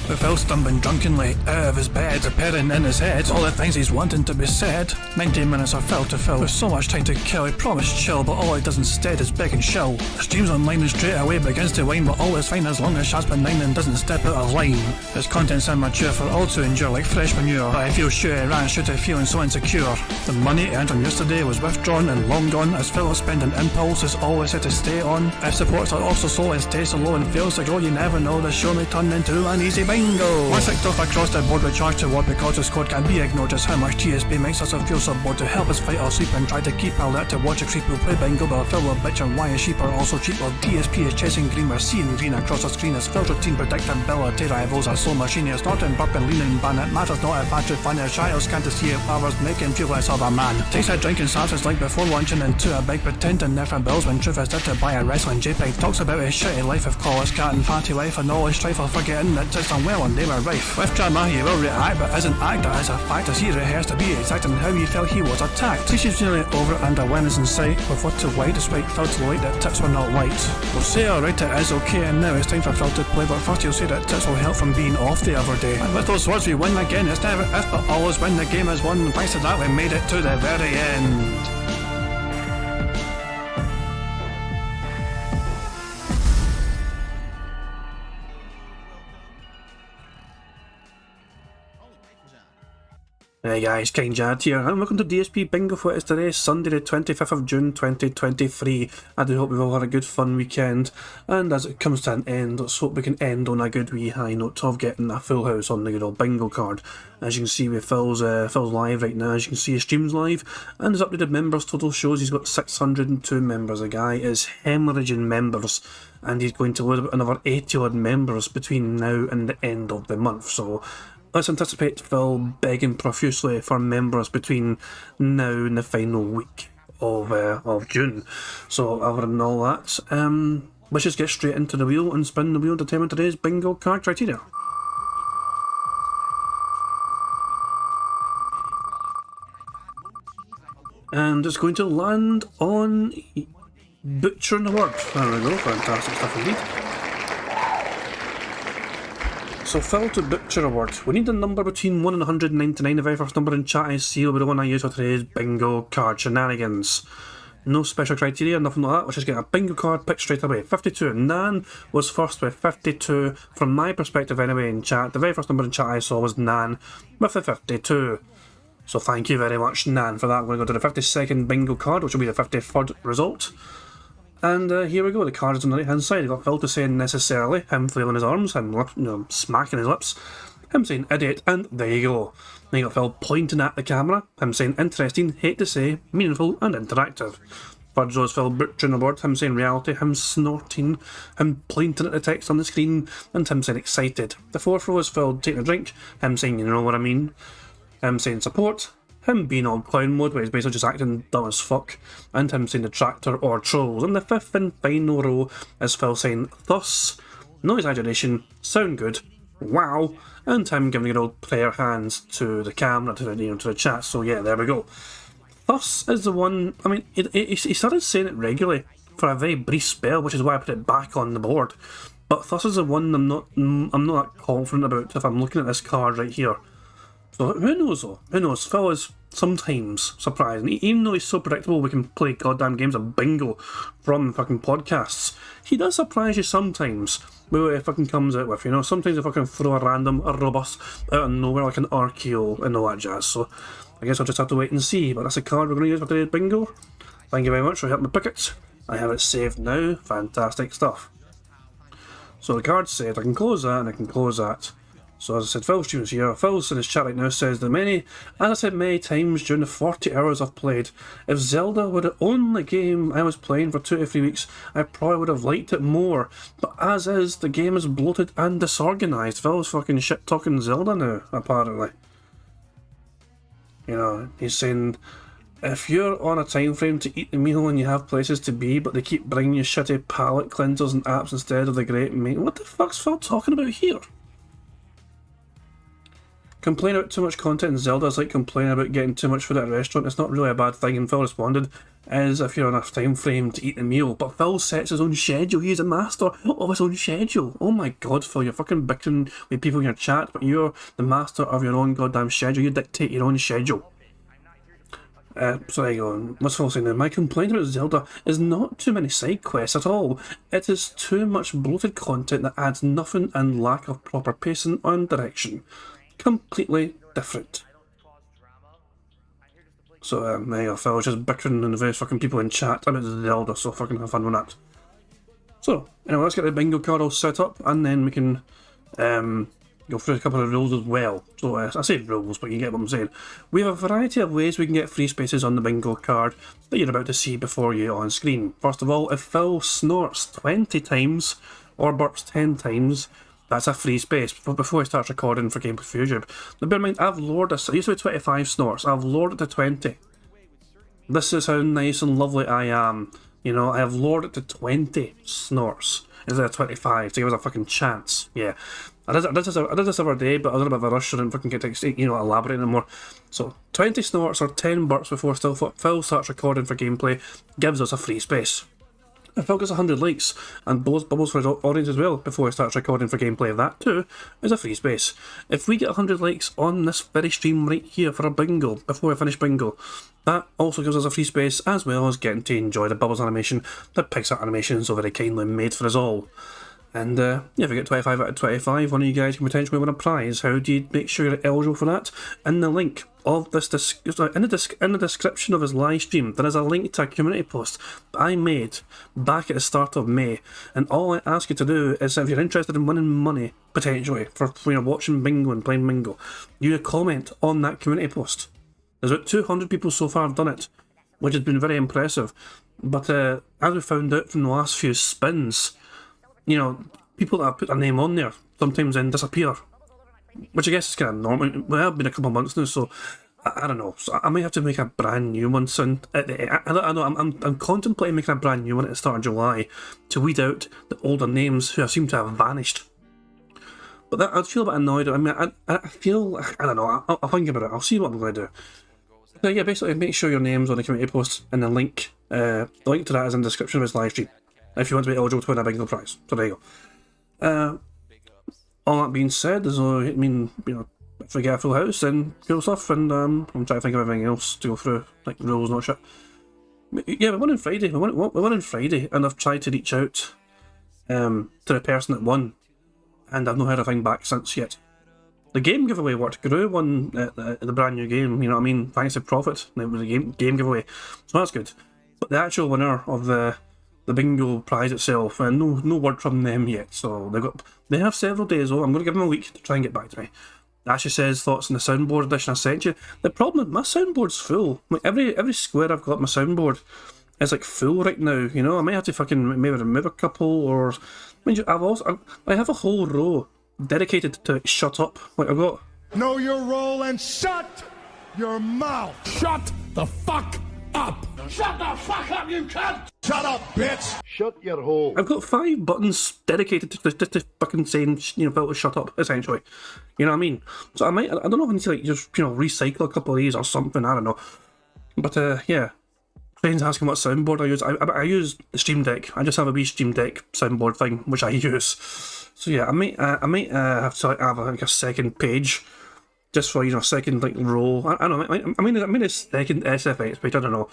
With Phil stumbling drunkenly out of his bed, appearing in his head all the things he's wanting to be said. 19 minutes of Phil to Phil, with so much time to kill. He promised chill, but all he does instead is beg and shill. Streams online and straight away begins to whine, but all is fine as long as Shad's benign and doesn't step out of line. His content's immature for all to endure like fresh manure, but I feel sure he ran straight to feeling so insecure. The money he earned on yesterday was withdrawn and long gone, as Phil's spending impulse is always set to stay on. If supports are also slow and stays so low and fails to grow, you never know, the show may turn into an easy bingo. Once kicked off across the board with charge to what because his code can't be ignored, just how much DSP makes us feel so bored. To help us fight or sleep and try to keep alert to watch a creep who play bingo, but Phil will bitch and why his sheep are also cheap. While DSP is chasing green, we're seeing green across the screen as Phil's routine predictability rivals are slow machine. It's not in burp and leaning ban, it matters not if battery fun is child can't see if hours make him feel less of a man. Takes a drink and starts his like before lunching into a big pretending different bills when truth is there to buy a wrestling JPEG. Talks about his shitty life of call his cat and fatty life and all his strife while forgetting that it's unwell and they were rife. With drama he will react but isn't act, that is a fact as he rehearsed to be exact in how he felt he was attacked. She's nearly over and a win is in sight, with what to white despite Phil to light that tips were not light. We'll say alright it is okay and now it's time for Phil to play, but first he'll say that tips will help from being off the other day. And with those words we win again, it's never if but always when the game is won. Thanks to that we made it to the very end. Hey guys, King Jad here, and welcome to DSP Bingo for it is today, Sunday the 25th of June 2023. I do hope we've all had a good fun weekend, and as it comes to an end, let's hope we can end on a good wee high note of getting a full house on the good old bingo card. As you can see with Phil's live right now, as you can see his stream's live, and his updated members total shows he's got 602 members. The guy is hemorrhaging members, and he's going to lose about another 80 odd members between now and the end of the month, so let's anticipate Phil begging profusely for members between now and the final week of June. So other than all that, let's just get straight into the wheel and spin the wheel to determine today's bingo card criteria. And it's going to land on Butcher in the Word. There we go, fantastic stuff indeed. So Phil to Butcher a word. We need a number between 1 and 199. The very first number in chat I see will be the one I use for today's bingo card shenanigans. No special criteria, nothing like that. Let's just get a bingo card picked straight away. 52. Nan was first with 52. From my perspective anyway in chat, the very first number in chat I saw was Nan with the 52. So thank you very much Nan for that. I'm going to go to the 52nd bingo card, which will be the 53rd result. And here we go, the card is on the right hand side. You've got Phil to say necessarily, him flailing his arms, him smacking his lips, him saying idiot, and there you go. Then you got Phil pointing at the camera, him saying interesting, hate to say, meaningful and interactive. Third row is Phil butchering the word, him saying reality, him snorting, him pointing at the text on the screen, and him saying excited. The fourth row is Phil taking a drink, him saying you know what I mean, him saying support, him being on clown mode where he's basically just acting dumb as fuck, and him saying detractor or trolls. And the fifth and final row is Phil saying thus, no exaggeration, sound good, wow, and him giving good old prayer hands to the camera, to the chat. So yeah, there we go. Thus is the one, I mean, he started saying it regularly for a very brief spell, which is why I put it back on the board. But thus is the one I'm not that confident about if I'm looking at this card right here. So who knows though? Who knows? Phil is sometimes surprising. Even though he's so predictable we can play goddamn games of bingo from fucking podcasts, he does surprise you sometimes with what he fucking comes out with, you know? Sometimes he fucking throw a random robust out of nowhere like an RKO and all that jazz. So I guess I'll just have to wait and see. But that's the card we're going to use for today's bingo. Thank you very much for helping me pick it. I have it saved now. Fantastic stuff. So the card's saved. I can close that and I can close that. So as I said, Phil's streams here. Phil's in his chat right now says that as I said many times during the 40 hours I've played, if Zelda were the only game I was playing for 2 to 3 weeks, I probably would have liked it more. But as is, the game is bloated and disorganised. Phil's fucking shit talking Zelda now, apparently. You know, he's saying, if you're on a time frame to eat the meal and you have places to be, but they keep bringing you shitty palate cleansers and apps instead of the great meat, what the fuck's Phil talking about here? Complain about too much content in Zelda is like complaining about getting too much food at a restaurant. It's not really a bad thing, and Phil responded, as if you're on a time frame to eat the meal. But Phil sets his own schedule. He's a master of his own schedule. Oh my god, Phil, you're fucking bickering with people in your chat, but you're the master of your own goddamn schedule. You dictate your own schedule. So there you go. What's Phil saying now? My complaint about Zelda is not too many side quests at all. It is too much bloated content that adds nothing and lack of proper pacing and direction. Completely different. So there you go, Phil, just bickering and the various fucking people in chat about Zelda, so fucking have fun with that. So, anyway, let's get the bingo card all set up, and then we can go through a couple of rules as well. So, I say rules, but you get what I'm saying. We have a variety of ways we can get free spaces on the bingo card that you're about to see before you on screen. First of all, if Phil snorts 20 times, or burps 10 times, that's a free space before he starts recording for Gameplay for YouTube. Now bear in mind, I've lowered this. It used to be 25 snorts. I've lowered it to 20. This is how nice and lovely I am. You know, I have lowered it to 20 snorts instead of 25 to give us a fucking chance. Yeah. I did this every day, but I was in a bit of a rush, so I didn't fucking get to, elaborate anymore. So, 20 snorts or 10 burps before Phil starts recording for gameplay gives us a free space. If Phil gets 100 likes and blows bubbles for his audience as well before he starts recording for gameplay, that too is a free space. If we get 100 likes on this very stream right here for a bingo, before we finish bingo, that also gives us a free space, as well as getting to enjoy the bubbles animation that Pixar Animation so very kindly made for us all. And if we get 25 out of 25, one of you guys can potentially win a prize. How do you make sure you're eligible for that? In the link of this, in the description of his live stream, there is a link to a community post that I made back at the start of May. And all I ask you to do is, if you're interested in winning money, potentially, for watching bingo and playing bingo, you comment on that community post. There's about 200 people so far have done it, which has been very impressive. But as we found out from the last few spins, people that have put their name on there sometimes then disappear, which I guess is kind of normal. Well, it's been a couple of months now, so I don't know. So I might have to make a brand new one soon. I know I'm contemplating making a brand new one at the start of July to weed out the older names who seem to have vanished. But I'd feel a bit annoyed. I mean, I feel, I don't know. I'll think about it. I'll see what I'm going to do. So yeah, basically, make sure your name's on the community post, and the link to that is in the description of his live stream, if you want to be eligible to win a bingo prize. So there you go. All that being said, if we get a full house, then cool stuff, and I'm trying to think of everything else to go through, like rules and all shit. Yeah, we won on Friday. We won on Friday, and I've tried to reach out to the person that won, and I've not heard a thing back since yet. The game giveaway worked. Gru won the brand new game, you know what I mean? Thanks to Profit, it was a game giveaway, so that's good. But the actual winner of the bingo prize itself, no word from them yet. So they have several days. I'm going to give them a week to try and get back to me. Ashley says thoughts on the soundboard edition I sent you. The problem is my soundboard's full. Like every square I've got my soundboard is like full right now. You know, I might have to fucking maybe remove a couple, or I have a whole row dedicated to shut up. Like I've got. Know your role and shut your mouth. Shut the fuck up. Shut the fuck up, you cunt! Shut up, bitch! Shut your hole. I've got 5 buttons dedicated to fucking saying, Phil to shut up, essentially. You know what I mean? So I don't know if I need to just, recycle a couple of these or something, I don't know. But yeah. Friends asking what soundboard I use. I use the Stream Deck. I just have a wee Stream Deck soundboard thing, which I use. So yeah, I might have to have a second page, just for a second row. I don't know. I mean a second SFX page. I don't know.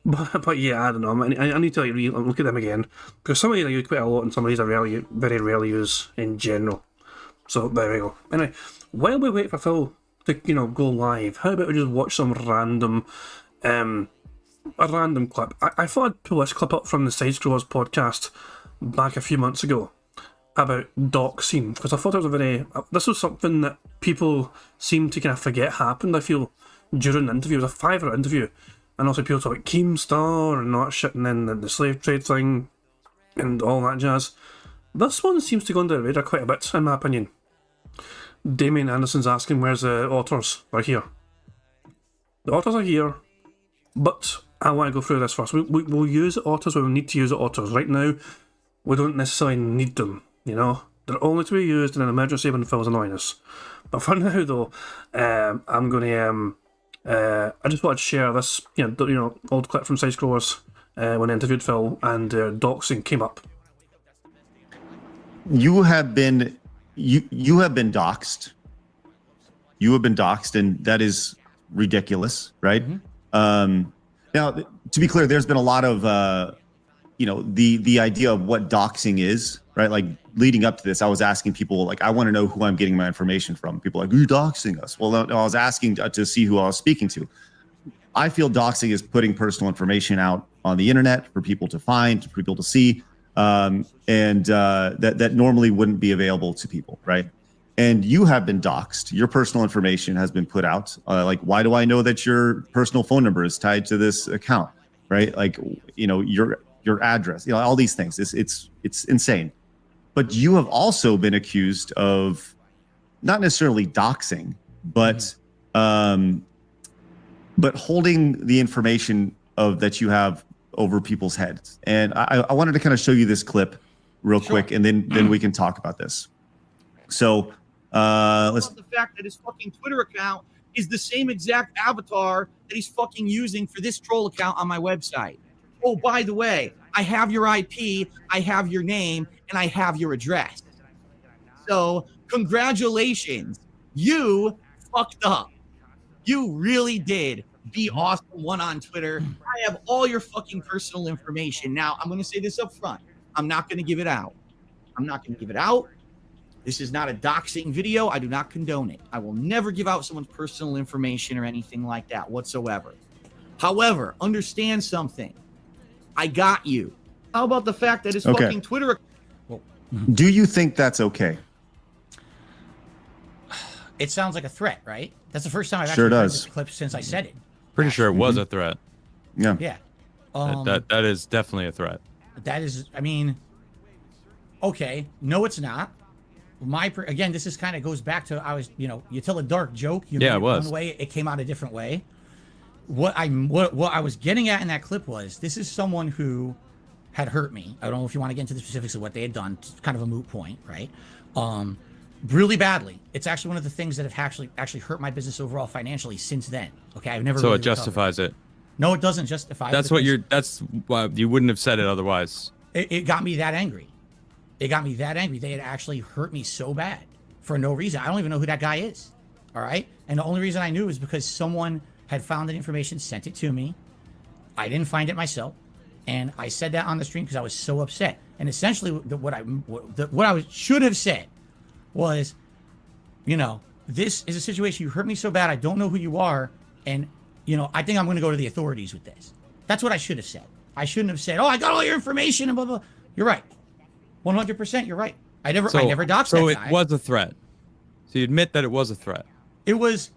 But yeah, I don't know. I need to look at them again, because some of these I use quite a lot, and some of these I very rarely use in general. So there we go. Anyway, while we wait for Phil to go live, how about we just watch some random a random clip. I thought I'd pull this clip up from the Side Scrollers podcast back a few months ago about doc scene, because I thought it was this was something that people seem to kind of forget happened, I feel, during the interview. It was a 5-hour interview, and also people talk about Keemstar and all that shit, and then the slave trade thing and all that jazz. This one seems to go under the radar quite a bit, in my opinion. Damien Anderson's asking where's the otters. They're here. The otters are here, but I want to go through this first. We'll use the otters when we need to use the otters. Right now, we don't necessarily need them, They're only to be used in an emergency when Phil's annoying us. But for now, though, I'm going to. I just wanted to share this, old clip from Side Scrollers when I interviewed Phil, and doxing came up. You have been doxxed. You have been doxxed, and that is ridiculous, right? Now, to be clear, there's been a lot of, the idea of what doxing is, right? Like leading up to this, I was asking people, like, I want to know who I'm getting my information from. People are like, you're doxing us. Well, no, I was asking to see who I was speaking to. I feel doxing is putting personal information out on the internet for people to find, for people to see, and that normally wouldn't be available to people, right? And you have been doxxed. Your personal information has been put out. Like, why do I know that your personal phone number is tied to this account, right? Like, your address, all these things. It's insane. But you have also been accused of not necessarily doxing, but holding the information that you have over people's heads. And I wanted to kind of show you this clip real quick, and then we can talk about this. So let's. The fact that his fucking Twitter account is the same exact avatar that he's fucking using for this troll account on my website. Oh, by the way, I have your IP, I have your name, and I have your address. So congratulations, you fucked up. You really did. Be awesome one on Twitter. I have all your fucking personal information. Now, I'm going to say this up front. I'm not going to give it out. This is not a doxing video. I do not condone it. I will never give out someone's personal information or anything like that whatsoever. However, understand something. I got you. How about the fact that his fucking Twitter... Do you think that's okay? It sounds like a threat, right? That's the first time I've Sure actually heard does. this clip since I said it. Pretty sure it was a threat. Yeah. Yeah. That is definitely a threat. That is, I mean, okay. No, it's not. Again, this is kind of goes back to, you tell a dark joke. You made it one way, it came out a different way. What I was getting at in that clip was, this is someone who had hurt me. I don't know if you want to get into the specifics of what they had done. It's kind of a moot point, right? Really badly. It's actually one of the things that have actually hurt my business overall financially since then. Okay, I've never. So really it justifies recovered. it. No, it doesn't justify. That's why you wouldn't have said it otherwise. It got me that angry. They had actually hurt me so bad for no reason. I don't even know who that guy is. All right, and the only reason I knew is because someone had found that information, sent it to me. I didn't find it myself, and I said that on the stream because I was so upset. And essentially, what I should have said was, this is a situation, you hurt me so bad, I don't know who you are, and, I think I'm going to go to the authorities with this. That's what I should have said. I shouldn't have said, oh, I got all your information, and blah, blah. You're right. 100%, you're right. I never doxed that guy. So it was a threat. So you admit that it was a threat. It was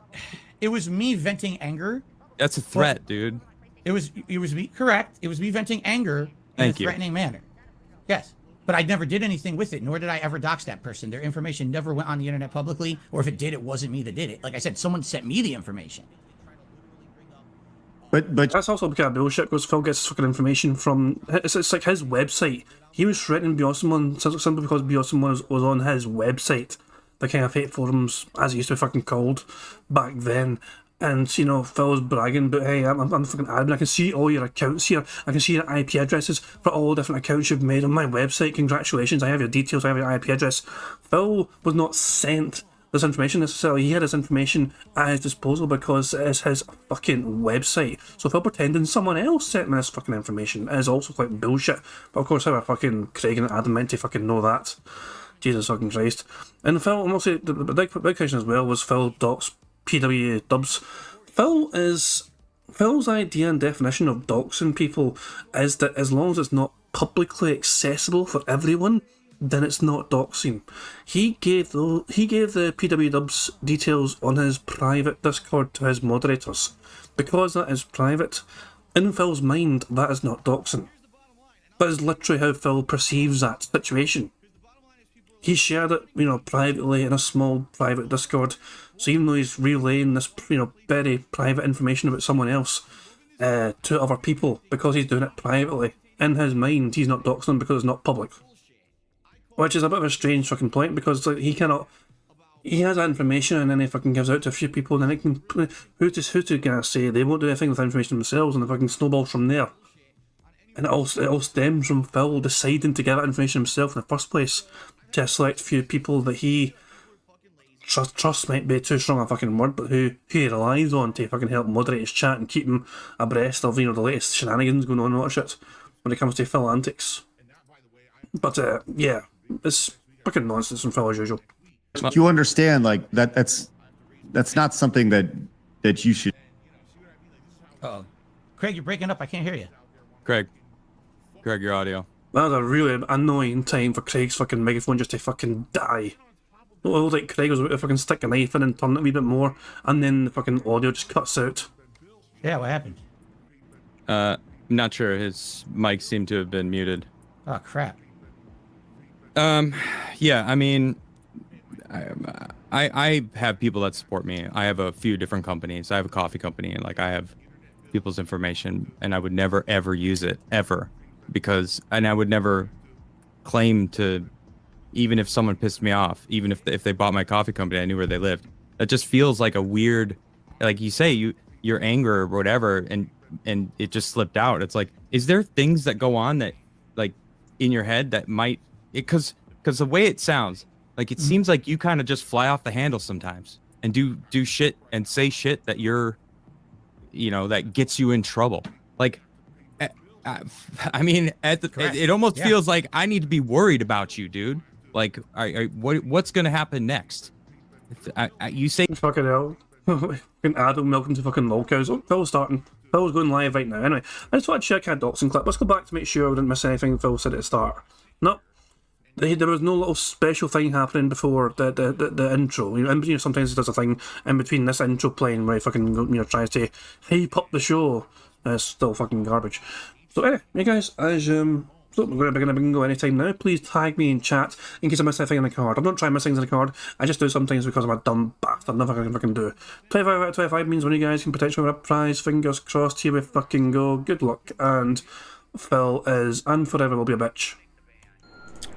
me venting anger. That's a threat, dude. It was me, correct. It was me venting anger in a threatening manner. Yes. But I never did anything with it, nor did I ever dox that person. Their information never went on the internet publicly, or if it did, it wasn't me that did it. Like I said, someone sent me the information. But that's also kind of bullshit, because Phil gets fucking information from... It's like his website. He was threatening Biosimon simply because Biosimon was on his website. The kind of hate forums, as it used to be fucking called back then. And, Phil was bragging about, hey, I'm fucking admin. I can see all your accounts here. I can see your IP addresses for all the different accounts you've made on my website. Congratulations, I have your details, I have your IP address. Phil was not sent this information necessarily. He had this information at his disposal because it is his fucking website. So Phil pretending someone else sent me this fucking information is also quite bullshit. But of course, how are fucking Craig and Adam meant to fucking know that? Jesus fucking Christ. And Phil, I'm also, the big question as well was Phil docs PW dubs. Phil's idea and definition of doxing people is that as long as it's not publicly accessible for everyone, then it's not doxing. He gave the PW dubs details on his private Discord to his moderators. Because that is private, in Phil's mind, that is not doxing. That is literally how Phil perceives that situation. He shared it, privately in a small private Discord. So even though he's relaying this, very private information about someone else to other people, because he's doing it privately, in his mind, he's not doxing them because it's not public. Which is a bit of a strange fucking point because like he cannot. He has that information and then he fucking gives it out to a few people and then it can. Who to gonna say they won't do anything with the information themselves and the fucking snowballs from there. And it all stems from Phil deciding to give that information himself in the first place to a select few people that he trust might be too strong a fucking word, but who he relies on to fucking help moderate his chat and keep him abreast of, you know, the latest shenanigans going on and all that shit when it comes to Phil antics. But yeah, it's fucking nonsense from Phil as usual. You understand, like that's not something that you should. Uh-oh. Craig, you're breaking up. I can't hear you. Craig, your audio. That was a really annoying time for Craig's fucking megaphone just to fucking die. It was like Craig was about to fucking stick a knife in and turn it a wee bit more, and then the fucking audio just cuts out. Yeah, what happened? Not sure. His mic seemed to have been muted. Oh, crap. Yeah, I mean, I have people that support me. I have a few different companies. I have a coffee company, and like I have people's information, and I would never ever use it ever, and I would never claim to, even if someone pissed me off, even if they bought my coffee company, I knew where they lived. That just feels like a weird, like you say, your anger or whatever, and it just slipped out. It's like, is there things that go on that, like, in your head that might, because the way it sounds, like it seems like you kind of just fly off the handle sometimes and do shit and say shit that that gets you in trouble. Like, I mean, it almost feels like I need to be worried about you, dude. Like, what's gonna happen next? You say Fucking hell. Fucking Adam, welcome to fucking Lolcows. Oh, Phil's starting. Phil's going live right now. Anyway, I just want to check that Doxing clip. Let's go back to make sure we didn't miss anything Phil said at the start. No. There was no little special thing happening before the intro. You know, sometimes he does a thing in between this intro playing where he fucking, tries to hype up the show. It's still fucking garbage. So anyway, yeah guys, so we're going to begin a bingo anytime now. Please tag me in chat in case I miss anything on the card. I'm not trying to miss things on the card. I just do sometimes because I'm a dumb bastard. Nothing I can fucking do. 25 out of 25 means one of you guys can potentially win a prize. Fingers crossed. Here we fucking go. Good luck. And Phil is and forever will be a bitch.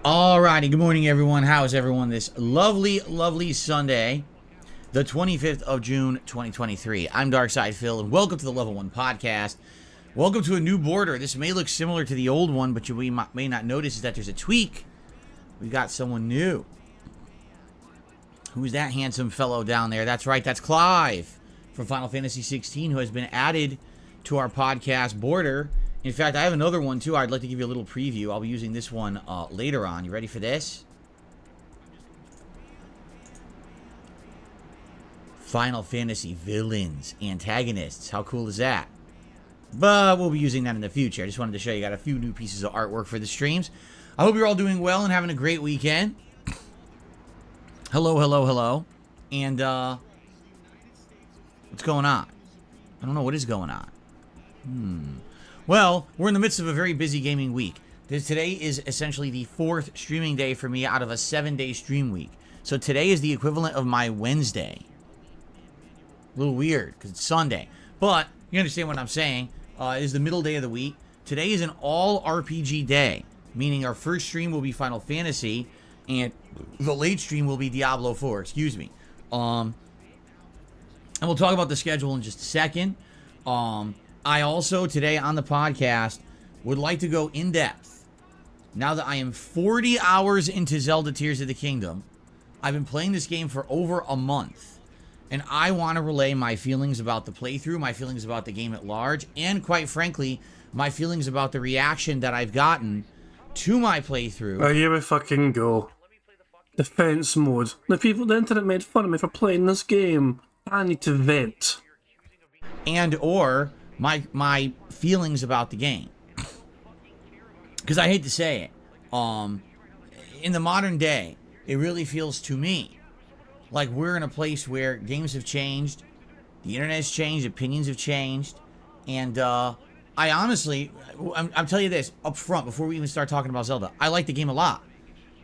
Alrighty, good morning everyone. How is everyone this lovely, lovely Sunday, the 25th of June, 2023. I'm Darkside Phil, and welcome to the Level 1 Podcast. Welcome to a new border. This may look similar to the old one, but we may not notice is that there's a tweak. We've got someone new. Who's that handsome fellow down there? That's right, that's Clive from Final Fantasy 16, who has been added to our podcast border. In fact, I have another one too. I'd like to give you a little preview. I'll be using this one later on. You ready for this? Final Fantasy villains, antagonists. How cool is that? But we'll be using that in the future. I just wanted to show you, got a few new pieces of artwork for the streams. I hope you're all doing well and having a great weekend. Hello, hello, hello. And what's going on? I don't know what is going on. Well, we're in the midst of a very busy gaming week. Today is essentially the 4th streaming day for me out of a 7-day stream week. So today is the equivalent of my Wednesday. A little weird because it's Sunday. But you understand what I'm saying. It is the middle day of the week. Today is an all RPG day, meaning our first stream will be Final Fantasy and the late stream will be Diablo 4, excuse me. And we'll talk about the schedule in just a second. I also, today on the podcast, would like to go in depth. Now that I am 40 hours into Zelda Tears of the Kingdom, I've been playing this game for over a month. And I want to relay my feelings about the playthrough, my feelings about the game at large, and quite frankly, my feelings about the reaction that I've gotten to my playthrough. Here we fucking go. Defense mode. The internet made fun of me for playing this game. I need to vent. And or my feelings about the game. Because I hate to say it, in the modern day, it really feels to me like we're in a place where games have changed, the internet has changed, opinions have changed, and I honestly, I'm telling you this up front before we even start talking about Zelda, I like the game a lot.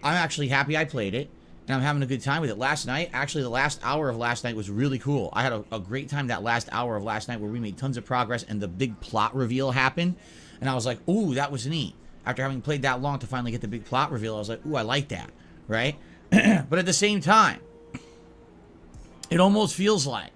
I'm actually happy I played it, and I'm having a good time with it. Last night, actually the last hour of last night was really cool. I had a great time that last hour of last night where we made tons of progress and the big plot reveal happened, and I was like, ooh, that was neat. after having played that long to finally get the big plot reveal. I was like, ooh, I like that, right? But at the same time, it almost feels like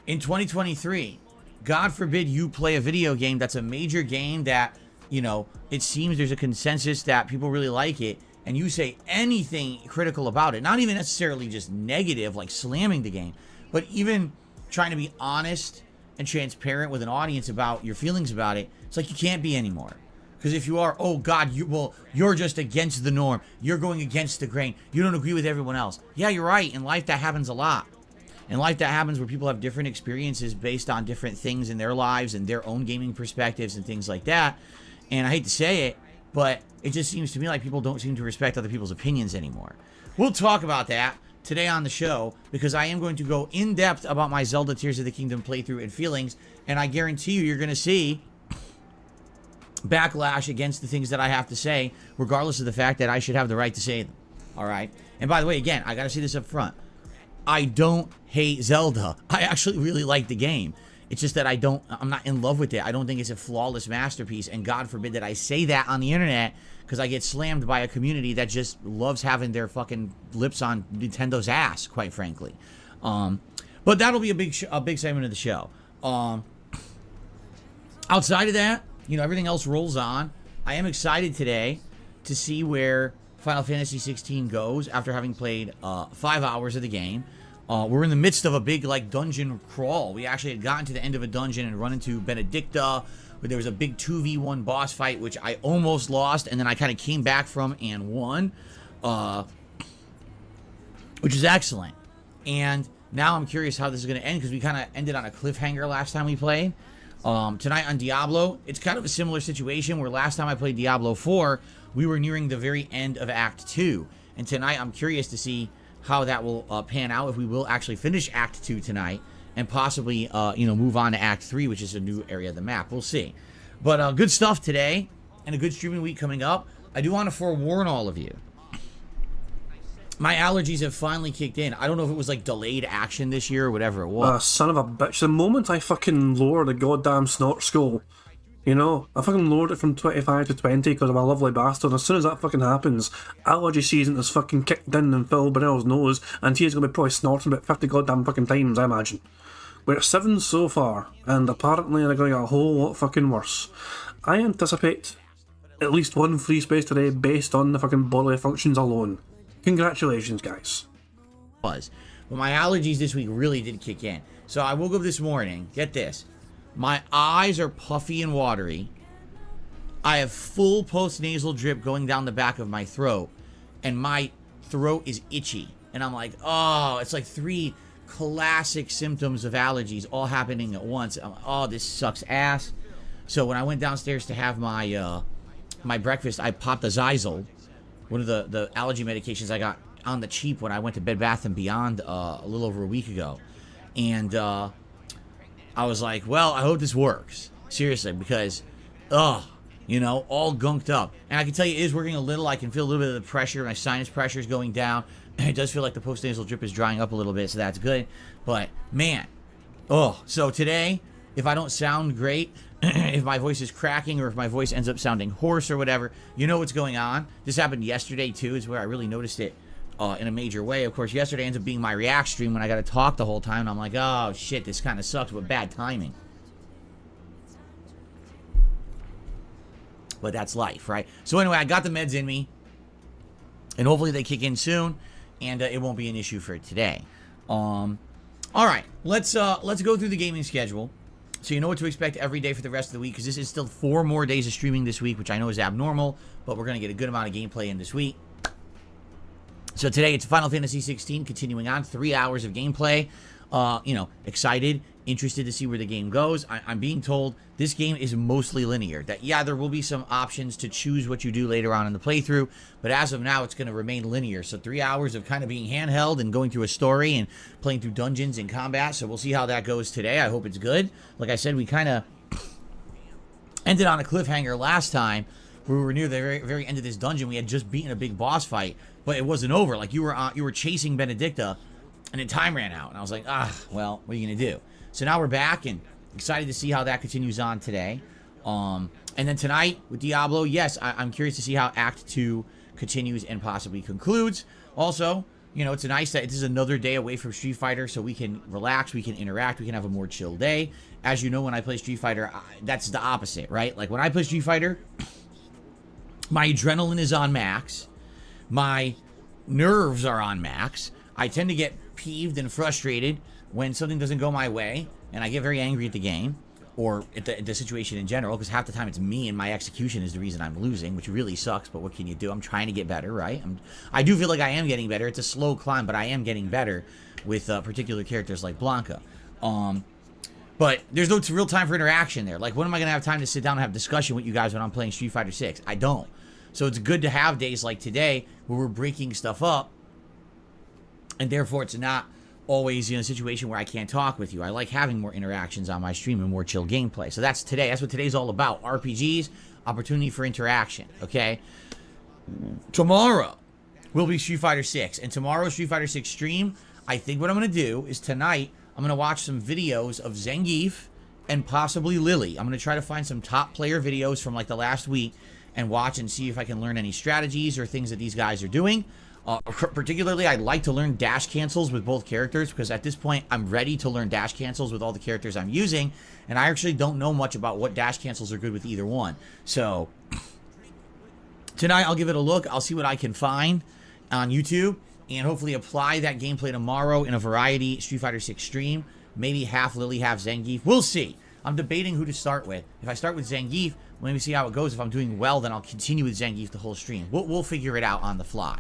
in 2023, God forbid you play a video game that's a major game that, you know, it seems there's a consensus that people really like it, and you say anything critical about it, not even necessarily just negative, like slamming the game, but even trying to be honest and transparent with an audience about your feelings about it. It's like you can't be anymore. Because if you are, oh God, you're just against the norm. You're going against the grain. You don't agree with everyone else. Yeah, you're right. In life, that happens a lot. In life, that happens where people have different experiences based on different things in their lives and their own gaming perspectives and things like that. And I hate to say it, but it just seems to me like people don't seem to respect other people's opinions anymore. We'll talk about that today on the show, because I am going to go in depth about my Zelda Tears of the Kingdom playthrough and feelings. And I guarantee you're going to see backlash against the things that I have to say, regardless of the fact that I should have the right to say them. All right. And by the way, again, I got to say this up front. I don't hate Zelda. I actually really like the game. It's just that I'm not in love with it. I don't think it's a flawless masterpiece. And God forbid that I say that on the internet, because I get slammed by a community that just loves having their fucking lips on Nintendo's ass, quite frankly. But that'll be a big segment of the show. Outside of that, you know, everything else rolls on. I am excited today to see where Final Fantasy 16 goes after having played 5 hours of the game. We're in the midst of a big, like, dungeon crawl. We actually had gotten to the end of a dungeon and run into Benedicta, where there was a big 2v1 boss fight, which I almost lost, and then I kind of came back from and won, which is excellent. And now I'm curious how this is going to end, because we kind of ended on a cliffhanger last time we played. Tonight on Diablo, it's kind of a similar situation where last time I played Diablo 4, we were nearing the very end of Act 2. And tonight I'm curious to see how that will pan out, if we will actually finish Act 2 tonight and possibly, move on to Act 3, which is a new area of the map. We'll see. But good stuff today and a good streaming week coming up. I do want to forewarn all of you. My allergies have finally kicked in. I don't know if it was like delayed action this year or whatever it was. Son of a bitch. The moment I fucking lower the goddamn snort skull, you know, I fucking lowered it from 25 to 20 because I'm a lovely bastard. As soon as that fucking happens, allergy season is fucking kicked in Phil Burrell's nose, and he's going to be probably snorting about 50 goddamn fucking times, I imagine. We're at 7 so far, and apparently they're going to get a whole lot fucking worse. I anticipate at least one free space today based on the fucking bodily functions alone. Congratulations, guys. But my allergies this week really did kick in. So I woke up this morning, get this, my eyes are puffy and watery. I have full post-nasal drip going down the back of my throat, and my throat is itchy. And I'm like, oh, it's like 3 classic symptoms of allergies all happening at once. I'm like, oh, this sucks ass. So when I went downstairs to have my my breakfast, I popped a Zyzol, one of the allergy medications I got on the cheap when I went to Bed Bath & Beyond a little over a week ago. And I was like, well, I hope this works. Seriously, because, all gunked up. And I can tell you it is working a little. I can feel a little bit of the pressure. My sinus pressure is going down. It does feel like the post-nasal drip is drying up a little bit, so that's good. But, man, so today, if I don't sound great, if my voice is cracking, or if my voice ends up sounding hoarse or whatever, you know what's going on. This happened yesterday, too, is where I really noticed it in a major way. Of course, yesterday ends up being my React stream when I got to talk the whole time, and I'm like, oh, shit, this kind of sucks, but bad timing. But that's life, right? So anyway, I got the meds in me, and hopefully they kick in soon, and it won't be an issue for today. All right, let's go through the gaming schedule, so you know what to expect every day for the rest of the week, because this is still 4 more days of streaming this week, which I know is abnormal, but we're going to get a good amount of gameplay in this week. So today it's Final Fantasy 16, continuing on, 3 hours of gameplay. Excited, interested to see where the game goes. I'm being told this game is mostly linear. That, yeah, there will be some options to choose what you do later on in the playthrough, but as of now, it's going to remain linear. So 3 hours of kind of being handheld and going through a story and playing through dungeons and combat. So we'll see how that goes today. I hope it's good. Like I said, we kind of ended on a cliffhanger last time, where we were near the very, very end of this dungeon. We had just beaten a big boss fight, but it wasn't over. Like, you were chasing Benedicta, and then time ran out. And I was like, well, what are you going to do? So now we're back, and excited to see how that continues on today. And then tonight with Diablo, yes, I'm curious to see how Act 2 continues and possibly concludes. Also, you know, it's nice that this is another day away from Street Fighter, so we can relax, we can interact, we can have a more chill day. As you know, when I play Street Fighter, that's the opposite, right? Like, when I play Street Fighter, my adrenaline is on max. My nerves are on max. I tend to get peeved and frustrated when something doesn't go my way, and I get very angry at the game or at the situation in general, because half the time it's me and my execution is the reason I'm losing, which really sucks, but what can you do? I'm trying to get better, right? I do feel like I am getting better. It's a slow climb, but I am getting better with particular characters like Blanca. But there's no real time for interaction there. Like, when am I going to have time to sit down and have discussion with you guys when I'm playing Street Fighter 6? I don't. So it's good to have days like today where we're breaking stuff up, and therefore it's not always in a situation where I can't talk with you. I like having more interactions on my stream and more chill gameplay. So that's today. That's what today's all about. RPGs, opportunity for interaction, okay? Tomorrow will be Street Fighter 6. And tomorrow's Street Fighter 6 stream, I think what I'm going to do is tonight, I'm going to watch some videos of Zangief and possibly Lily. I'm going to try to find some top player videos from like the last week and watch and see if I can learn any strategies or things that these guys are doing. Particularly, I'd like to learn dash cancels with both characters, because at this point, I'm ready to learn dash cancels with all the characters I'm using, and I actually don't know much about what dash cancels are good with either one. So, tonight, I'll give it a look. I'll see what I can find on YouTube, and hopefully apply that gameplay tomorrow in a variety Street Fighter 6 stream. Maybe half Lily, half Zangief. We'll see. I'm debating who to start with. If I start with Zangief, let me see how it goes. If I'm doing well, then I'll continue with Zangief the whole stream. We'll figure it out on the fly.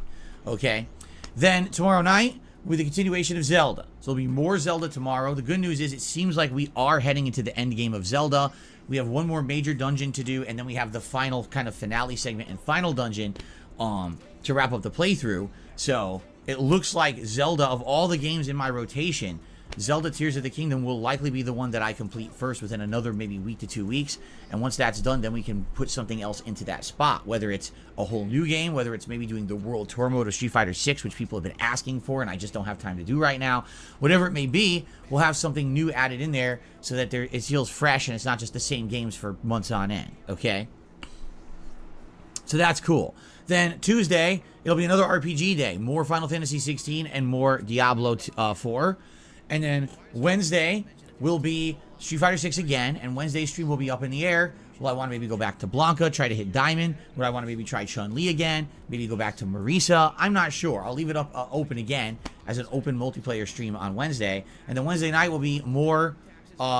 Okay, then tomorrow night with the continuation of Zelda. So there'll be more Zelda tomorrow. The good news is it seems like we are heading into the end game of Zelda. We have one more major dungeon to do, and then we have the final kind of finale segment and final dungeon to wrap up the playthrough. So it looks like Zelda, of all the games in my rotation, Zelda Tears of the Kingdom will likely be the one that I complete first within another maybe week to 2 weeks. And once that's done, then we can put something else into that spot. Whether it's a whole new game, whether it's maybe doing the World Tour mode of Street Fighter 6, which people have been asking for and I just don't have time to do right now. Whatever it may be, we'll have something new added in there so that it feels fresh and it's not just the same games for months on end, okay? So that's cool. Then Tuesday, it'll be another RPG day. More Final Fantasy 16 and more Diablo 4. And then Wednesday will be Street Fighter 6 again, and Wednesday's stream will be up in the air. Will I want to maybe go back to Blanca, try to hit Diamond? Would I want to maybe try Chun-Li again? Maybe go back to Marisa? I'm not sure. I'll leave it up open again as an open multiplayer stream on Wednesday. And then Wednesday night will be more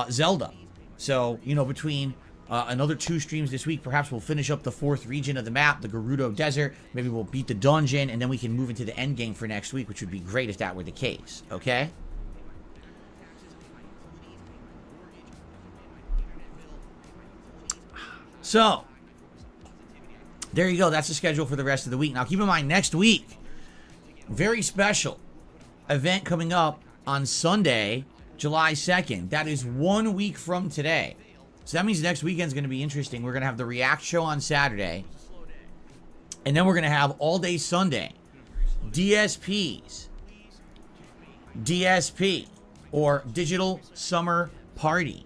Zelda. So, you know, between another 2 streams this week, perhaps we'll finish up the 4th region of the map, the Gerudo Desert. Maybe we'll beat the dungeon, and then we can move into the end game for next week, which would be great if that were the case, okay? So, there you go. That's the schedule for the rest of the week. Now, keep in mind, next week, very special event coming up on Sunday, July 2nd. That is 1 week from today. So that means next weekend's going to be interesting. We're going to have the React show on Saturday. And then we're going to have all day Sunday. DSPs. DSP. Or Digital Summer Party.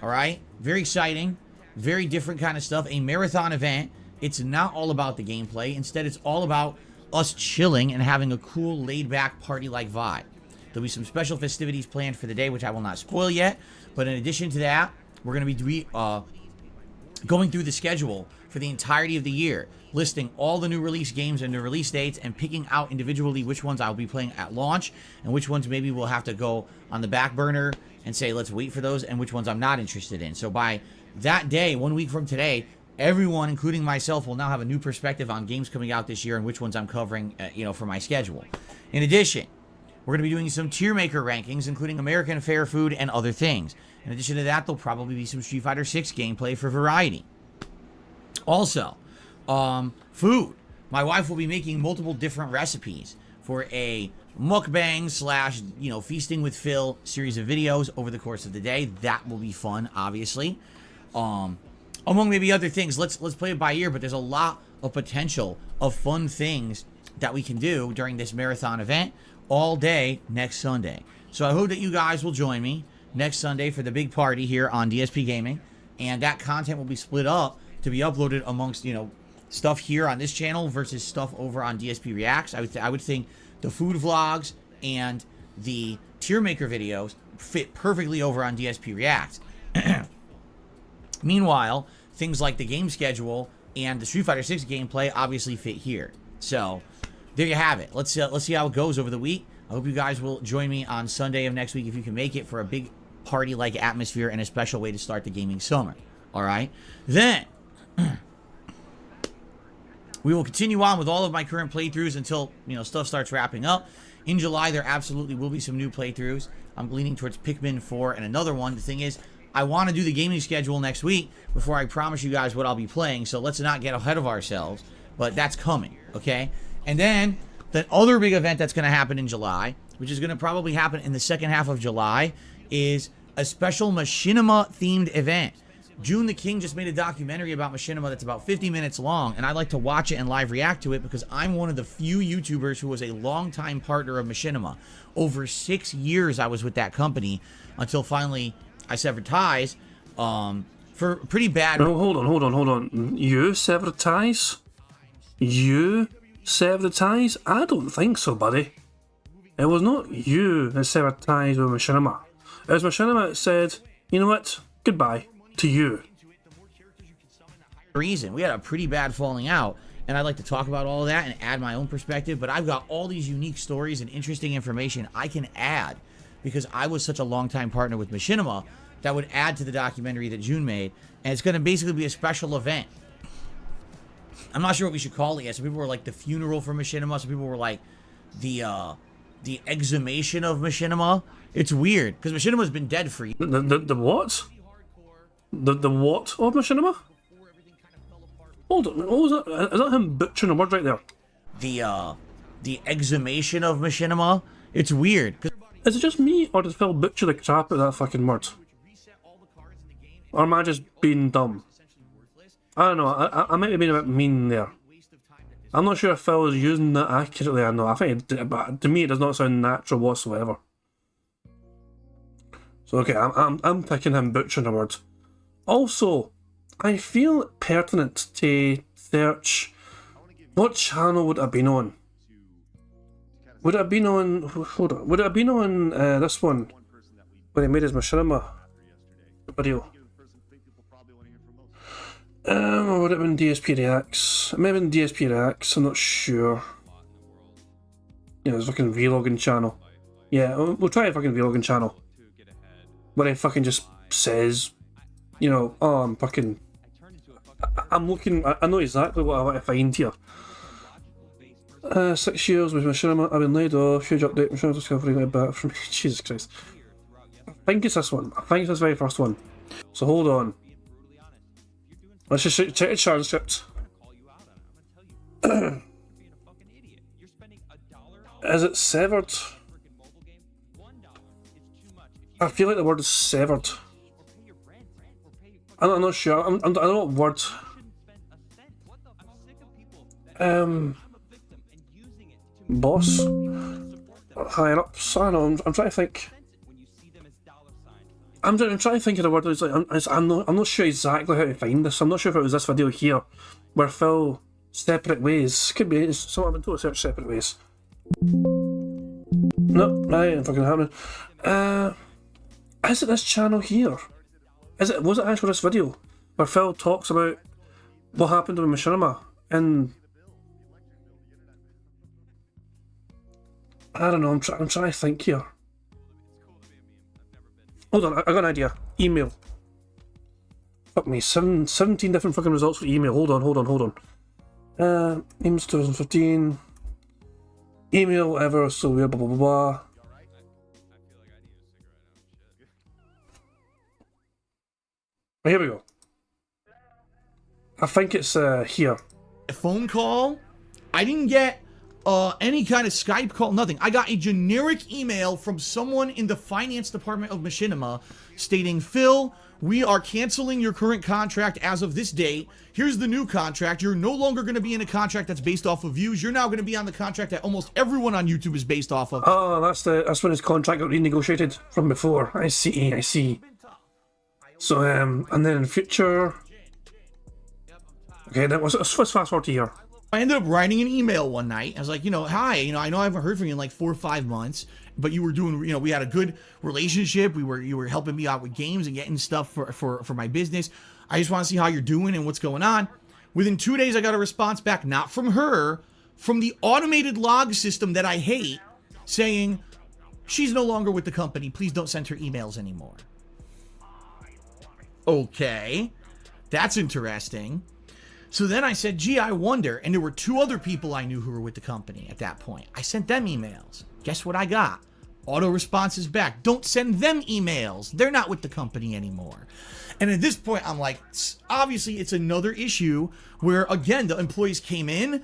All right? Very exciting. Very different kind of stuff. A marathon event. It's not all about the gameplay. Instead, it's all about us chilling and having a cool, laid-back, party-like vibe. There'll be some special festivities planned for the day, which I will not spoil yet. But in addition to that, we're going to be going through the schedule for the entirety of the year, listing all the new release games and the release dates, and picking out individually which ones I'll be playing at launch, and which ones maybe we'll have to go on the back burner and say, let's wait for those, and which ones I'm not interested in. So by that day, 1 week from today, everyone, including myself, will now have a new perspective on games coming out this year and which ones I'm covering, for my schedule. In addition, we're going to be doing some tier maker rankings, including American Fair Food and other things. In addition to that, there'll probably be some Street Fighter 6 gameplay for variety. Also, food. My wife will be making multiple different recipes for a mukbang / feasting with Phil series of videos over the course of the day. That will be fun, obviously. Among maybe other things, let's play it by ear, but there's a lot of potential of fun things that we can do during this marathon event all day next Sunday. So I hope that you guys will join me next Sunday for the big party here on DSP Gaming, and that content will be split up to be uploaded amongst, stuff here on this channel versus stuff over on DSP Reacts. I would think the food vlogs and the tier maker videos fit perfectly over on DSP Reacts. Meanwhile, things like the game schedule and the Street Fighter 6 gameplay obviously fit here. So there you have it. Let's see how it goes over the week. I hope you guys will join me on Sunday of next week if you can make it for a big party-like atmosphere and a special way to start the gaming summer. All right? Then we will continue on with all of my current playthroughs until, stuff starts wrapping up. In July, there absolutely will be some new playthroughs. I'm leaning towards Pikmin 4 and another one. The thing is, I want to do the gaming schedule next week before I promise you guys what I'll be playing, so let's not get ahead of ourselves, but that's coming, okay? And then the other big event that's going to happen in July, which is going to probably happen in the second half of July, is a special Machinima-themed event. June the King just made a documentary about Machinima that's about 50 minutes long, and I like to watch it and live react to it because I'm one of the few YouTubers who was a longtime partner of Machinima. Over 6 years I was with that company until finally I severed ties for pretty bad... No, hold on. You severed ties? You severed ties? I don't think so, buddy. It was not you that severed ties with Machinima. It was Machinima that said, you know what, goodbye to you. Reason. We had a pretty bad falling out, and I'd like to talk about all of that and add my own perspective, but I've got all these unique stories and interesting information I can add because I was such a long-time partner with Machinima that would add to the documentary that June made, and it's going to basically be a special event. I'm not sure what we should call it yet. Some people were like the funeral for Machinima. Some people were like the exhumation of Machinima. It's weird because Machinima's been dead for years. The what? The what of Machinima? Hold on, what was that? Is that him butchering a word right there? The exhumation of Machinima. It's weird. Is it just me, or does Phil butcher the crap out of that fucking word? Or am I just being dumb? I don't know, I might have been a bit mean there. I'm not sure if Phil is using that accurately or not. I think it did, but to me it does not sound natural whatsoever. So okay, I'm picking him butchering a word. Also, I feel it pertinent to search what channel would it have been on? Would it have been on... Hold on. Would it have been on this one? When he made his Machinima video? Or would it have been DSP Reacts? It may have been DSP Reacts, I'm not sure. Yeah, there's a fucking vlogging channel. Yeah, we'll try a fucking vlogging channel. Where he fucking just says, oh, I'm fucking... I'm looking... I know exactly what I want to find here. 6 years with Machinima, I've been laid off, huge update, Machinima's discovering my back from me. Jesus Christ. I think it's this one. I think it's this very first one. So hold on. Let's just check the transcript. Is it severed? I feel like the word is severed. I'm not sure. I don't know what word. Boss? Higher ups? I don't know. I'm trying to think. I'm trying to think of the word. It's like, I'm not sure exactly how to find this. I'm not sure if it was this video here where Phil separate ways. Could be. It's something I've been told to search separate ways. No, that ain't fucking happening. Is it this channel here? Was it actually this video where Phil talks about what happened with Machinima and I don't know, I'm trying to think here. Hold on, I got an idea. Email. Fuck me, 17 different fucking results for email. Hold on. Emails 2015. Email, whatever, so weird, blah blah blah. Here we go. I think it's here. A phone call. I didn't get any kind of Skype call, nothing. I got a generic email from someone in the finance department of Machinima stating, Phil, we are canceling your current contract as of this date. Here's the new contract. You're no longer going to be in a contract that's based off of views. You're now going to be on the contract that almost everyone on YouTube is based off of. Oh, that's when his contract got renegotiated from before. I see. So, and then in future, Okay, let's fast forward to here. I ended up writing an email one night. I was like, hi, I know I haven't heard from you in like 4 or 5 months, but you were doing, we had a good relationship. You were helping me out with games and getting stuff for my business. I just want to see how you're doing and what's going on. Within 2 days, I got a response back, not from her, from the automated log system that I hate, saying, she's no longer with the company. Please don't send her emails anymore. Okay, that's interesting. So then I said, gee, I wonder. And there were 2 other people I knew who were with the company at that point. I sent them emails. Guess what I got? Auto responses back. Don't send them emails. They're not with the company anymore. And at this point, I'm like, obviously, it's another issue where, again, the employees came in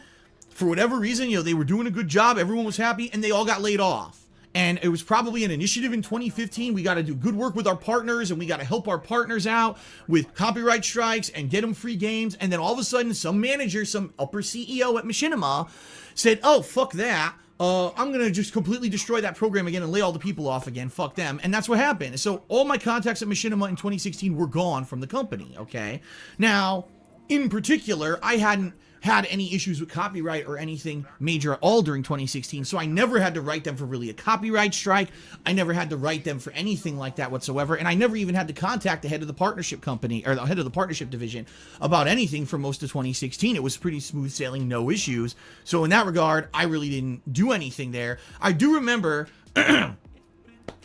for whatever reason, they were doing a good job. Everyone was happy and they all got laid off. And it was probably an initiative in 2015. We got to do good work with our partners, and we got to help our partners out with copyright strikes and get them free games. And then all of a sudden, some manager, some upper CEO at Machinima said, oh, fuck that. I'm going to just completely destroy that program again and lay all the people off again. Fuck them. And that's what happened. So all my contacts at Machinima in 2016 were gone from the company, okay? Now, in particular, I hadn't had any issues with copyright or anything major at all during 2016, so I never had to write them for really a copyright strike. I never had to write them for anything like that whatsoever, and I never even had to contact the head of the partnership company, or the head of the partnership division, about anything for most of 2016. It was pretty smooth sailing, no issues. So in that regard, I really didn't do anything there. I do remember, in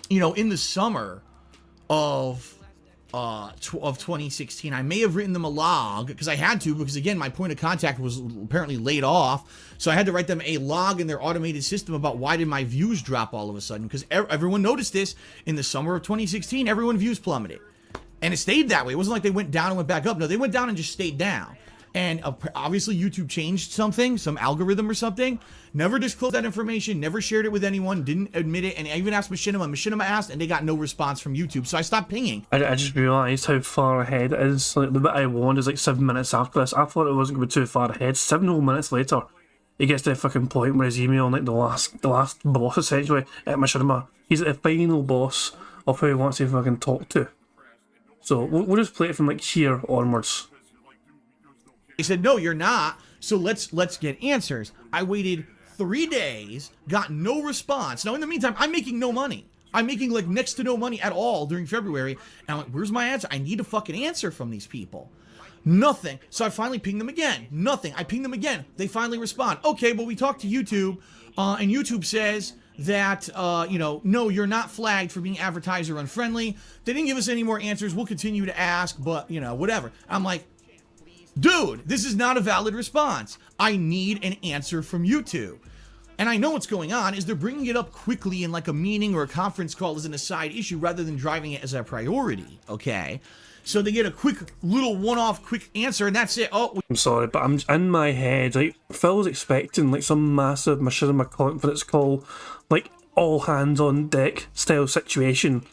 the summer of 2016, I may have written them a log, because I had to, because again, my point of contact was apparently laid off, so I had to write them a log in their automated system about why did my views drop all of a sudden, because everyone noticed this in the summer of 2016. Everyone views plummeted, and it stayed that way. It wasn't like they went down and went back up. No, they went down and just stayed down. And obviously YouTube changed something, some algorithm or something. Never disclosed that information, never shared it with anyone, didn't admit it. And I even asked Machinima. Machinima asked, and they got no response from YouTube. So I stopped pinging. I just realised how far ahead it is. Like, the bit I warned is like 7 minutes after this. I thought it wasn't going to be too far ahead. 7 whole minutes later, he gets to the fucking point where he's emailing like the last boss essentially at Machinima. He's at the final boss of who he wants to fucking talk to. So we'll just play it from like here onwards. He said, no, you're not. So let's get answers. I waited 3 days, got no response. Now, in the meantime, I'm making no money. I'm making like next to no money at all during February. And I'm like, where's my answer? I need a fucking answer from these people. Nothing. So I finally pinged them again. Nothing. I pinged them again. They finally respond. Okay, well, we talked to YouTube, and YouTube says that, no, you're not flagged for being advertiser unfriendly. They didn't give us any more answers. We'll continue to ask, but, whatever. I'm like, dude, this is not a valid response. I need an answer from YouTube. And I know what's going on is they're bringing it up quickly in like a meeting or a conference call as an aside issue rather than driving it as a priority, okay? So they get a quick little one-off quick answer and that's it. Oh, I'm sorry, but I'm in my head, like, Phil was expecting like some massive Machinima conference call, like all hands on deck style situation.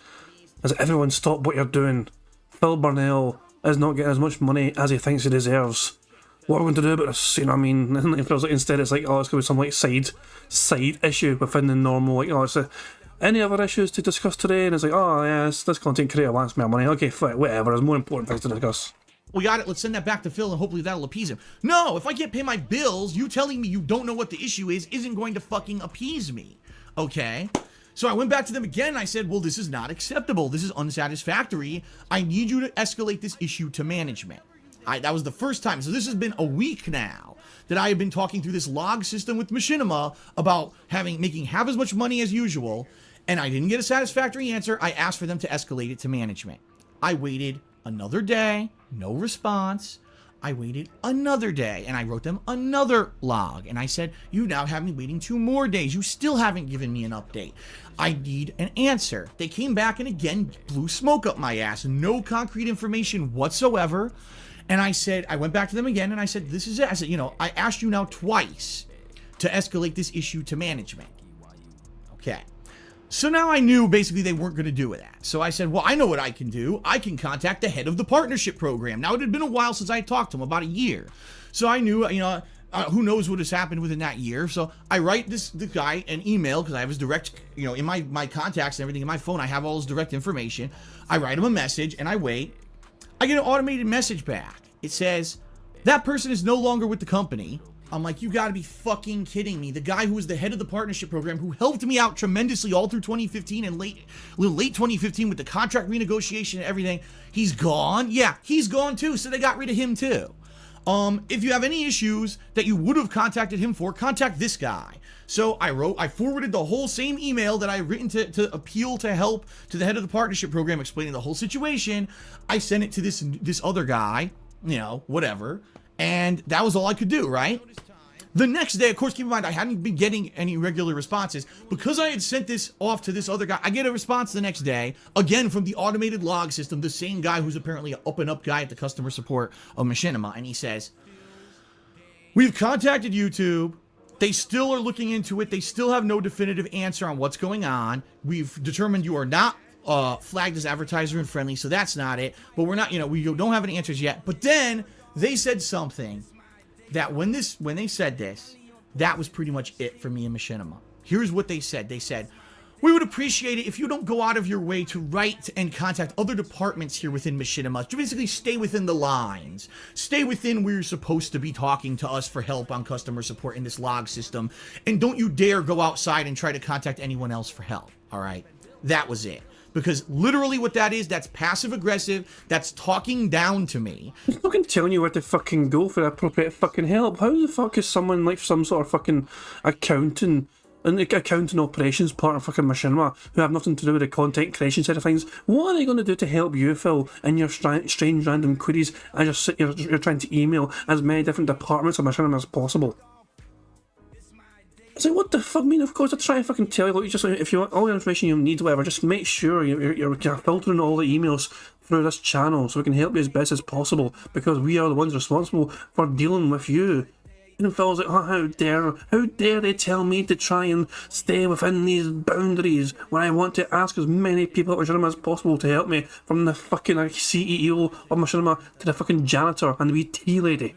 As everyone stop what you're doing. Phil Burnell is not getting as much money as he thinks he deserves. What are we going to do about this? You know what I mean? And it feels like instead it's like, oh, it's going to be some like side issue within the normal, like, oh, it's any other issues to discuss today? And it's like, oh, yes, this content creator wants more money. Okay, fine, whatever. There's more important things to discuss. We got it. Let's send that back to Phil and hopefully that'll appease him. No, if I can't pay my bills, you telling me you don't know what the issue is isn't going to fucking appease me. Okay? So I went back to them again and I said, well, this is not acceptable. This is unsatisfactory. I need you to escalate this issue to management. That was the first time. So this has been a week now that I have been talking through this log system with Machinima about making half as much money as usual, and I didn't get a satisfactory answer. I asked for them to escalate it to management. I waited another day, no response. I waited another day and I wrote them another log and I said, you now have me waiting 2 more days. You still haven't given me an update. I need an answer. They came back and again blew smoke up my ass. No concrete information whatsoever. And I said, I went back to them again and I said, this is it. I said, I asked you now twice to escalate this issue to management. Okay. So now I knew basically they weren't going to do that. So I said, well, I know what I can do. I can contact the head of the partnership program. Now, it had been a while since I had talked to him, about a year. So I knew, who knows what has happened within that year. So I write the guy an email because I have his direct, in my contacts and everything in my phone, I have all his direct information. I write him a message and I wait. I get an automated message back. It says, That person is no longer with the company. I'm like, you gotta be fucking kidding me. The guy who was the head of the partnership program, who helped me out tremendously all through 2015 and late 2015 with the contract renegotiation and everything, he's gone. Yeah, he's gone too, so they got rid of him too. If you have any issues that you would have contacted him for, contact this guy. So I forwarded the whole same email that I written to appeal to help to the head of the partnership program, explaining the whole situation. I sent it to this other guy, you know, whatever. And that was all I could do, right? The next day, of course, keep in mind, I hadn't been getting any regular responses. Because I had sent this off to this other guy, I get a response the next day, again from the automated log system, the same guy who's apparently an up-and-up guy at the customer support of Machinima. And he says, we've contacted YouTube. They still are looking into it. They still have no definitive answer on what's going on. We've determined you are not flagged as advertiser and friendly, so that's not it. But we're not, you know, we don't have any answers yet. But then they said something that when they said this, that was pretty much it for me and Machinima. Here's what they said. They said, we would appreciate it if you don't go out of your way to write and contact other departments here within Machinima. To basically stay within the lines. Stay within where you're supposed to be talking to us for help on customer support in this log system. And don't you dare go outside and try to contact anyone else for help. All right? That was it. Because literally what that is, that's passive aggressive, that's talking down to me. He's fucking telling you where to fucking go for appropriate fucking help. How the fuck is someone like some sort of fucking accounting operations part of fucking Machinima who have nothing to do with the content creation side of things? What are they going to do to help you, Phil, in your strange random queries as you're trying to email as many different departments of Machinima as possible? It's like, what the fuck? I mean, of course, I try and fucking tell you, look, you just, if you want all the information you need, whatever, just make sure you're filtering all the emails through this channel so we can help you as best as possible, because we are the ones responsible for dealing with you. And Phil's like, oh, how dare they tell me to try and stay within these boundaries when I want to ask as many people at Machinima as possible to help me, from the fucking CEO of Machinima to the fucking janitor and the wee tea lady.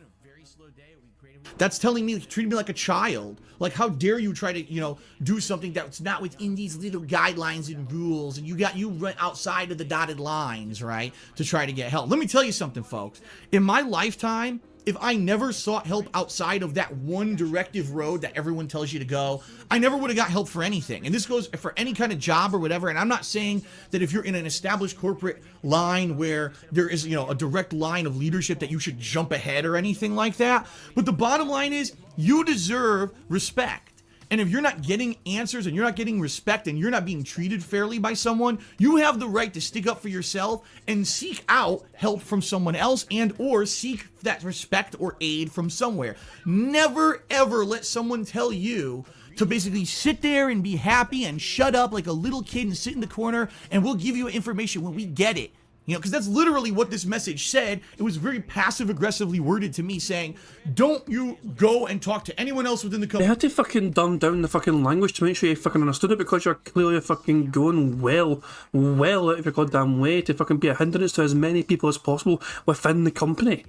That's telling me, treating me like a child. Like, how dare you try to, you know, do something that's not within these little guidelines and rules, and you run outside of the dotted lines, right, to try to get help. Let me tell you something, folks. In my lifetime, if I never sought help outside of that one directive road that everyone tells you to go, I never would have got help for anything. And this goes for any kind of job or whatever. And I'm not saying that if you're in an established corporate line where there is, you know, a direct line of leadership that you should jump ahead or anything like that. But the bottom line is, you deserve respect. And if you're not getting answers and you're not getting respect and you're not being treated fairly by someone, you have the right to stick up for yourself and seek out help from someone else and or seek that respect or aid from somewhere. Never ever let someone tell you to basically sit there and be happy and shut up like a little kid and sit in the corner and we'll give you information when we get it. You know, because that's literally what this message said. It was very passive-aggressively worded to me, saying, don't you go and talk to anyone else within the company. They had to fucking dumb down the fucking language to make sure you fucking understood it, because you're clearly fucking going well out of your goddamn way to fucking be a hindrance to as many people as possible within the company.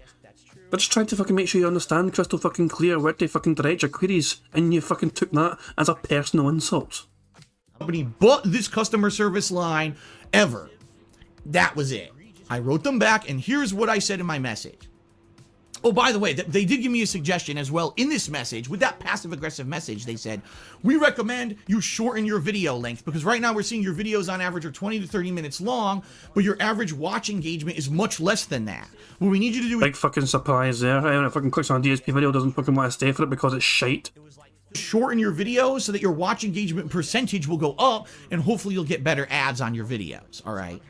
They're just trying to fucking make sure you understand crystal fucking clear where to fucking direct your queries, and you fucking took that as a personal insult. Company but this customer service line ever. That was it. I wrote them back, and here's what I said in my message. Oh, by the way, they did give me a suggestion as well in this message. With that passive-aggressive message, they said, we recommend you shorten your video length, because right now we're seeing your videos on average are 20 to 30 minutes long, but your average watch engagement is much less than that. What we need you to do is... Big fucking surprise there. Anyone that fucking clicks on a DSP video doesn't fucking want to stay for it because it's shite. Shorten your videos so that your watch engagement percentage will go up, and hopefully you'll get better ads on your videos, all right?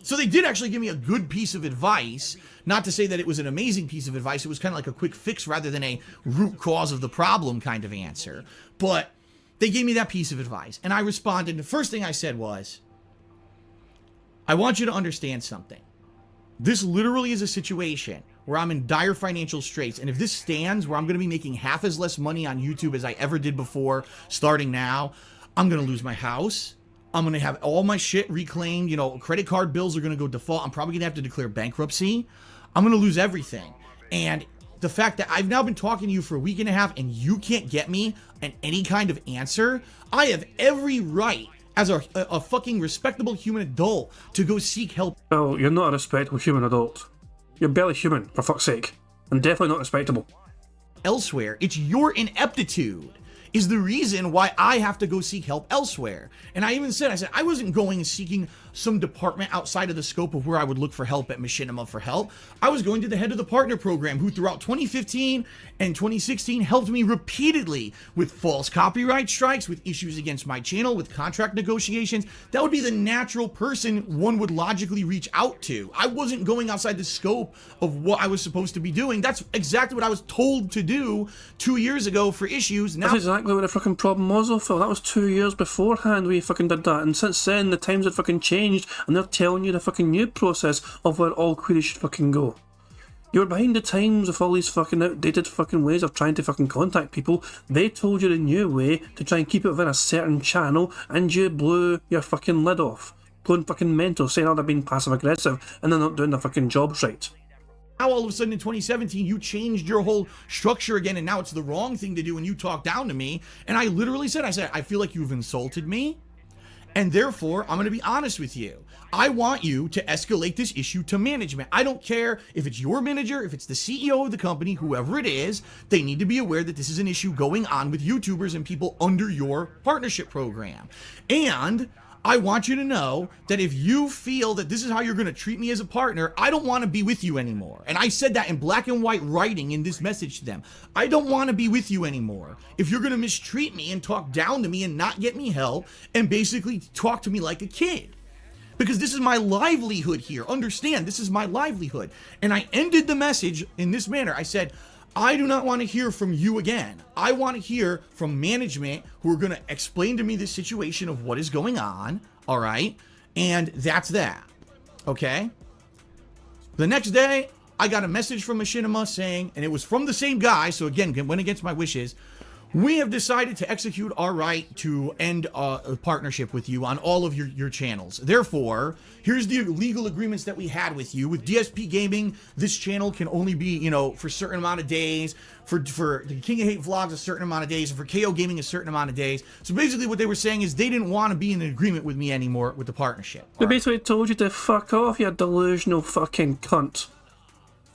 So they did actually give me a good piece of advice. Not to say that it was an amazing piece of advice. It was kind of like a quick fix rather than a root cause of the problem kind of answer. But they gave me that piece of advice. And I responded. The first thing I said was, I want you to understand something. This literally is a situation where I'm in dire financial straits. And if this stands where I'm going to be making half as less money on YouTube as I ever did before, starting now, I'm going to lose my house. I'm going to have all my shit reclaimed. You know, credit card bills are going to go default. I'm probably going to have to declare bankruptcy. I'm going to lose everything. And the fact that I've now been talking to you for a week and a half and you can't get me any kind of answer, I have every right as a fucking respectable human adult to go seek help. Well, you're not a respectable human adult. You're barely human, for fuck's sake. And definitely not respectable. Elsewhere, it's your ineptitude is the reason why I have to go seek help elsewhere. And I even said, I wasn't going and seeking some department outside of the scope of where I would look for help at Machinima for help. I was going to the head of the partner program, who throughout 2015 and 2016 helped me repeatedly with false copyright strikes, with issues against my channel, with contract negotiations. That would be the natural person one would logically reach out to. I wasn't going outside the scope of what I was supposed to be doing. That's exactly what I was told to do 2 years ago for issues. Now, That's exactly what the fucking problem was, though, Phil. That was 2 years beforehand we fucking did that. And since then, the times have fucking changed, and they're telling you the fucking new process of where all queries should fucking go. You're behind the times with all these fucking outdated fucking ways of trying to fucking contact people. They told you the new way to try and keep it within a certain channel, and you blew your fucking lid off. Going fucking mental, saying, oh, they're being passive aggressive, and they're not doing their fucking jobs right. now all of a sudden in 2017, you changed your whole structure again, and now it's the wrong thing to do, and you talk down to me. And I literally said, I feel like you've insulted me, and therefore, I'm going to be honest with you. I want you to escalate this issue to management. I don't care if it's your manager, if it's the CEO of the company, whoever it is, they need to be aware that this is an issue going on with YouTubers and people under your partnership program. And I want you to know that if you feel that this is how you're going to treat me as a partner, I don't want to be with you anymore. And I said that in black and white writing in this message to them. I don't want to be with you anymore. If you're going to mistreat me and talk down to me and not get me help and basically talk to me like a kid. Because this is my livelihood here. Understand, this is my livelihood. And I ended the message in this manner. I said, I do not want to hear from you again. I want to hear from management who are going to explain to me the situation of what is going on, all right? And that's that, okay? The next day, I got a message from Machinima saying, and it was from the same guy, so again, went against my wishes, we have decided to execute our right to end a partnership with you on all of your channels. Therefore, here's the legal agreements that we had with you. With DSP Gaming, this channel can only be, for a certain amount of days. For the King of Hate Vlogs, a certain amount of days. And for KO Gaming, a certain amount of days. So basically what they were saying is they didn't want to be in an agreement with me anymore with the partnership. They basically told you to fuck off, you delusional fucking cunt.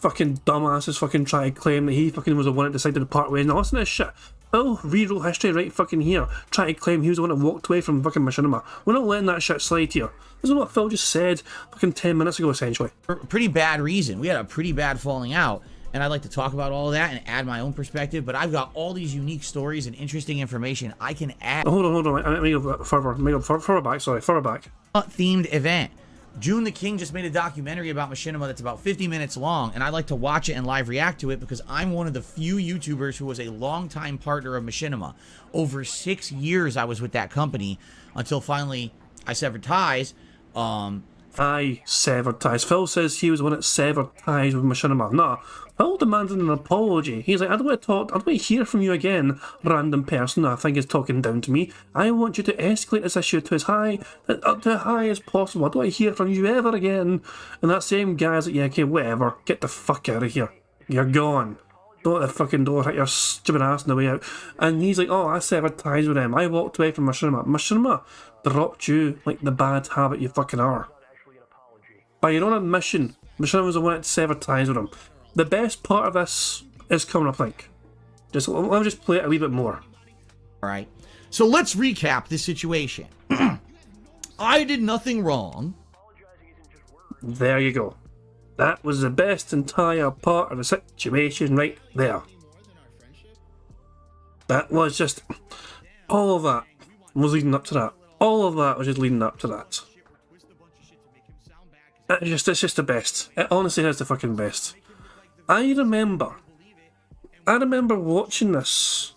Fucking dumbasses fucking try to claim that he fucking was the one that decided to part ways. Now listen to this shit. Phil rewrote history right fucking here, trying to claim he was the one that walked away from fucking Machinima. We're not letting that shit slide here. This is what Phil just said fucking 10 minutes ago, essentially. For a pretty bad reason. We had a pretty bad falling out, and I'd like to talk about all of that and add my own perspective, but I've got all these unique stories and interesting information I can add. Oh, hold on. Let me go further back. Further back. Themed event. June the King just made a documentary about Machinima that's about 50 minutes long, and I'd like to watch it and live react to it because I'm one of the few YouTubers who was a longtime partner of Machinima. Over 6 years I was with that company until finally I severed ties. I severed ties. Phil says he was the one that severed ties with Machinima. No, Phil demanded an apology. He's like, I don't want to hear from you again, random person that I think is talking down to me. I want you to escalate this issue to as high as possible. I don't want to hear from you ever again. And that same guy's like, yeah, okay, whatever. Get the fuck out of here. You're gone. Don't let the fucking door hit your stupid ass on the way out. And he's like, oh, I severed ties with him. I walked away from Machinima. Machinima dropped you like the bad habit you fucking are. By your own admission, Machinima was the one that severed ties with him. The best part of this is coming up, I think. Let me just play it a wee bit more. All right. So let's recap this situation. I did nothing wrong. There you go. That was the best entire part of the situation right there. That was just... all of that was leading up to that. All of that was just leading up to that. It's just the best. It honestly is the fucking best. I remember watching this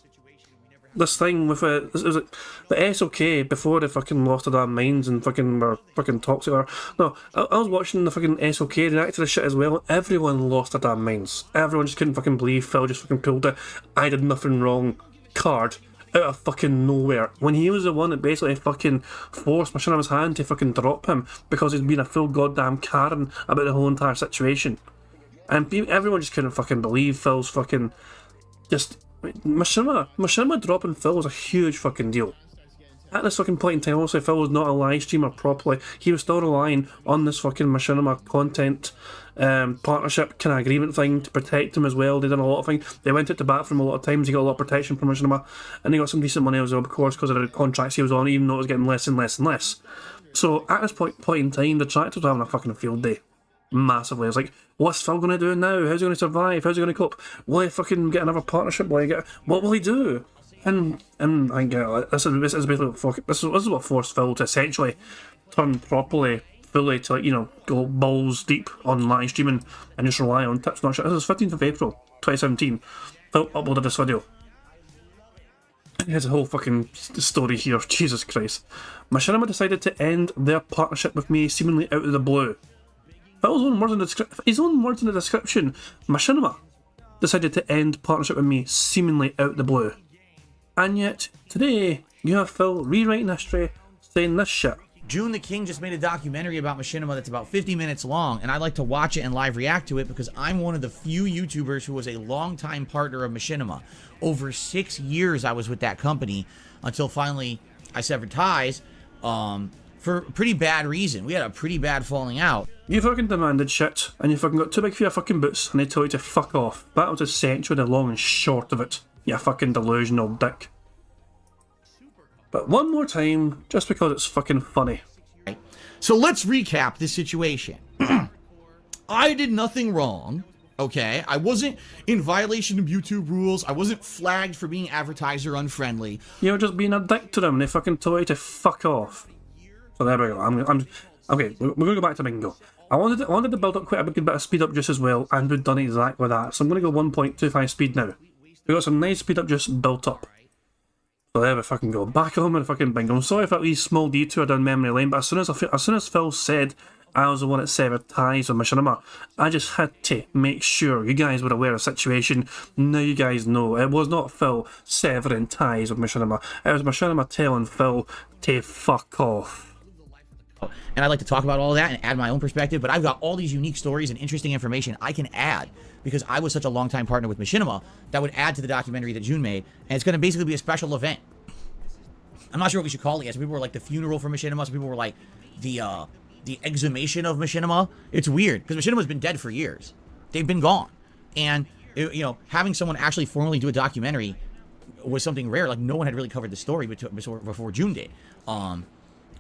thing with it was like the SOK before they fucking lost their damn minds and fucking were fucking toxic. No, I was watching the fucking SOK react to the shit as well. Everyone lost their damn minds. Everyone just couldn't fucking believe Phil just fucking pulled it. I did nothing wrong card out of fucking nowhere. When he was the one that basically fucking forced Machinima's hand to fucking drop him because he's been a full goddamn Karen about the whole entire situation. And everyone just couldn't fucking believe Phil's fucking... Machinima dropping Phil was a huge fucking deal. at this fucking point in time, obviously Phil was not a live streamer properly. He was still relying on this fucking Machinima content partnership kind of agreement thing to protect him as well. They done a lot of things. They went into bat for him a lot of times. He got a lot of protection from Machinima, and he got some decent money as well, of course, because of the contracts he was on, even though it was getting less and less and less. So at this point in time, the tractors were having a fucking field day. Massively. I was like, what's Phil going to do now? How's he going to survive? How's he going to cope? Will he fucking get another partnership? What will he do? And I get this is basically this is what forced Phil to essentially turn properly, fully to, like, you know, go balls deep on live streaming and just rely on tips. Not shit. This is 15th of April 2017. Phil uploaded this video. Here's a whole fucking story here. Jesus Christ. Machinima decided to end their partnership with me seemingly out of the blue. Phil's own words in the description. Machinima decided to end partnership with me seemingly out the blue. And yet, today, you have Phil rewriting history, saying this shit. June the King just made a documentary about Machinima that's about 50 minutes long, and I like to watch it and live react to it because I'm one of the few YouTubers who was a longtime partner of Machinima. Over 6 years I was with that company until finally I severed ties for a pretty bad reason. We had a pretty bad falling out. You fucking demanded shit, and you fucking got too big for your fucking boots, and they told you to fuck off. That was essentially the long and short of it. You fucking delusional dick. But one more time, just because it's fucking funny. So let's recap this situation. I did nothing wrong, okay? I wasn't in violation of YouTube rules. I wasn't flagged for being advertiser unfriendly. You were just being a dick to them, and they fucking told you to fuck off. So there we go. Okay, we're going to go back to Bingo. I wanted to build up quite a bit of speed up juice as well, and we've done exactly that. So I'm going to go 1.25 speed now. We got some nice speed up juice built up. So there we fucking go. Back home in fucking Bingo. I'm sorry for that wee small detour down memory lane, but as soon as Phil said I was the one that severed ties with Machinima, I just had to make sure you guys were aware of the situation. Now you guys know it was not Phil severing ties with Machinima. It was Machinima telling Phil to fuck off. And I'd like to talk about all of that and add my own perspective, but I've got all these unique stories and interesting information I can add because I was such a long-time partner with Machinima that would add to the documentary that June made, and it's going to basically be a special event. I'm not sure what we should call it yet. Some people were like the funeral for Machinima, some people were like the exhumation of Machinima. It's weird because Machinima's been dead for years. They've been gone. And, you know, having someone actually formally do a documentary was something rare. Like, no one had really covered the story before June did.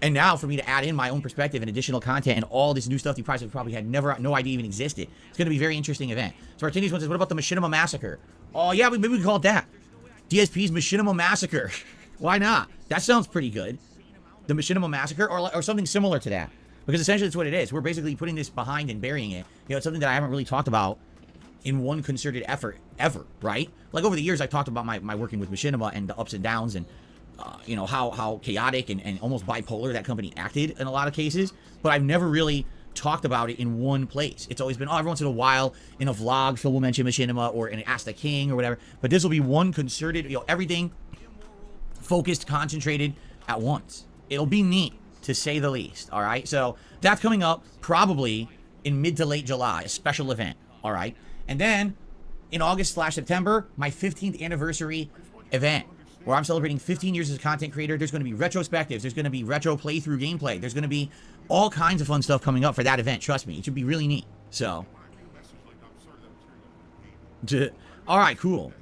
And now for me to add in my own perspective and additional content and all this new stuff you probably had no idea even existed, it's going to be a very interesting event. So Martini's one says, what about the Machinima Massacre? Oh, yeah, maybe we can call it that. DSP's Machinima Massacre. Why not? That sounds pretty good. The Machinima Massacre or something similar to that. Because essentially that's what it is. We're basically putting this behind and burying it. You know, it's something that I haven't really talked about in one concerted effort ever, right? Like over the years, I've talked about my working with Machinima and the ups and downs and you know, how chaotic and almost bipolar that company acted in a lot of cases, but I've never really talked about it in one place. It's always been, every once in a while in a vlog, Phil will mention Machinima or in Ask the King or whatever, but this will be one concerted, you know, everything focused, concentrated at once. It'll be neat, to say the least, all right? So that's coming up probably in mid to late July, a special event, all right? And then in August/September, my 15th anniversary event, where I'm celebrating 15 years as a content creator. There's going to be retrospectives. There's going to be retro playthrough gameplay. There's going to be all kinds of fun stuff coming up for that event. Trust me, it should be really neat. So, all right, cool.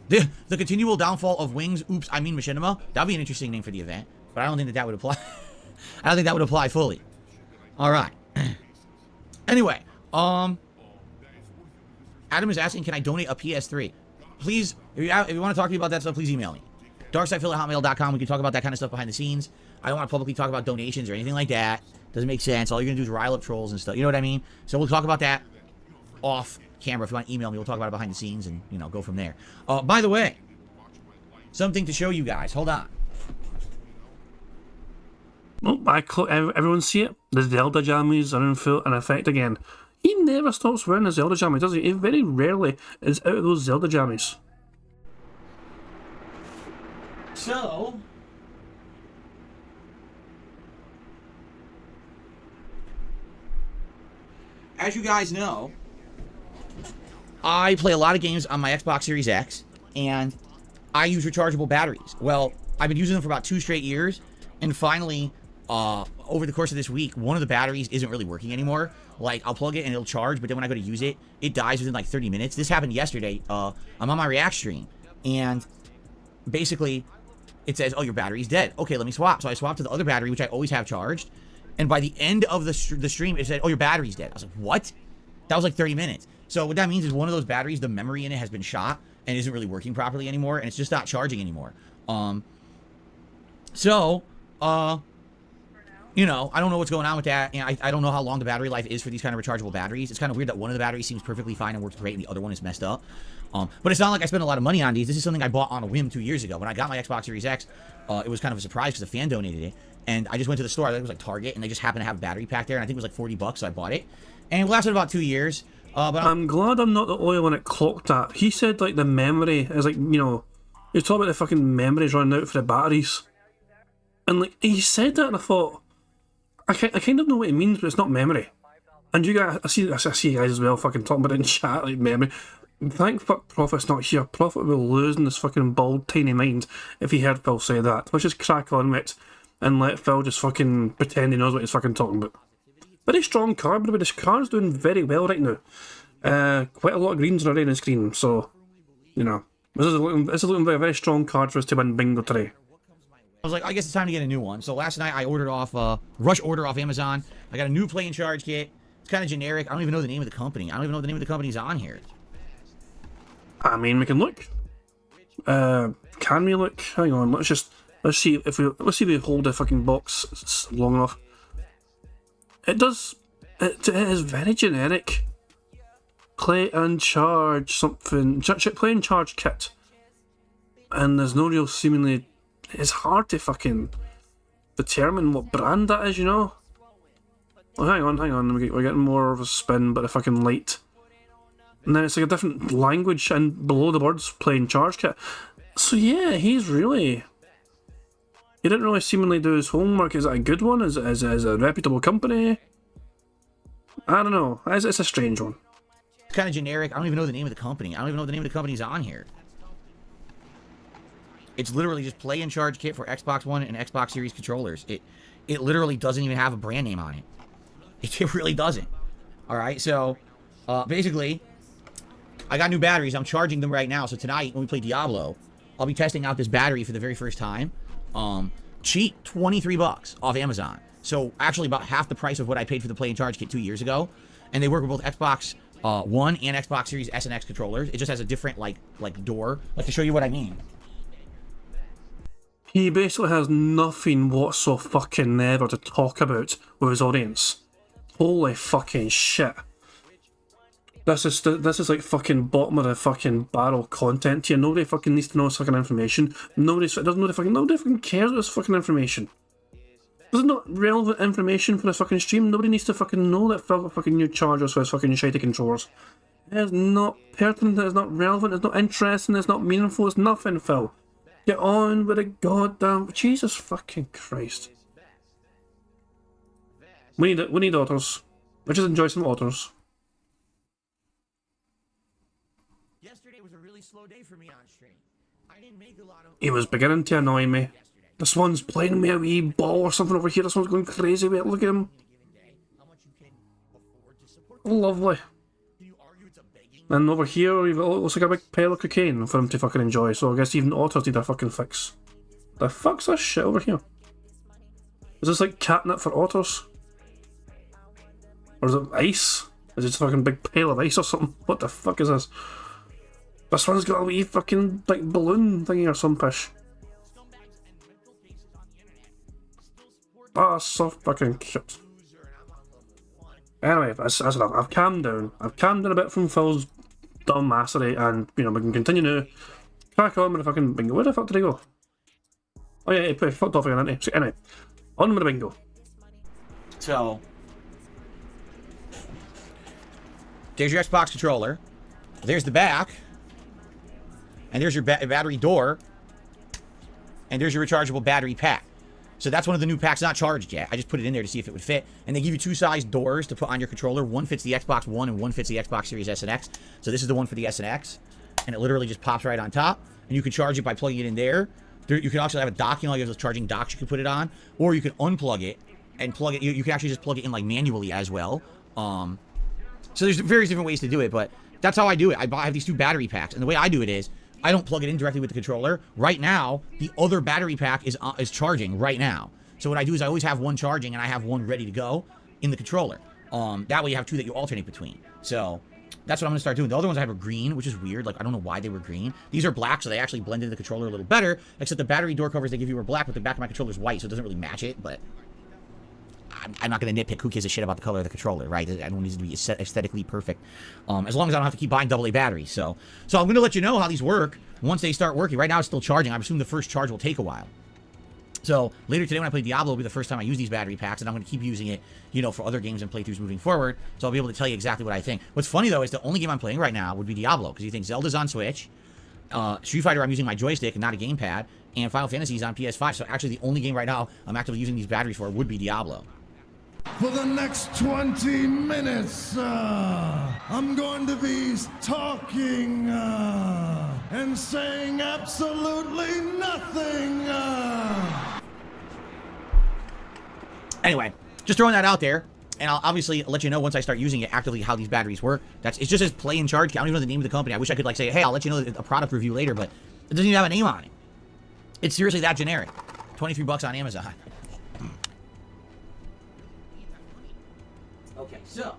The continual downfall of Wings. Oops, I mean Machinima. That'd be an interesting name for the event, but I don't think that would apply. I don't think that would apply fully. All right. Anyway, Adam is asking, can I donate a PS3? Please, if you want to talk to me about that stuff, please email me. darksidefil@hotmail.com. We can talk about that kind of stuff behind the scenes. I don't want to publicly talk about donations or anything like that. Doesn't make sense. All you're going to do is rile up trolls and stuff. You know what I mean? So we'll talk about that off camera. If you want to email me, we'll talk about it behind the scenes and, you know, go from there. By the way, something to show you guys. Hold on. Oh, everyone see it? The Zelda jammies are in effect again. He never stops wearing the Zelda jammies, does he? He very rarely is out of those Zelda jammies. So, as you guys know, I play a lot of games on my Xbox Series X, and I use rechargeable batteries. Well, I've been using them for about 2 straight years, And finally, over the course of this week, one of the batteries isn't really working anymore. Like, I'll plug it and it'll charge, but then when I go to use it, it dies within like 30 minutes. This happened yesterday. I'm on my React stream, and basically, it says, oh, your battery's dead. Okay, let me swap. So I swapped to the other battery, which I always have charged. And by the end of the stream, it said, oh, your battery's dead. I was like, what? That was like 30 minutes. So what that means is one of those batteries, the memory in it has been shot and isn't really working properly anymore, and it's just not charging anymore. You know, I don't know what's going on with that. And I don't know how long the battery life is for these kind of rechargeable batteries. It's kind of weird that one of the batteries seems perfectly fine and works great, and the other one is messed up. But it's not like I spent a lot of money on these. This is something I bought on a whim 2 years ago. When I got my Xbox Series X, it was kind of a surprise because a fan donated it. And I just went to the store. I think it was like Target, and they just happened to have a battery pack there. And I think it was like $40, so I bought it. And it lasted about 2 years. But I'm glad I'm not the only one that clocked that. He said, like, the memory is like, you know, you're talking about the fucking memories running out for the batteries. And, like, he said that, and I thought, I kind of know what it means, but it's not memory. And you guys, I see you guys as well fucking talking about it in chat, like memory. Thank fuck Prophet's not here. Prophet will be losing his fucking bald, tiny mind if he heard Phil say that. Let's just crack on with it and let Phil just fucking pretend he knows what he's fucking talking about. Very strong card, by the way. This card's doing very well right now. Quite a lot of greens already on the screen, so, you know, this is looking like a very strong card for us to win bingo today. I was like, I guess it's time to get a new one. So last night I ordered off, rush order off Amazon. I got a new play and charge kit. It's kind of generic. I don't even know the name of the company. I don't even know the name of the company's on here. I mean, we can look. Can we look? Hang on, let's see if we hold the fucking box long enough. It is very generic. Play and charge something. Play and charge kit. And there's no real seemingly. It's hard to fucking determine what brand that is, you know? Oh, hang on. We're getting more of a spin, but a fucking light. And then it's like a different language, and below the words, playing charge kit. So yeah, he didn't really seemingly do his homework. Is it a good one? Is it a reputable company? I don't know. It's a strange one. It's kind of generic. I don't even know the name of the company. I don't even know the name of the company's on here. It's literally just play and charge kit for Xbox One and Xbox Series controllers. It literally doesn't even have a brand name on it. It really doesn't. All right, so basically, I got new batteries. I'm charging them right now. So tonight, when we play Diablo, I'll be testing out this battery for the very first time. Cheap, $23 off Amazon. So actually about half the price of what I paid for the play and charge kit 2 years ago. And they work with both Xbox One and Xbox Series S and X controllers. It just has a different like door. Like to show you what I mean. He basically has nothing whatsoever to talk about with his audience. Holy fucking shit. This is like fucking bottom of the fucking barrel content here. Nobody fucking needs to know this fucking information. Nobody fucking cares about this fucking information. This is not relevant information for the fucking stream. Nobody needs to fucking know that Phil got fucking new chargers for his fucking shitty controllers. It is not pertinent, it is not relevant, it's not interesting, it's not meaningful, it's nothing, Phil. Get on with the goddamn... Jesus fucking Christ. We need otters. Let's just enjoy some otters. Yesterday was a really slow day for me on stream. I didn't make a lot of... He was beginning to annoy me. This one's playing me a wee ball or something over here. This one's going crazy with it. Look at him. Lovely. And over here, it looks like a big pile of cocaine for him to fucking enjoy. So I guess even otters need a fucking fix. The fuck's this shit over here? Is this like catnip for otters? Or is it ice? Is it just a fucking big pail of ice or something? What the fuck is this? This one's got a wee fucking like balloon thingy or some pish. Ah, so fucking shit. Anyway, that's enough. I've calmed down. I've calmed down a bit from Phil's dumbassery, and you know we can continue now. Crack on with the fucking bingo. Where the fuck did he go? Oh yeah, he fucked off again, didn't he? So anyway, on with the bingo. So there's your Xbox controller. There's the back. And there's your battery door. And there's your rechargeable battery pack. So that's one of the new packs, not charged yet. I just put it in there to see if it would fit. And they give you two size doors to put on your controller. One fits the Xbox One and one fits the Xbox Series S and X. So this is the one for the S and X. And it literally just pops right on top. And you can charge it by plugging it in there. You can also have a docking, like those charging docks you can put it on, or you can unplug it and plug it. You can actually just plug it in like manually as well. So there's various different ways to do it, but that's how I do it. I have these 2 battery packs, and the way I do it is I don't plug it in directly with the controller. Right now, the other battery pack is charging right now. So what I do is I always have one charging, and I have one ready to go in the controller. That way you have 2 that you alternate between. So that's what I'm going to start doing. The other ones I have are green, which is weird. Like, I don't know why they were green. These are black, so they actually blend into the controller a little better, except the battery door covers they give you are black, but the back of my controller is white, so it doesn't really match it, but I'm not going to nitpick. Who gives a shit about the color of the controller, right? I don't need it to be aesthetically perfect. As long as I don't have to keep buying AA batteries. So I'm going to let you know how these work once they start working. Right now, it's still charging. I assume the first charge will take a while. So later today when I play Diablo will be the first time I use these battery packs, and I'm going to keep using it, you know, for other games and playthroughs moving forward. So I'll be able to tell you exactly what I think. What's funny, though, is the only game I'm playing right now would be Diablo, because you think Zelda's on Switch, Street Fighter I'm using my joystick and not a gamepad, and Final Fantasy's on PS5. So actually the only game right now I'm actively using these batteries for would be Diablo. For the next 20 minutes, I'm going to be talking and saying absolutely nothing. Anyway, just throwing that out there, and I'll obviously let you know once I start using it actively how these batteries work. It's just as Play and Charge. I don't even know the name of the company. I wish I could like say, hey, I'll let you know a product review later, but it doesn't even have a name on it. It's seriously that generic. $23 on Amazon. Okay, so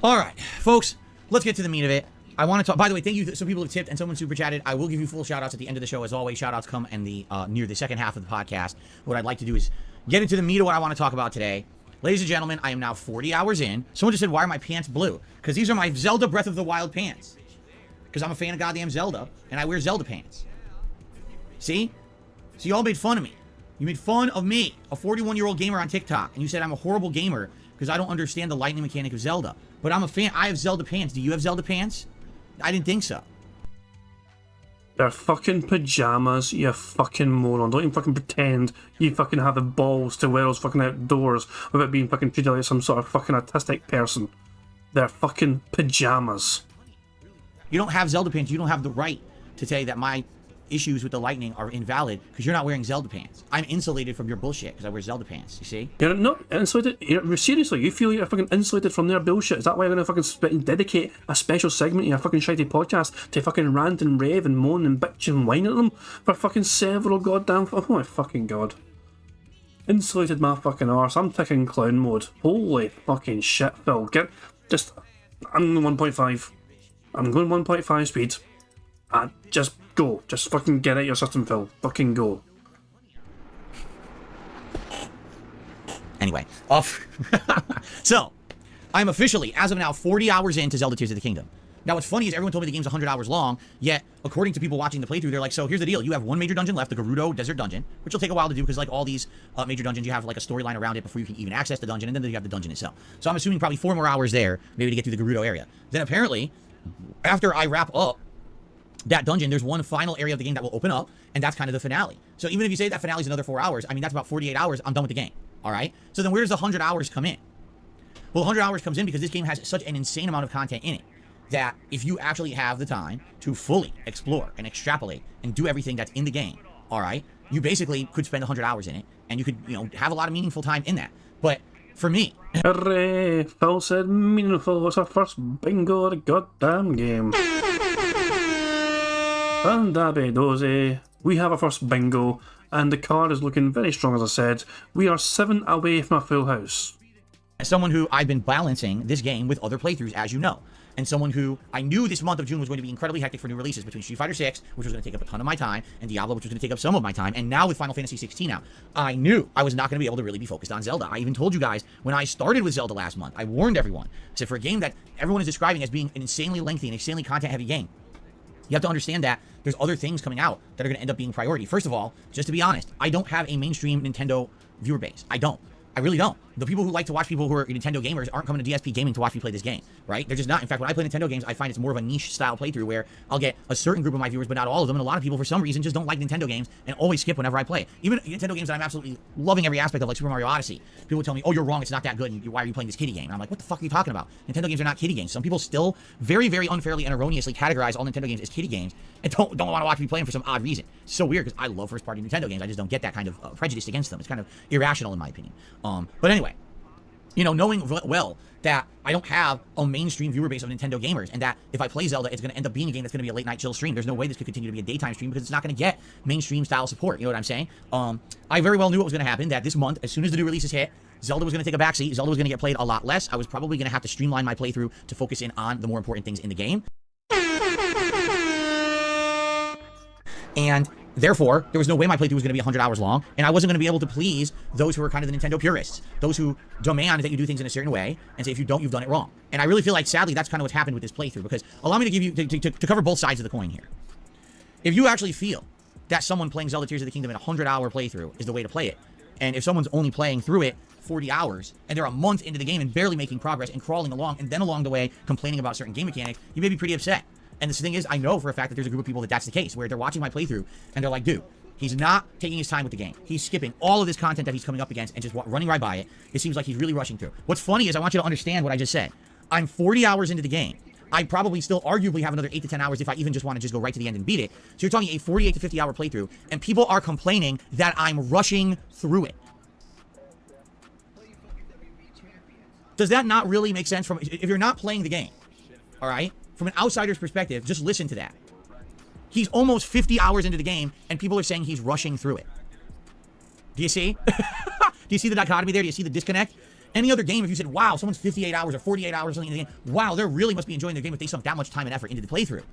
all right, folks, let's get to the meat of it. I want to talk, by the way, thank you. Some people have tipped and someone super chatted. I will give you full shout outs at the end of the show. As always, shout outs come in the near the second half of the podcast. What I'd like to do is get into the meat of what I want to talk about today. Ladies and gentlemen, I am now 40 hours in. Someone just said, why are my pants blue? Because these are my Zelda Breath of the Wild pants. Because I'm a fan of goddamn Zelda, and I wear Zelda pants. See? So you all made fun of me. You made fun of me, a 41-year-old gamer on TikTok, and you said I'm a horrible gamer because I don't understand the lightning mechanic of Zelda. But I'm a fan. I have Zelda pants. Do you have Zelda pants? I didn't think so. They're fucking pajamas, you fucking moron. Don't even fucking pretend you fucking have the balls to wear those fucking outdoors without being fucking treated like some sort of fucking autistic person. They're fucking pajamas. You don't have Zelda pants. You don't have the right to say that my issues with the lightning are invalid because you're not wearing Zelda pants. I'm insulated from your bullshit because I wear Zelda pants, you see? You're not insulated. Seriously, you feel you're fucking insulated from their bullshit? Is that why you're gonna fucking dedicate a special segment in your fucking shitty podcast to fucking rant and rave and moan and bitch and whine at them for fucking several goddamn... Oh my fucking god. Insulated my fucking arse. I'm ticking clown mode. Holy fucking shit, Phil. I'm going 1.5. I'm going 1.5 speed. Just go. Just fucking get out your system, Phil. Fucking go. Anyway, off. So, I'm officially, as of now, 40 hours into Zelda Tears of the Kingdom. Now, what's funny is everyone told me the game's 100 hours long, yet, according to people watching the playthrough, they're like, so here's the deal. You have one major dungeon left, the Gerudo Desert Dungeon, which will take a while to do because, like all these major dungeons, you have, like, a storyline around it before you can even access the dungeon, and then you have the dungeon itself. So I'm assuming probably 4 more hours there, maybe to get through the Gerudo area. Then, apparently, after I wrap up that dungeon, there's one final area of the game that will open up, and that's kind of the finale. So even if you say that finale is another 4 hours, I mean, that's about 48 hours, I'm done with the game, all right? So then where does the 100 hours come in? Well, 100 hours comes in because this game has such an insane amount of content in it that if you actually have the time to fully explore and extrapolate and do everything that's in the game, all right, you basically could spend 100 hours in it, and you could, you know, have a lot of meaningful time in that. But for me... Hooray! Phil said meaningful was our first bingo of the goddamn game. And Abby Dozy, we have our first bingo, and the card is looking very strong, as I said. We are 7 away from a full house. As someone who I've been balancing this game with other playthroughs, as you know, and someone who I knew this month of June was going to be incredibly hectic for new releases between Street Fighter 6, which was going to take up a ton of my time, and Diablo, which was going to take up some of my time, and now with Final Fantasy 16 out, I knew I was not going to be able to really be focused on Zelda. I even told you guys when I started with Zelda last month, I warned everyone. I said, for a game that everyone is describing as being an insanely lengthy and insanely content-heavy game, you have to understand that there's other things coming out that are going to end up being priority. First of all, just to be honest, I don't have a mainstream Nintendo viewer base. I don't. I really don't. The people who like to watch people who are Nintendo gamers aren't coming to DSP Gaming to watch me play this game, right? They're just not. In fact, when I play Nintendo games, I find it's more of a niche style playthrough where I'll get a certain group of my viewers, but not all of them. And a lot of people, for some reason, just don't like Nintendo games and always skip whenever I play. Even Nintendo games that I'm absolutely loving every aspect of, like Super Mario Odyssey. People tell me, oh, you're wrong, it's not that good, and why are you playing this kiddie game? And I'm like, what the fuck are you talking about? Nintendo games are not kiddie games. Some people still very, very unfairly and erroneously categorize all Nintendo games as kiddie games and don't want to watch me play them for some odd reason. It's so weird because I love first-party Nintendo games. I just don't get that kind of prejudice against them. It's kind of irrational in my opinion. But anyway, you know, knowing well that I don't have a mainstream viewer base of Nintendo gamers, and that if I play Zelda, it's going to end up being a game that's going to be a late night chill stream. There's no way this could continue to be a daytime stream because it's not going to get mainstream style support. You know what I'm saying? I very well knew what was going to happen, that this month, as soon as the new releases hit, Zelda was going to take a backseat. Zelda was going to get played a lot less. I was probably going to have to streamline my playthrough to focus in on the more important things in the game. And therefore, there was no way my playthrough was going to be 100 hours long, and I wasn't going to be able to please those who are kind of the Nintendo purists, those who demand that you do things in a certain way, and say if you don't, you've done it wrong. And I really feel like, sadly, that's kind of what's happened with this playthrough, because allow me to give you, to cover both sides of the coin here. If you actually feel that someone playing Zelda Tears of the Kingdom in a 100-hour playthrough is the way to play it, and if someone's only playing through it 40 hours, and they're a month into the game and barely making progress and crawling along, and then along the way complaining about certain game mechanics, you may be pretty upset. And the thing is, I know for a fact that there's a group of people that's the case, where they're watching my playthrough, and they're like, dude, he's not taking his time with the game. He's skipping all of this content that he's coming up against and just running right by it. It seems like he's really rushing through. What's funny is I want you to understand what I just said. I'm 40 hours into the game. I probably still arguably have another 8 to 10 hours if I even just want to just go right to the end and beat it. So you're talking a 48 to 50 hour playthrough, and people are complaining that I'm rushing through it. Does that not really make sense if you're not playing the game? All right? From an outsider's perspective, just listen to that. He's almost 50 hours into the game, and people are saying he's rushing through it. Do you see? Do you see the dichotomy there? Do you see the disconnect? Any other game, if you said, wow, someone's 58 hours or 48 hours or something in the game, wow, they really must be enjoying their game if they sunk that much time and effort into the playthrough.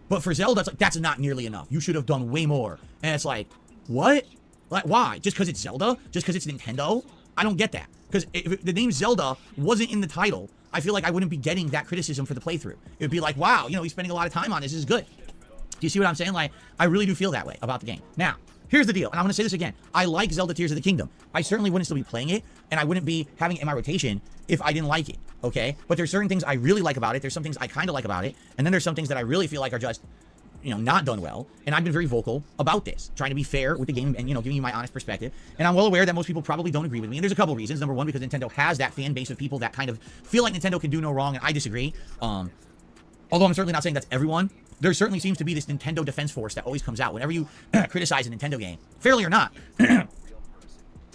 But for Zelda, it's like, that's not nearly enough. You should have done way more. And it's like, what? Like, why? Just because it's Zelda? Just because it's Nintendo? I don't get that. Because if the name Zelda wasn't in the title, I feel like I wouldn't be getting that criticism for the playthrough. It would be like, wow, you know, he's spending a lot of time on this. This is good. Do you see what I'm saying? Like, I really do feel that way about the game. Now, here's the deal, and I'm going to say this again. I like Zelda Tears of the Kingdom. I certainly wouldn't still be playing it, and I wouldn't be having it in my rotation if I didn't like it, okay? But there's certain things I really like about it. There's some things I kind of like about it, and then there's some things that I really feel like are just, you know, not done well. And I've been very vocal about this, trying to be fair with the game and, you know, giving you my honest perspective. And I'm well aware that most people probably don't agree with me. And there's a couple reasons. Number one, because Nintendo has that fan base of people that kind of feel like Nintendo can do no wrong, and I disagree. Although I'm certainly not saying that's everyone. There certainly seems to be this Nintendo defense force that always comes out whenever you criticize a Nintendo game, fairly or not.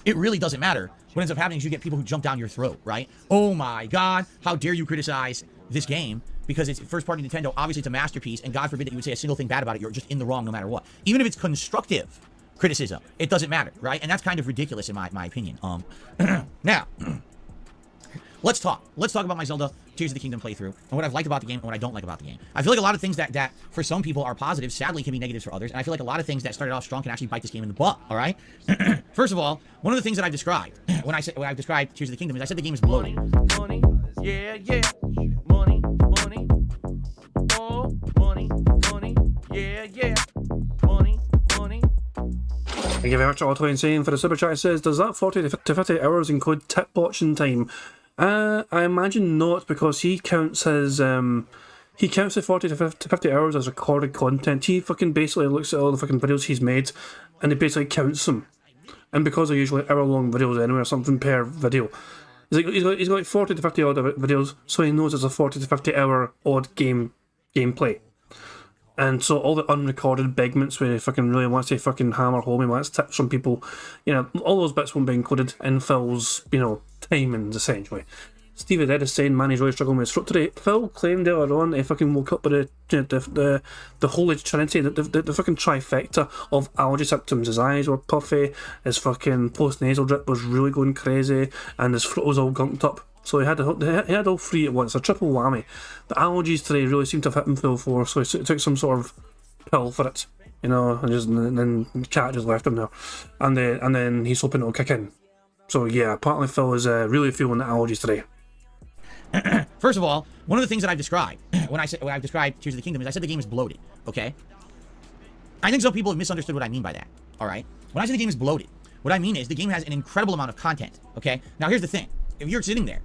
It really doesn't matter. What ends up happening is you get people who jump down your throat, right? Oh my God, how dare you criticize this game because it's first-party Nintendo. Obviously, it's a masterpiece, and God forbid that you would say a single thing bad about it. You're just in the wrong no matter what. Even if it's constructive criticism, it doesn't matter, right? And that's kind of ridiculous in my opinion. Now, let's talk. Let's talk about my Zelda Tears of the Kingdom playthrough and what I've liked about the game and what I don't like about the game. I feel like a lot of things that for some people are positives, sadly can be negatives for others. And I feel like a lot of things that started off strong can actually bite this game in the butt, all right? First of all, one of the things that I've described when I've described Tears of the Kingdom is I said the game is bloated. Money, yeah, yeah. Money, money. Oh, money, money. Yeah, yeah. Money, money. Thank you very much, Otto Insane, for the super chat. It says, does that 40 to 50 hours include tip watching time? I imagine not, because he counts his he counts the 40 to 50 hours as recorded content. He fucking basically looks at all the fucking videos he's made, and he basically counts them. And because they're usually hour-long videos anyway, or something per video, he's got like 40 to 50 odd videos, so he knows it's a 40 to 50 hour odd gameplay. And so all the unrecorded bigments where he fucking really wants to fucking hammer home, he wants tips from people, you know, all those bits won't be included in Phil's, you know, timings, essentially. Stevie Dead is saying, man, he's really struggling with his throat today. Phil claimed earlier on he fucking woke up with the holy trinity, the fucking trifecta of allergy symptoms. His eyes were puffy, his fucking post-nasal drip was really going crazy, and his throat was all gunked up. So he had all three at once, a triple whammy. The allergies today really seemed to have hit him full force, so he took some sort of pill for it, you know, and then the cat just left him there. And then he's hoping it'll kick in. So yeah, apparently Phil is really feeling the allergies today. First of all, one of the things that I've described when I've described Tears of the Kingdom is I said the game is bloated, okay? I think some people have misunderstood what I mean by that, all right? When I say the game is bloated, What I mean is the game has an incredible amount of content, okay? Now, here's the thing. If you're sitting there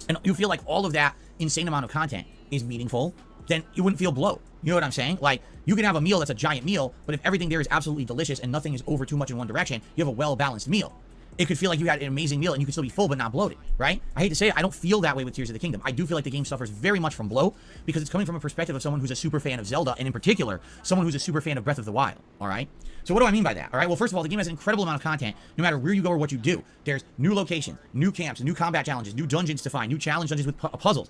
and you feel like all of that insane amount of content is meaningful, then you wouldn't feel bloat. You know what I'm saying? Like, you can have a meal that's a giant meal, but if everything there is absolutely delicious and nothing is over too much in one direction, you have a well-balanced meal. It could feel like you had an amazing meal and you could still be full but not bloated, right? I hate to say it, I don't feel that way with Tears of the Kingdom. I do feel like the game suffers very much from bloat because it's coming from a perspective of someone who's a super fan of Zelda, and in particular, someone who's a super fan of Breath of the Wild, all right? So what do I mean by that, all right? Well, first of all, the game has an incredible amount of content no matter where you go or what you do. There's new locations, new camps, new combat challenges, new dungeons to find, new challenge dungeons with puzzles.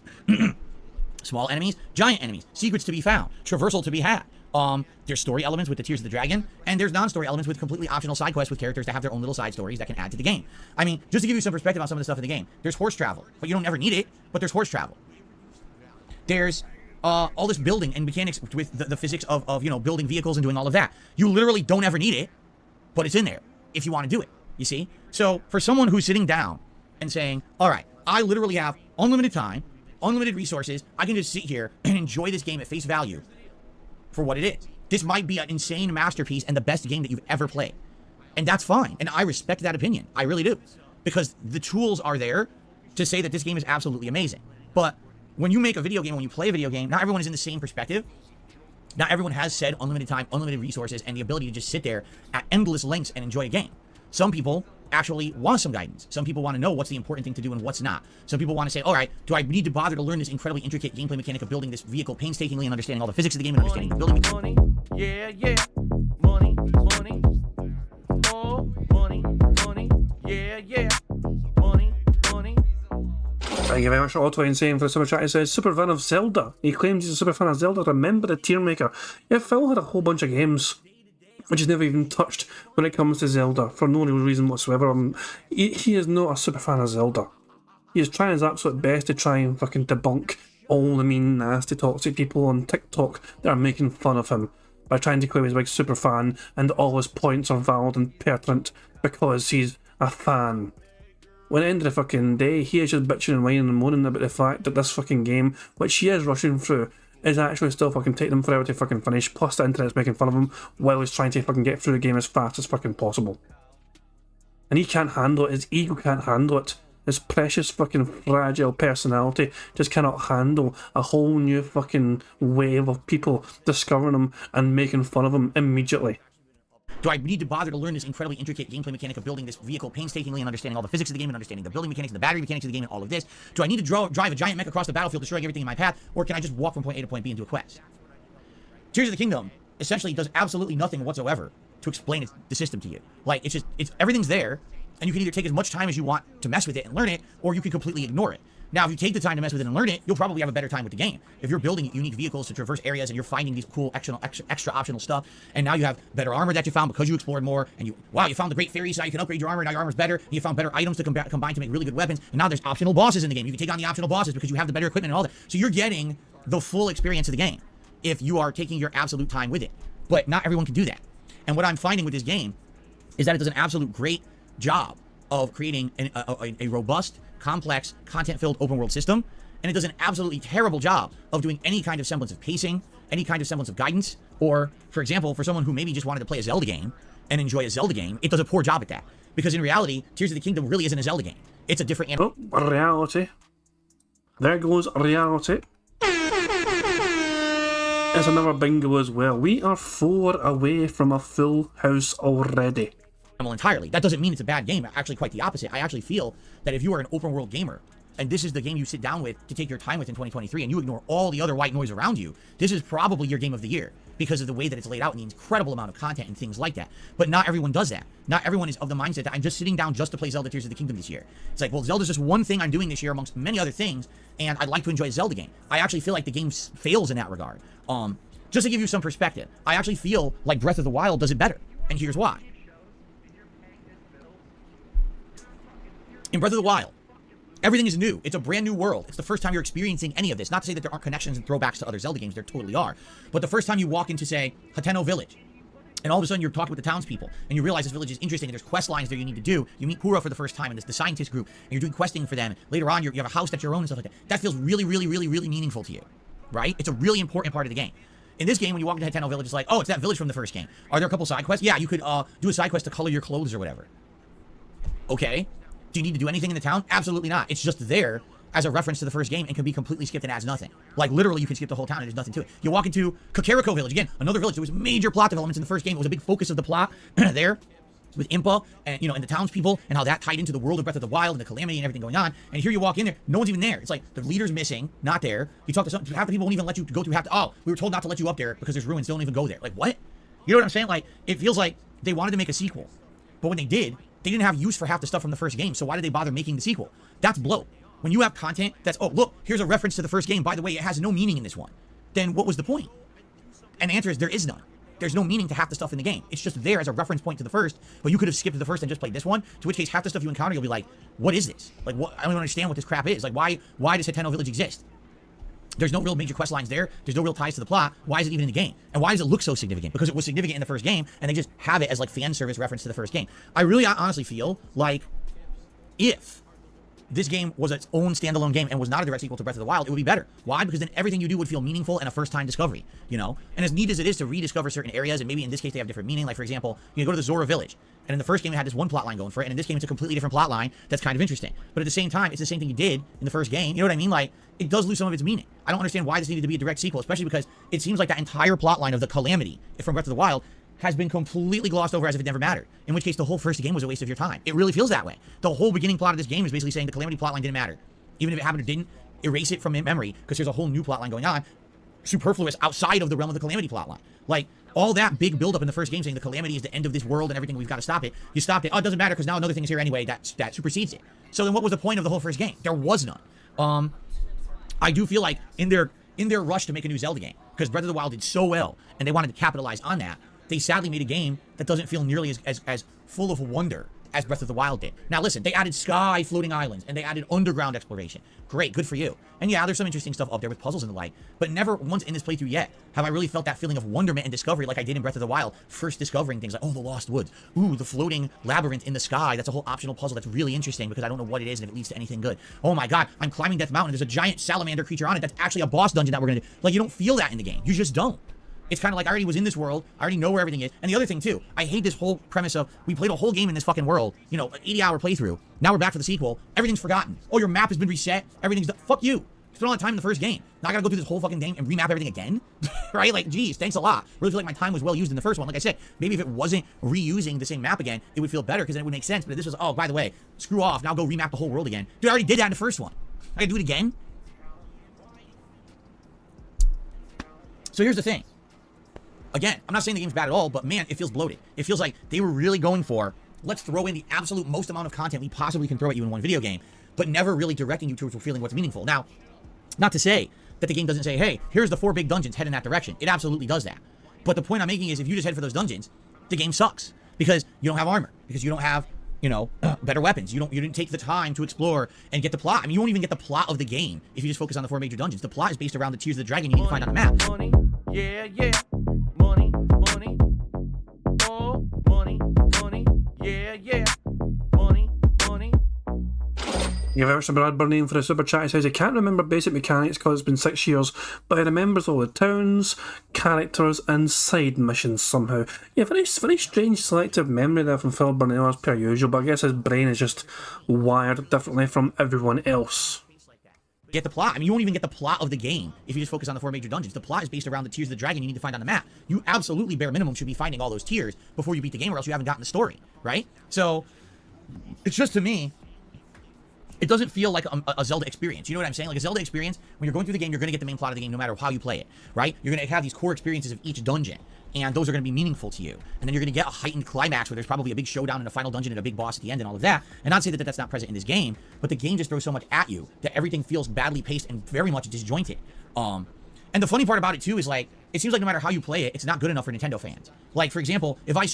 Small enemies, giant enemies, secrets to be found, traversal to be had. There's story elements with the Tears of the Dragon, and there's non-story elements with completely optional side quests with characters that have their own little side stories that can add to the game. I mean, just to give you some perspective on some of the stuff in the game, there's horse travel, but you don't ever need it, but there's horse travel. There's all this building and mechanics with the physics of, you know, building vehicles and doing all of that. You literally don't ever need it, but it's in there if you want to do it, you see? So for someone who's sitting down and saying, all right, I literally have unlimited time, unlimited resources, I can just sit here and enjoy this game at face value for what it is. This might be an insane masterpiece and the best game that you've ever played. And that's fine. And I respect that opinion. I really do. Because the tools are there to say that this game is absolutely amazing. But when you make a video game, when you play a video game, not everyone is in the same perspective. Not everyone has said unlimited time, unlimited resources, and the ability to just sit there at endless lengths and enjoy a game. Some people actually want some guidance. Some people want to know what's the important thing to do and what's not. Some people want to say, all right, do I need to bother to learn this incredibly intricate gameplay mechanic of building this vehicle painstakingly and understanding all the physics of the game and understanding the building Money, yeah, yeah. Money, money. More money, money. Yeah, yeah. Money, money. Thank you very much, Otto Insane, for the super chat. He says, super fan of Zelda. He claims he's a super fan of Zelda. Remember the tier maker. Yeah, Phil had a whole bunch of games which is never even touched when it comes to Zelda, for no real reason whatsoever. He is not a super fan of Zelda. He is trying his absolute best to try and fucking debunk all the mean, nasty, toxic people on TikTok that are making fun of him by trying to claim he's a big super fan and all his points are valid and pertinent because he's a fan. When at the end of the fucking day, he is just bitching and whining and moaning about the fact that this fucking game, which he is rushing through, is actually still fucking taking him forever to fucking finish, plus the internet's making fun of him while he's trying to fucking get through the game as fast as fucking possible. And he can't handle it, his ego can't handle it, his precious fucking fragile personality just cannot handle a whole new fucking wave of people discovering him and making fun of him immediately. Do I need to bother to learn this incredibly intricate gameplay mechanic of building this vehicle painstakingly and understanding all the physics of the game and understanding the building mechanics and the battery mechanics of the game and all of this? Do I need to drive a giant mech across the battlefield destroying everything in my path, or can I just walk from point A to point B and do a quest? Tears of the Kingdom essentially does absolutely nothing whatsoever to explain the system to you. Like, it's everything's there, and you can either take as much time as you want to mess with it and learn it, or you can completely ignore it. Now, if you take the time to mess with it and learn it, you'll probably have a better time with the game. If you're building unique vehicles to traverse areas and you're finding these cool extra optional stuff, and now you have better armor that you found because you explored more, and you found the great fairies, so now you can upgrade your armor, now your armor's better, and you found better items to combine to make really good weapons, and now there's optional bosses in the game. You can take on the optional bosses because you have the better equipment and all that. So you're getting the full experience of the game if you are taking your absolute time with it. But not everyone can do that. And what I'm finding with this game is that it does an absolute great job of creating a robust, complex, content-filled open-world system, and it does an absolutely terrible job of doing any kind of semblance of pacing, any kind of semblance of guidance, or, for example, for someone who maybe just wanted to play a Zelda game and enjoy a Zelda game, it does a poor job at that. Because in reality, Tears of the Kingdom really isn't a Zelda game. It's a different... Oh, reality. There goes reality. It's another bingo as well. We are 4 away from a full house already. Entirely. That doesn't mean it's a bad game. Actually, quite the opposite. I actually feel that if you are an open world gamer and this is the game you sit down with to take your time with in 2023 and you ignore all the other white noise around you, this is probably your game of the year because of the way that it's laid out and the incredible amount of content and things like that. But not everyone does that. Not everyone is of the mindset that I'm just sitting down just to play Zelda Tears of the Kingdom this year. It's like, well, Zelda's just one thing I'm doing this year amongst many other things, and I'd like to enjoy a Zelda game. I actually feel like the game fails in that regard. Just to give you some perspective, I actually feel like Breath of the Wild does it better, and here's why. In Breath of the Wild, everything is new. It's a brand new world. It's the first time you're experiencing any of this. Not to say that there aren't connections and throwbacks to other Zelda games. There totally are. But the first time you walk into, say, Hateno Village, and all of a sudden you're talking with the townspeople, and you realize this village is interesting, and there's quest lines there you need to do. You meet Pura for the first time, and it's the scientist group, and you're doing questing for them. Later on, you have a house that's your own and stuff like that. That feels really, really, really, really meaningful to you, right? It's a really important part of the game. In this game, when you walk into Hetano Village, it's like, oh, it's that village from the first game. Are there a couple side quests? Yeah, you could do a side quest to color your clothes or whatever. Okay. Do you need to do anything in the town? Absolutely not. It's just there as a reference to the first game and can be completely skipped and adds nothing. Like, literally, you can skip the whole town and there's nothing to it. You walk into Kakariko Village, again, another village. There was major plot developments in the first game. It was a big focus of the plot there with Impa and, you know, and the townspeople and how that tied into the world of Breath of the Wild and the calamity and everything going on. And here you walk in there, no one's even there. It's like the leader's missing, not there. You talk to some, half the people won't even let you go through half the, oh, we were told not to let you up there because there's ruins, don't even go there. Like, what? You know what I'm saying? Like, it feels like they wanted to make a sequel. But when they did, they didn't have use for half the stuff from the first game, so why did they bother making the sequel? That's bloat. When you have content that's, oh, look, here's a reference to the first game. By the way, it has no meaning in this one. Then what was the point? And the answer is there is none. There's no meaning to half the stuff in the game. It's just there as a reference point to the first, but you could have skipped the first and just played this one, to which case half the stuff you encounter, you'll be like, what is this? Like, what? I don't understand what this crap is. Like, why does Hetano Village exist? There's no real major quest lines there. There's no real ties to the plot. Why is it even in the game? And why does it look so significant? Because it was significant in the first game, and they just have it as like fan service reference to the first game. I really honestly feel like if this game was its own standalone game and was not a direct sequel to Breath of the Wild, it would be better. Why? Because then everything you do would feel meaningful and a first-time discovery, you know? And as neat as it is to rediscover certain areas, and maybe in this case they have different meaning, like for example, you go to the Zora Village, and in the first game it had this one plot line going for it, and in this game it's a completely different plot line that's kind of interesting. But at the same time, it's the same thing you did in the first game, you know what I mean? Like, it does lose some of its meaning. I don't understand why this needed to be a direct sequel, especially because it seems like that entire plot line of the calamity from Breath of the Wild has been completely glossed over as if it never mattered. In which case, the whole first game was a waste of your time. It really feels that way. The whole beginning plot of this game is basically saying the calamity plotline didn't matter. Even if it happened or didn't, erase it from memory, because there's a whole new plotline going on, superfluous outside of the realm of the calamity plotline. Like, all that big buildup in the first game saying the calamity is the end of this world and everything, we've got to stop it. You stopped it. Oh, it doesn't matter because now another thing is here anyway that supersedes it. So then what was the point of the whole first game? There was none. I do feel like in their rush to make a new Zelda game, because Breath of the Wild did so well and they wanted to capitalize on that, they sadly made a game that doesn't feel nearly as full of wonder as Breath of the Wild did. Now listen, they added sky floating islands and they added underground exploration. Great, good for you. And yeah, there's some interesting stuff up there with puzzles and the like, but never once in this playthrough yet have I really felt that feeling of wonderment and discovery like I did in Breath of the Wild, first discovering things like, oh, the Lost Woods, ooh, the floating labyrinth in the sky, that's a whole optional puzzle that's really interesting because I don't know what it is and if it leads to anything good. Oh my god, I'm climbing Death Mountain, there's a giant salamander creature on it that's actually a boss dungeon that we're gonna do. Like, you don't feel that in the game. You just don't. It's kind of like I already was in this world. I already know where everything is. And the other thing, too, I hate this whole premise of we played a whole game in this fucking world, you know, an 80-hour playthrough. Now we're back for the sequel. Everything's forgotten. Oh, your map has been reset. Everything's done. Fuck you. You spent all that time in the first game. Now I gotta go through this whole fucking game and remap everything again? Right? Like, geez, thanks a lot. Really feel like my time was well used in the first one. Like I said, maybe if it wasn't reusing the same map again, it would feel better because then it would make sense. But if this was, oh, by the way, screw off. Now go remap the whole world again. Dude, I already did that in the first one. I gotta do it again? So here's the thing. Again, I'm not saying the game's bad at all, but man, it feels bloated. It feels like they were really going for, let's throw in the absolute most amount of content we possibly can throw at you in one video game, but never really directing you towards feeling what's meaningful. Now, not to say that the game doesn't say, hey, here's the 4 big dungeons, head in that direction. It absolutely does that. But the point I'm making is if you just head for those dungeons, the game sucks. Because you don't have armor. Because you don't have, you know, better weapons. You didn't take the time to explore and get the plot. I mean, you won't even get the plot of the game if you just focus on the 4 major dungeons. The plot is based around the Tears of the Dragon you need to find on the map. Money, yeah, yeah. Money, money. Oh, money, money. Yeah, yeah. Money, money. Give out to Brad Burnham for a super chat. He says he can't remember basic mechanics because it's been 6 years, but he remembers all the towns, characters, and side missions somehow. Yeah, very strange selective memory there from Phil Burnham as per usual, but I guess his brain is just wired differently from everyone else. Get the plot. I mean, you won't even get the plot of the game if you just focus on the 4 major dungeons. The plot is based around the Tears of the Dragon you need to find on the map. You absolutely, bare minimum, should be finding all those tiers before you beat the game, or else you haven't gotten the story, right? So, it's just, to me, it doesn't feel like a Zelda experience. You know what I'm saying? Like a Zelda experience, when you're going through the game, you're going to get the main plot of the game no matter how you play it, right? You're going to have these core experiences of each dungeon, and those are going to be meaningful to you. And then you're going to get a heightened climax where there's probably a big showdown in a final dungeon and a big boss at the end and all of that. And not to say that that's not present in this game, but the game just throws so much at you that everything feels badly paced and very much disjointed. And the funny part about it too is like, it seems like no matter how you play it, it's not good enough for Nintendo fans. Like, for example, if I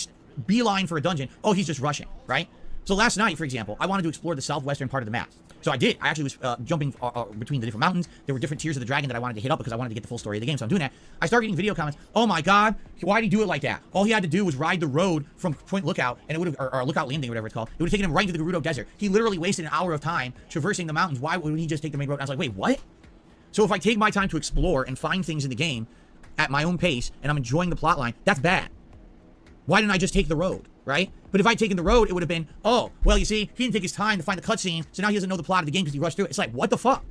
beeline for a dungeon, oh, he's just rushing, right? So last night, for example, I wanted to explore the southwestern part of the map. So I did. I actually was jumping between the different mountains. There were different tiers of the dragon that I wanted to hit up because I wanted to get the full story of the game. So I'm doing that. I started getting video comments. Oh my god, why did he do it like that? All he had to do was ride the road from Point Lookout, and it would have, or Lookout Landing, or whatever it's called. It would have taken him right into the Gerudo Desert. He literally wasted an hour of time traversing the mountains. Why wouldn't he just take the main road? And I was like, wait, what? So if I take my time to explore and find things in the game, at my own pace and I'm enjoying the plot line, that's bad. Why didn't I just take the road, right? But if I'd taken the road, it would have been, oh, well, you see, he didn't take his time to find the cutscene, so now he doesn't know the plot of the game because he rushed through it. It's like, what the fuck?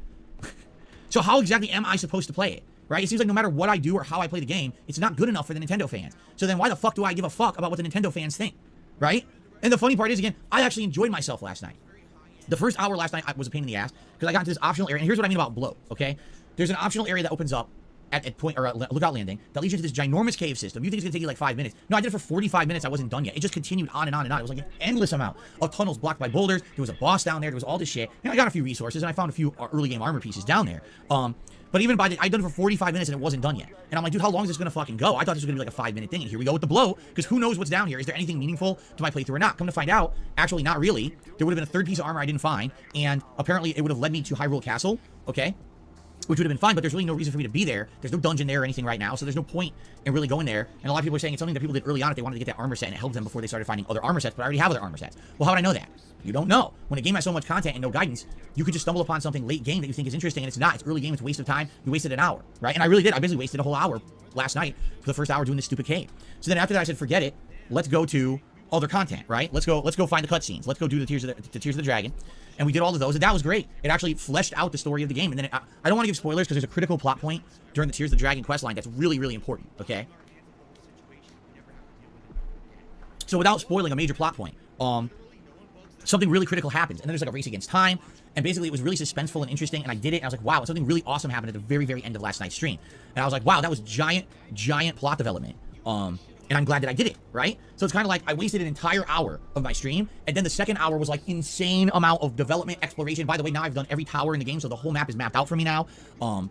So how exactly am I supposed to play it, right? It seems like no matter what I do or how I play the game, it's not good enough for the Nintendo fans. So then why the fuck do I give a fuck about what the Nintendo fans think, right? And the funny part is, again, I actually enjoyed myself last night. The first hour last night was a pain in the ass because I got into this optional area. And here's what I mean about bloat, okay? There's an optional area that opens up at point or Lookout Landing that leads you to this ginormous cave system. You think it's gonna take you like 5 minutes? No, I did it for 45 minutes. I wasn't done yet. It just continued on and on and on. It was like an endless amount of tunnels blocked by boulders. There was a boss down there. There was all this shit. And I got a few resources and I found a few early game armor pieces down there. But even I'd done it for 45 minutes and it wasn't done yet. And I'm like, dude, how long is this gonna fucking go? I thought this was gonna be like a 5-minute thing. And here we go with the blow, because who knows what's down here? Is there anything meaningful to my playthrough or not? Come to find out, actually not really. There would have been a third piece of armor I didn't find, and apparently it would have led me to Hyrule Castle, okay? Which would have been fine, but there's really no reason for me to be there. There's no dungeon there or anything right now, so there's no point in really going there. And a lot of people are saying it's something that people did early on if they wanted to get that armor set, and it helped them before they started finding other armor sets, but I already have other armor sets. Well, how would I know that? You don't know. When a game has so much content and no guidance, you could just stumble upon something late game that you think is interesting, and it's not. It's early game, it's a waste of time. You wasted an hour, right? And I really did. I basically wasted a whole hour last night for the first hour doing this stupid cave. So then after that, I said, forget it. Let's go to other content, right? Let's go find the cutscenes. Let's go do the Tears of the Dragon. And we did all of those, and that was great. It actually fleshed out the story of the game. And then I don't want to give spoilers because there's a critical plot point during the Tears of the Dragon questline that's really, really important, okay? So without spoiling a major plot point, something really critical happens. And then there's like a race against time. And basically it was really suspenseful and interesting. And I did it. And I was like, wow, something really awesome happened at the very, very end of last night's stream. And I was like, wow, that was giant, giant plot development. And I'm glad that I did it, right? So it's kind of like I wasted an entire hour of my stream, and then the second hour was like insane amount of development, exploration. By the way, now I've done every tower in the game, so the whole map is mapped out for me now. So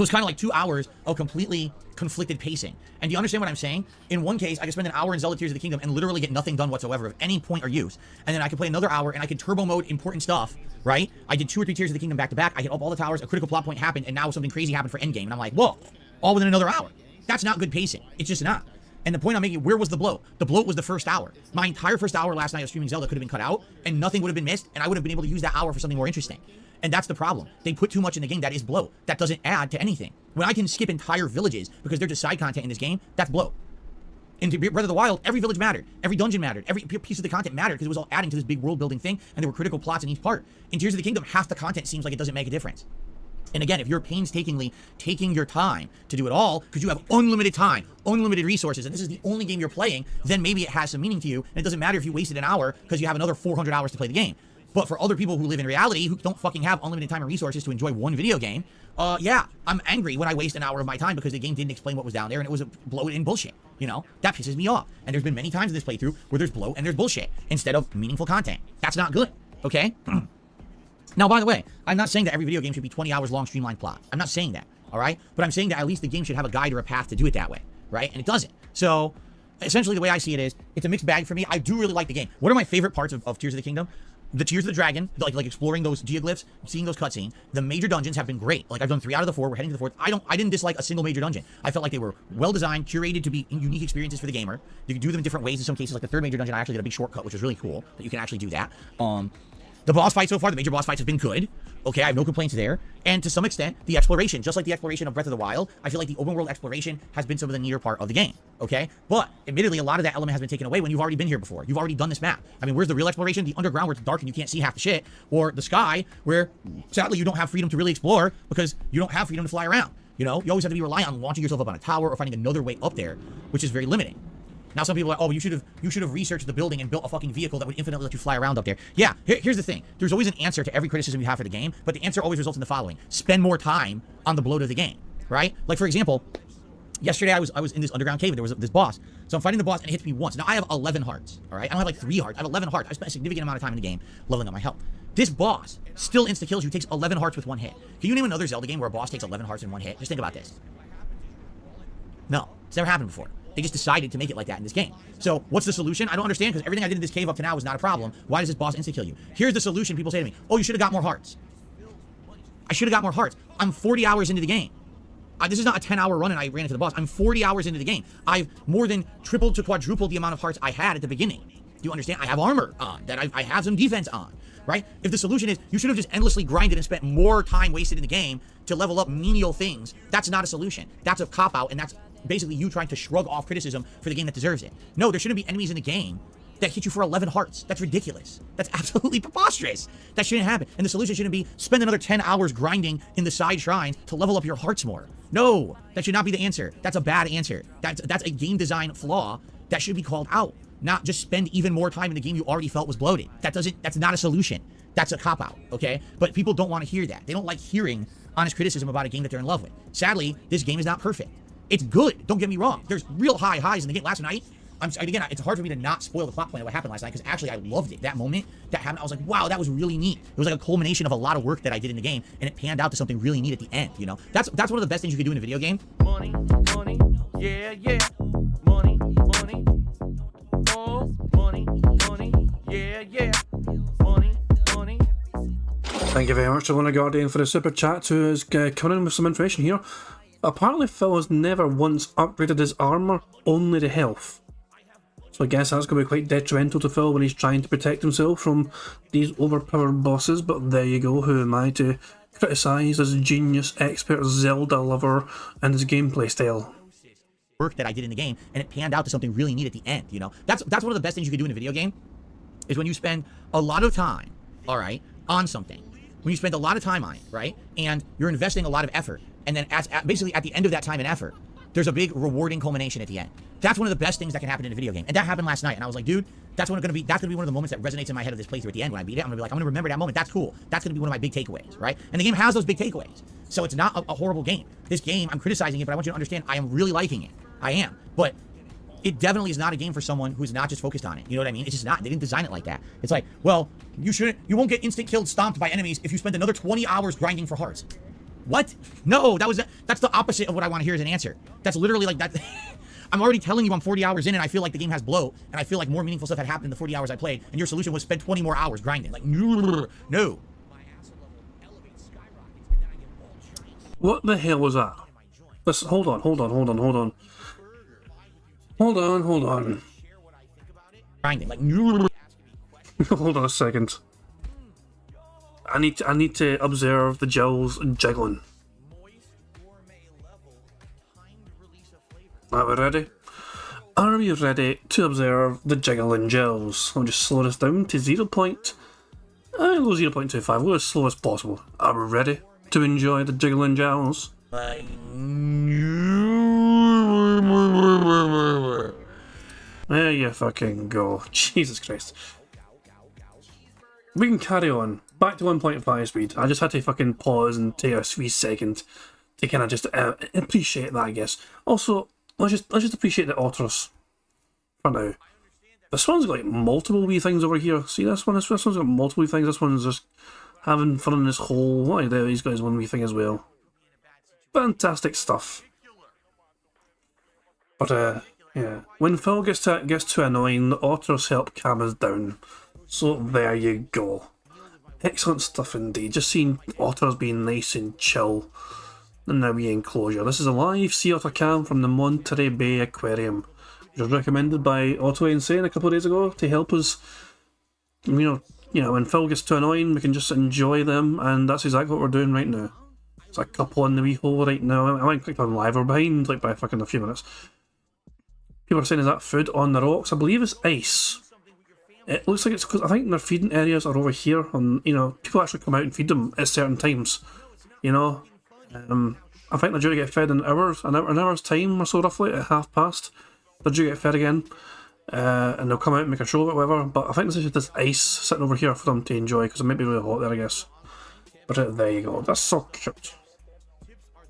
it's kind of like 2 hours of completely conflicted pacing. And do you understand what I'm saying? In one case, I could spend an hour in Zelda Tears of the Kingdom and literally get nothing done whatsoever of any point or use. And then I could play another hour and I could turbo mode important stuff, right? I did 2 or 3 Tears of the Kingdom back to back. I hit up all the towers, a critical plot point happened, and now something crazy happened for endgame. And I'm like, whoa, all within another hour. That's not good pacing. It's just not. And the point I'm making, where was the bloat? The bloat was the first hour. My entire first hour last night of streaming Zelda could have been cut out, and nothing would have been missed, and I would have been able to use that hour for something more interesting. And that's the problem. They put too much in the game that is bloat. That doesn't add to anything. When I can skip entire villages because they're just side content in this game, that's bloat. In Breath of the Wild, every village mattered. Every dungeon mattered. Every piece of the content mattered because it was all adding to this big world building thing, and there were critical plots in each part. In Tears of the Kingdom, half the content seems like it doesn't make a difference. And again, if you're painstakingly taking your time to do it all, because you have unlimited time, unlimited resources, and this is the only game you're playing, then maybe it has some meaning to you, and it doesn't matter if you wasted an hour because you have another 400 hours to play the game. But for other people who live in reality, who don't fucking have unlimited time and resources to enjoy one video game, yeah, I'm angry when I waste an hour of my time because the game didn't explain what was down there, and it was bloated and bullshit, you know? That pisses me off. And there's been many times in this playthrough where there's bloat and there's bullshit instead of meaningful content. That's not good, okay? Now, by the way, I'm not saying that every video game should be 20 hours long streamlined plot. I'm not saying that, all right? But I'm saying that at least the game should have a guide or a path to do it that way, right? And it doesn't. So, essentially, the way I see it is, it's a mixed bag for me. I do really like the game. What are my favorite parts of Tears of the Kingdom? The Tears of the Dragon, like exploring those geoglyphs, seeing those cutscenes. The major dungeons have been great. Like, I've done 3 out of the 4. We're heading to the 4th. I didn't dislike a single major dungeon. I felt like they were well-designed, curated to be unique experiences for the gamer. You can do them in different ways in some cases. Like the 3rd major dungeon, I actually did a big shortcut, which was really cool, that you can actually do that. The boss fight so far, the major boss fights have been good. Okay, I have no complaints there. And to some extent, the exploration, just like the exploration of Breath of the Wild, I feel like the open world exploration has been some of the neater part of the game. Okay? But, admittedly, a lot of that element has been taken away when you've already been here before. You've already done this map. I mean, where's the real exploration? The underground where it's dark and you can't see half the shit. Or the sky, where, sadly, you don't have freedom to really explore because you don't have freedom to fly around. You know? You always have to be reliant on launching yourself up on a tower or finding another way up there, which is very limiting. Now some people are like, oh, you should have researched the building and built a fucking vehicle that would infinitely let you fly around up there. Yeah, here's the thing. There's always an answer to every criticism you have for the game, but the answer always results in the following. Spend more time on the bloat of the game, right? Like, for example, yesterday I was in this underground cave and there was this boss. So I'm fighting the boss and it hits me once. Now I have 11 hearts, all right? I don't have like 3 hearts. I have 11 hearts. I spent a significant amount of time in the game leveling up my health. This boss still insta-kills you, takes 11 hearts with 1 hit. Can you name another Zelda game where a boss takes 11 hearts in 1 hit? Just think about this. No, it's never happened before. They just decided to make it like that in this game. So what's the solution? I don't understand because everything I did in this cave up to now was not a problem. Why does this boss insta-kill you? Here's the solution. People say to me, oh, you should have got more hearts. I should have got more hearts. I'm 40 hours into the game. This is not a 10-hour run and I ran into the boss. I'm 40 hours into the game. I've more than tripled to quadrupled the amount of hearts I had at the beginning. Do you understand? I have armor on, that I have some defense on. right? If the solution is you should have just endlessly grinded and spent more time wasted in the game to level up menial things, that's not a solution. That's a cop-out, and that's basically you trying to shrug off criticism for the game that deserves it. No, there shouldn't be enemies in the game that hit you for 11 hearts. That's ridiculous. That's absolutely preposterous. That shouldn't happen. And the solution shouldn't be spend another 10 hours grinding in the side shrines to level up your hearts more. No, that should not be the answer. That's a bad answer. That's a game design flaw that should be called out. Not just spend even more time in the game you already felt was bloated. That's not a solution. That's a cop-out, okay? But people don't want to hear that. They don't like hearing honest criticism about a game that they're in love with. Sadly, this game is not perfect. It's good. Don't get me wrong. There's real high highs in the game. Last night, again, it's hard for me to not spoil the plot point of what happened last night because actually I loved it. That moment that happened, I was like, wow, that was really neat. It was like a culmination of a lot of work that I did in the game, and it panned out to something really neat at the end, you know? That's one of the best things you could do in a video game. Money, money, yeah, yeah. Money, money. Oh, money, money, yeah, yeah. Money, money. Thank you very much to Luna Guardian for the super chat, who is coming in with some information here. Apparently Phil has never once upgraded his armour, only the health. So I guess that's going to be quite detrimental to Phil when he's trying to protect himself from these overpowered bosses, but there you go, who am I to criticise this genius, expert Zelda lover and his gameplay style. Work that I did in the game, and it panned out to something really neat at the end, you know? That's one of the best things you could do in a video game, is when you spend a lot of time, all right, on something. When you spend a lot of time on it, right? And you're investing a lot of effort, and then basically at the end of that time and effort, there's a big rewarding culmination at the end. That's one of the best things that can happen in a video game. And that happened last night, and I was like, dude, that's gonna be one of the moments that resonates in my head of this playthrough at the end when I beat it. I'm gonna be like, I'm gonna remember that moment. That's cool. That's gonna be one of my big takeaways, right? And the game has those big takeaways. So it's not a horrible game. This game, I'm criticizing it, but I want you to understand I am really liking it. I am. But it definitely is not a game for someone who's not just focused on it. You know what I mean? It's just not. They didn't design it like that. It's like, well, you won't get instant killed, stomped by enemies if you spend another 20 hours grinding for hearts. What? No, that's the opposite of what I want to hear as an answer. That's literally like that. I'm already telling you I'm 40 hours in and I feel like the game has bloat, and I feel like more meaningful stuff had happened in the 40 hours I played, and your solution was spend 20 more hours grinding. Like, no. What the hell was that? Listen, hold on. Grinding, like, Hold on a second. I need to observe the gels jiggling. Are we ready? Are we ready to observe the jiggling gels? I'll just slow this down to 0.25, go as slow as possible. Are we ready to enjoy the jiggling gels? There you fucking go. Jesus Christ. We can carry on. Back to 1.5 speed. I just had to fucking pause and take a wee second to kind of just appreciate that, I guess. Also, let's just appreciate the Otros for now. This one's got like multiple wee things over here. See this one? This one's got multiple wee things. This one's just having fun in this hole. What do? He's got his one wee thing as well. Fantastic stuff. But yeah, when Phil gets too annoying, the Otros help calm us down. So there you go. Excellent stuff indeed. Just seeing otters being nice and chill in their wee enclosure. This is a live sea otter cam from the Monterey Bay Aquarium, which was recommended by Otto Insane a couple of days ago to help us. You know, when Phil gets too annoying, we can just enjoy them, and that's exactly what we're doing right now. There's a couple in the wee hole right now. I went and clicked on live. We're behind like by fucking a few minutes. People are saying, is that food on the rocks? I believe it's ice. It looks like it's because I think their feeding areas are over here. On people actually come out and feed them at certain times. You know, I think they're due to get fed in an hour's time or so, roughly at past. They're due to get fed again, and they'll come out and make a show of it, whatever. But I think this is just this ice sitting over here for them to enjoy because it might be really hot there, I guess. But there you go. That's so cute.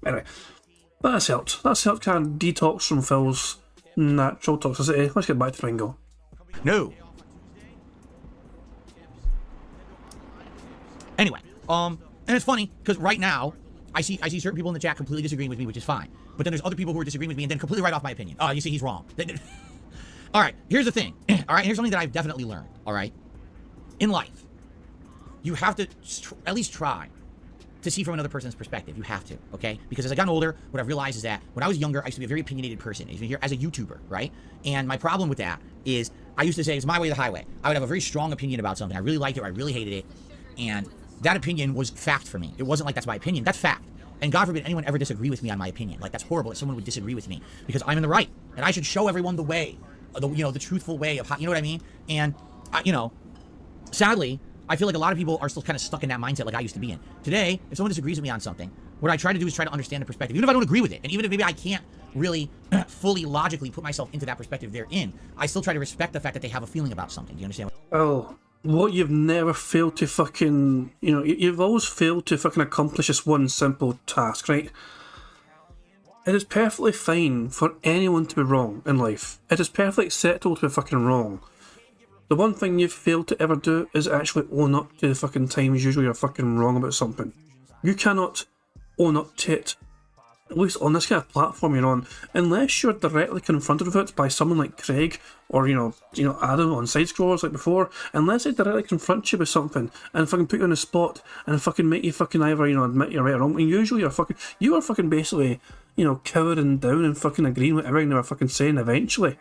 Anyway, that's helped. That's helped kind of detox from Phil's natural toxicity. Let's get back to Bingo. No. Anyway, and it's funny because right now I see certain people in the chat completely disagreeing with me, which is fine. But then there's other people who are disagreeing with me and then completely write off my opinion. Oh, you see, he's wrong. All right, here's the thing. All right, here's something that I've definitely learned. All right, in life, you have to at least try to see from another person's perspective. You have to, okay? Because as I got older, what I've realized is that when I was younger, I used to be a very opinionated person, even here as a YouTuber, right? And my problem with that is I used to say it's my way or the highway. I would have a very strong opinion about something. I really liked it or I really hated it. And that opinion was fact for me. It wasn't like that's my opinion. That's fact. And God forbid anyone ever disagree with me on my opinion. Like, that's horrible that someone would disagree with me because I'm in the right. And I should show everyone the way, the truthful way of how, you know what I mean? And, sadly, I feel like a lot of people are still kind of stuck in that mindset like I used to be in. Today, if someone disagrees with me on something, what I try to do is try to understand the perspective. Even if I don't agree with it, and even if maybe I can't really fully logically put myself into that perspective they're in, I still try to respect the fact that they have a feeling about something. Do you understand? Oh, what you've never failed to fucking, you've always failed to fucking accomplish this one simple task, right? It is perfectly fine for anyone to be wrong in life. It is perfectly acceptable to be fucking wrong. The one thing you've failed to ever do is actually own up to the fucking times usually you're fucking wrong about something. You cannot own up to it, at least on this kind of platform you're on, unless you're directly confronted with it by someone like Craig or Adam on side scrollers like before. Unless they directly confront you with something and fucking put you on the spot and fucking make you fucking either admit you're right or wrong. And usually you are fucking basically cowering down and fucking agreeing with everything they were fucking saying eventually.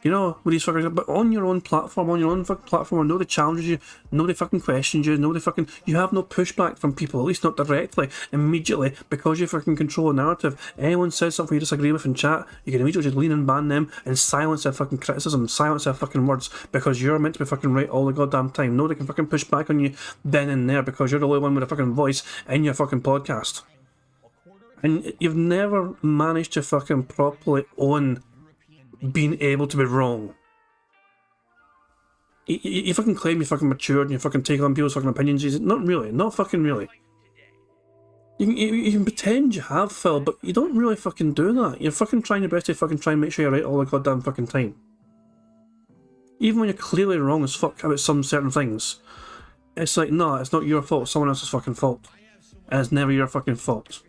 With these fuckers, but on your own platform, where nobody challenges you, nobody fucking questions you, you have no pushback from people, at least not directly, immediately, because you fucking control the narrative. Anyone says something you disagree with in chat, you can immediately just lean and ban them and silence their fucking criticism, silence their fucking words, because you're meant to be fucking right all the goddamn time. Nobody can fucking push back on you then and there, because you're the only one with a fucking voice in your fucking podcast. And you've never managed to fucking properly own being able to be wrong. You fucking claim you fucking matured and you fucking take on people's fucking opinions. Not really, not fucking really. You can pretend you have, Phil, but you don't really fucking do that. You're fucking trying your best to fucking try and make sure you're right all the goddamn fucking time. Even when you're clearly wrong as fuck about some certain things, it's like, no, it's not your fault, it's someone else's fucking fault. And it's never your fucking fault.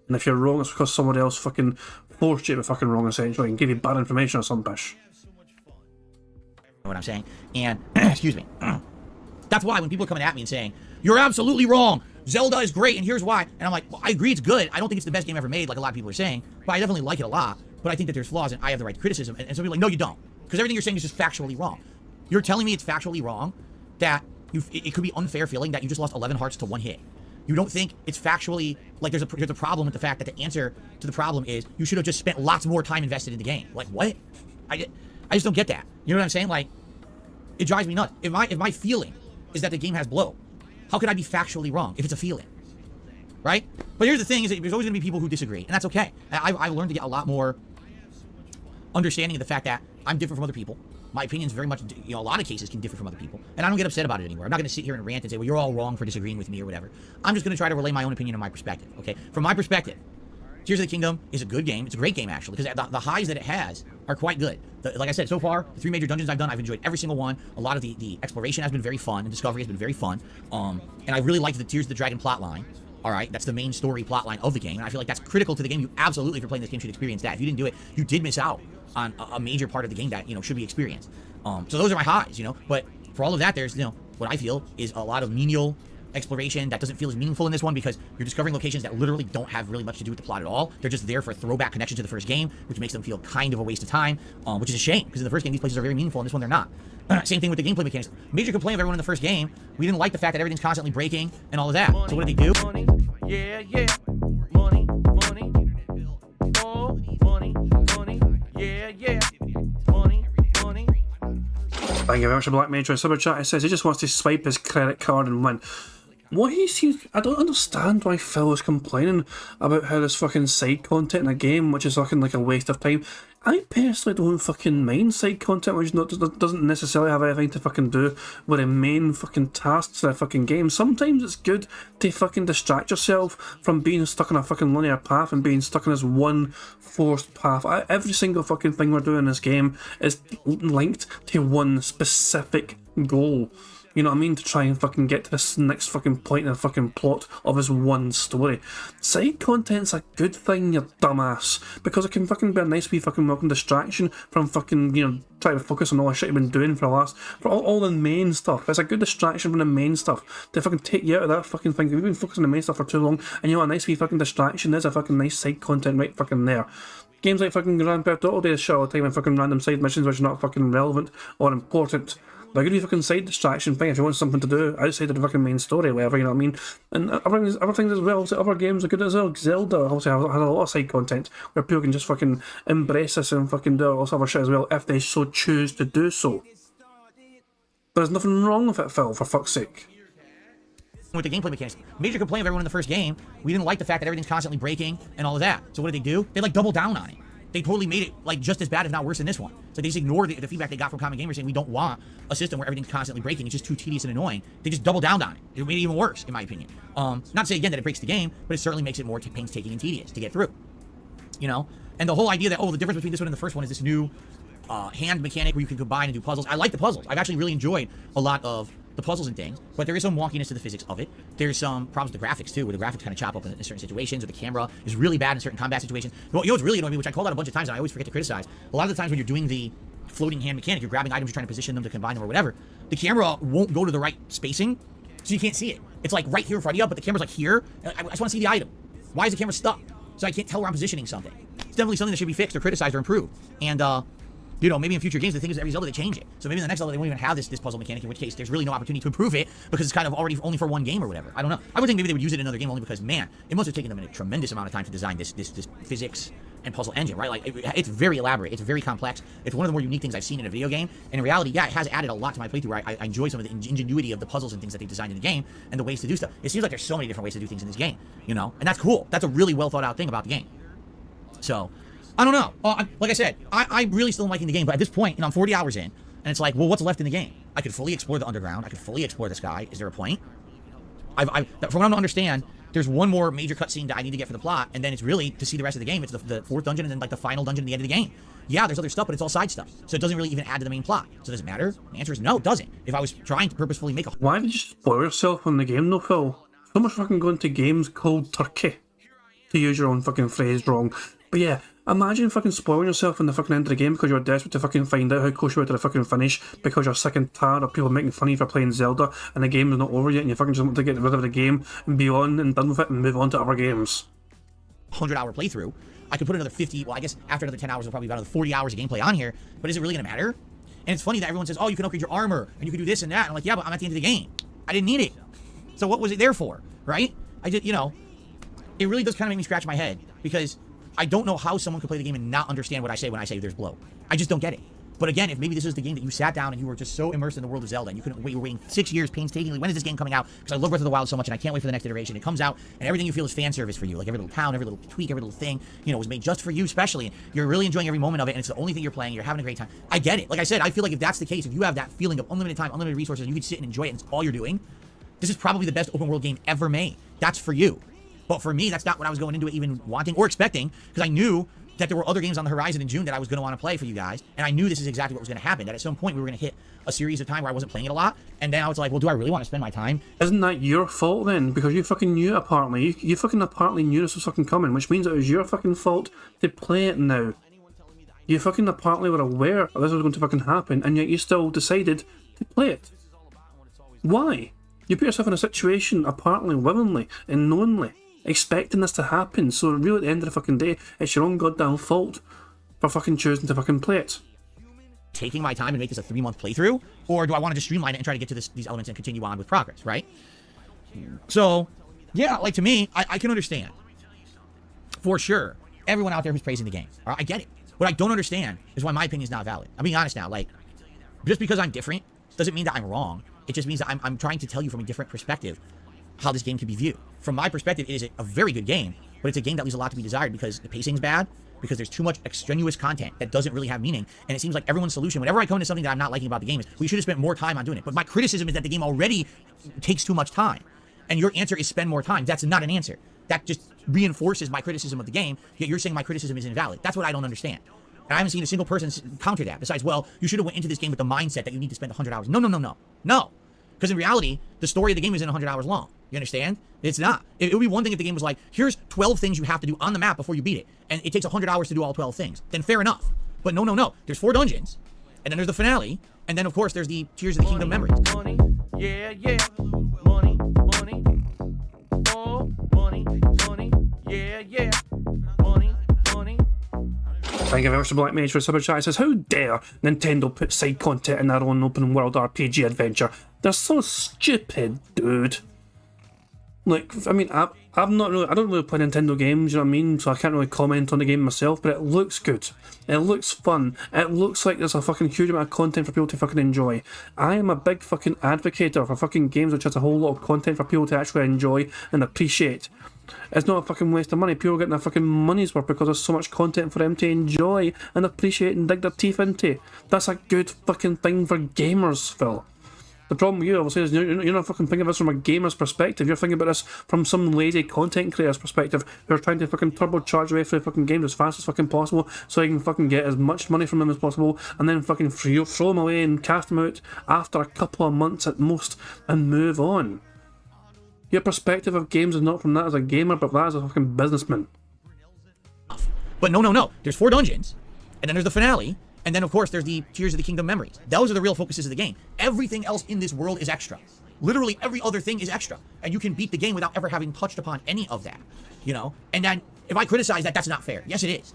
And if you're wrong, it's because somebody else fucking forced you to be fucking wrong, essentially, and give you bad information or some bish. What I'm saying, and excuse me, that's why when people are coming at me and saying you're absolutely wrong, Zelda is great and here's why, and I'm like, well, I agree it's good, I don't think it's the best game ever made like a lot of people are saying, but I definitely like it a lot, but I think that there's flaws and I have the right to criticism. And some people are like, no you don't, because everything you're saying is just factually wrong. You're telling me it's factually wrong that it could be unfair feeling that you just lost 11 hearts to one hit. You don't think it's factually, like there's a problem with the fact that the answer to the problem is you should have just spent lots more time invested in the game. Like, what? I just don't get that. You know what I'm saying? Like, it drives me nuts. If my feeling is that the game has blow, how could I be factually wrong if it's a feeling? Right? But here's the thing, is that there's always going to be people who disagree, and that's okay. I've learned to get a lot more understanding of the fact that I'm different from other people. My opinions very much, a lot of cases can differ from other people. And I don't get upset about it anymore. I'm not going to sit here and rant and say, well, you're all wrong for disagreeing with me or whatever. I'm just going to try to relay my own opinion and my perspective, okay? From my perspective, Tears of the Kingdom is a good game. It's a great game, actually, because the highs that it has are quite good. Like I said, so far, the 3 major dungeons I've done, I've enjoyed every single one. A lot of the exploration has been very fun, and discovery has been very fun. And I really liked the Tears of the Dragon plotline. All right, that's the main story plotline of the game, and I feel like that's critical to the game. You absolutely, if you're playing this game, should experience that. If you didn't do it, you did miss out on a major part of the game that should be experienced. So those are my highs, but for all of that, there's what I feel is a lot of menial exploration that doesn't feel as meaningful in this one, because you're discovering locations that literally don't have really much to do with the plot at all. They're just there for a throwback connection to the first game, which makes them feel kind of a waste of time, which is a shame, because in the first game these places are very meaningful, in this one they're not. Same thing with the gameplay mechanics. Major complaint of everyone in the first game, we didn't like the fact that everything's constantly breaking and all of that. So what did they do? Money, yeah, yeah. Money, money. Oh, money, money. Yeah, yeah. Money, money. Thank you very much for Black Major in Super Chat. It says he just wants to swipe his credit card and win. What he seems, I don't understand why Phil is complaining about how there's fucking side content in a game, which is fucking like a waste of time. I personally don't fucking mind side content, which doesn't necessarily have anything to fucking do with the main fucking tasks of a fucking game. Sometimes it's good to fucking distract yourself from being stuck on a fucking linear path and being stuck on this one forced path. Every single fucking thing we're doing in this game is linked to one specific goal. You know what I mean? To try and fucking get to this next fucking point in the fucking plot of this one story. Side content's a good thing, you dumbass, because it can fucking be a nice wee fucking welcome distraction from fucking, trying to focus on all the shit you've been doing for all the main stuff. It's a good distraction from the main stuff to fucking take you out of that fucking thing. If you've been focusing on the main stuff for too long, and a nice wee fucking distraction, there's a fucking nice side content right fucking there. Games like fucking Grand Theft Auto do this shit all the time and fucking random side missions which are not fucking relevant or important. They're gonna be fucking side distraction thing if you want something to do outside of the fucking main story, whatever, you know what I mean? And other things as well, so other games are good as well. Zelda also has a lot of side content where people can just fucking embrace this and fucking do all this other shit as well if they so choose to do so. There's nothing wrong with it, Phil, for fuck's sake. With the gameplay mechanics. Major complaint of everyone in the first game, we didn't like the fact that everything's constantly breaking and all of that. So what did they do? They like double down on it. They totally made it like just as bad, if not worse than this one. So they just ignored the feedback they got from common gamers saying we don't want a system where everything's constantly breaking. It's just too tedious and annoying. They just doubled down on it. It made it even worse, in my opinion. Not to say again that it breaks the game, but it certainly makes it more painstaking and tedious to get through. You know? And the whole idea that, oh, the difference between this one and the first one is this new hand mechanic where you can combine and do puzzles. I like the puzzles. I've actually really enjoyed a lot of the puzzles and things, but there is some wonkiness to the physics of it. There's some problems with the graphics too, where the graphics kind of chop up in certain situations, or the camera is really bad in certain combat situations. Well, you know what's really annoying me, which I called out a bunch of times and I always forget to criticize, a lot of the times when you're doing the floating hand mechanic, you're grabbing items, you're trying to position them to combine them or whatever, the camera won't go to the right spacing, so you can't see it. It's like right here in front of you, but the camera's like here. I just want to see the item. Why is the camera stuck? So I can't tell where I'm positioning something. It's definitely something that should be fixed or criticized or improved. And you know, maybe in future games, the thing is every Zelda they change it. So maybe in the next level they won't even have this puzzle mechanic, in which case there's really no opportunity to improve it because it's kind of already only for one game or whatever. I don't know. I would think maybe they would use it in another game only because, man, it must have taken them a tremendous amount of time to design this physics and puzzle engine, right? Like, it's very elaborate. It's very complex. It's one of the more unique things I've seen in a video game. And in reality, yeah, it has added a lot to my playthrough where I enjoy some of the ingenuity of the puzzles and things that they've designed in the game and the ways to do stuff. It seems like there's so many different ways to do things in this game, you know? And that's cool. That's a really well thought out thing about the game. So, I don't know. Like I said, I really still am liking the game, but at this point, you know, I'm 40 hours in, and it's like, well, what's left in the game? I could fully explore the underground. I could fully explore the sky. Is there a point? From what I don't understand, there's one more major cutscene that I need to get for the plot, and then it's really, to see the rest of the game, it's the fourth dungeon and then, like, the final dungeon at the end of the game. Yeah, there's other stuff, but it's all side stuff. So it doesn't really even add to the main plot. So does it matter? The answer is no, it doesn't. If I was trying to purposefully make a... Why did you spoil yourself on the game, though, Phil? So much fucking going to games cold turkey, to use your own fucking phrase wrong. But yeah, imagine fucking spoiling yourself in the fucking end of the game because you're desperate to fucking find out how close you are to the fucking finish because you're sick and tired of people making fun of you for playing Zelda and the game is not over yet and you fucking just want to get rid of the game and be on and done with it and move on to other games. 100-hour playthrough. I could put another 50, well, I guess after another 10 hours, I'll probably about another 40 hours of gameplay on here, but is it really going to matter? And it's funny that everyone says, oh, you can upgrade your armor and you can do this and that. And I'm like, yeah, but I'm at the end of the game. I didn't need it. So what was it there for, right? I just, you know, it really does kind of make me scratch my head because I don't know how someone could play the game and not understand what I say when I say there's blow. I just don't get it. But again, if maybe this is the game that you sat down and you were just so immersed in the world of Zelda and you couldn't wait, you were waiting 6 years painstakingly, when is this game coming out? Because I love Breath of the Wild so much and I can't wait for the next iteration. It comes out and everything you feel is fan service for you. Like every little town, every little tweak, every little thing, you know, was made just for you especially. You're really enjoying every moment of it and it's the only thing you're playing. You're having a great time. I get it. Like I said, I feel like if that's the case, if you have that feeling of unlimited time, unlimited resources, and you can sit and enjoy it and it's all you're doing, this is probably the best open world game ever made. That's for you. But for me, that's not what I was going into it even wanting or expecting because I knew that there were other games on the horizon in June that I was going to want to play for you guys. And I knew this is exactly what was going to happen. That at some point we were going to hit a series of time where I wasn't playing it a lot. And then I was like, well, do I really want to spend my time? Isn't that your fault then? Because you fucking knew it apparently. You fucking apparently knew this was fucking coming, which means it was your fucking fault to play it now. You fucking apparently were aware that this was going to fucking happen, and yet you still decided to play it. Why? You put yourself in a situation apparently willingly and knowingly, expecting this to happen, so really at the end of the fucking day, it's your own goddamn fault for fucking choosing to fucking play it. Taking my time and make this a 3-month playthrough, or do I want to just streamline it and try to get to these elements and continue on with progress, right? So, yeah, like to me, I can understand. For sure, everyone out there who's praising the game, all right, I get it. What I don't understand is why my opinion is not valid. I'm being honest now, like, just because I'm different doesn't mean that I'm wrong. It just means that I'm trying to tell you from a different perspective how this game can be viewed. From my perspective, it is a very good game, but it's a game that leaves a lot to be desired because the pacing's bad, because there's too much extraneous content that doesn't really have meaning, and it seems like everyone's solution, whenever I come into something that I'm not liking about the game, is we should have spent more time on doing it. But my criticism is that the game already takes too much time, and your answer is spend more time. That's not an answer. That just reinforces my criticism of the game, yet you're saying my criticism is invalid. That's what I don't understand. And I haven't seen a single person counter that, besides, well, you should have went into this game with the mindset that you need to spend 100 hours. No. Because in reality, the story of the game isn't 100 hours long. You understand? It's not. It would be one thing if the game was like, here's 12 things you have to do on the map before you beat it, and it takes 100 hours to do all 12 things. Then fair enough. But no. There's 4 dungeons, and then there's the finale, and then, of course, there's the Tears of the Kingdom memories. Money, yeah. Money. Oh, money, yeah. Money. Thank you very much to Black Mage for super chat. It says, how dare Nintendo put side content in their own open world RPG adventure? They're so stupid, dude. Like, I mean, I don't really play Nintendo games, you know what I mean? So I can't really comment on the game myself, but it looks good. It looks fun. It looks like there's a fucking huge amount of content for people to fucking enjoy. I am a big fucking advocate for fucking games which has a whole lot of content for people to actually enjoy and appreciate. It's not a fucking waste of money. People are getting their fucking money's worth because there's so much content for them to enjoy and appreciate and dig their teeth into. That's a good fucking thing for gamers, Phil. The problem with you, obviously, is you're not fucking thinking of this from a gamer's perspective. You're thinking about this from some lazy content creator's perspective who are trying to fucking turbocharge away through fucking games as fast as fucking possible so you can fucking get as much money from them as possible and then fucking throw them away and cast them out after a couple of months at most and move on. Your perspective of games is not from that as a gamer, but that as a fucking businessman. But no. There's 4 dungeons, and then there's the finale, and then of course there's the Tears of the Kingdom memories. Those are the real focuses of the game. Everything else in this world is extra. Literally every other thing is extra, and you can beat the game without ever having touched upon any of that, you know? And then if I criticize that, that's not fair. Yes, it is.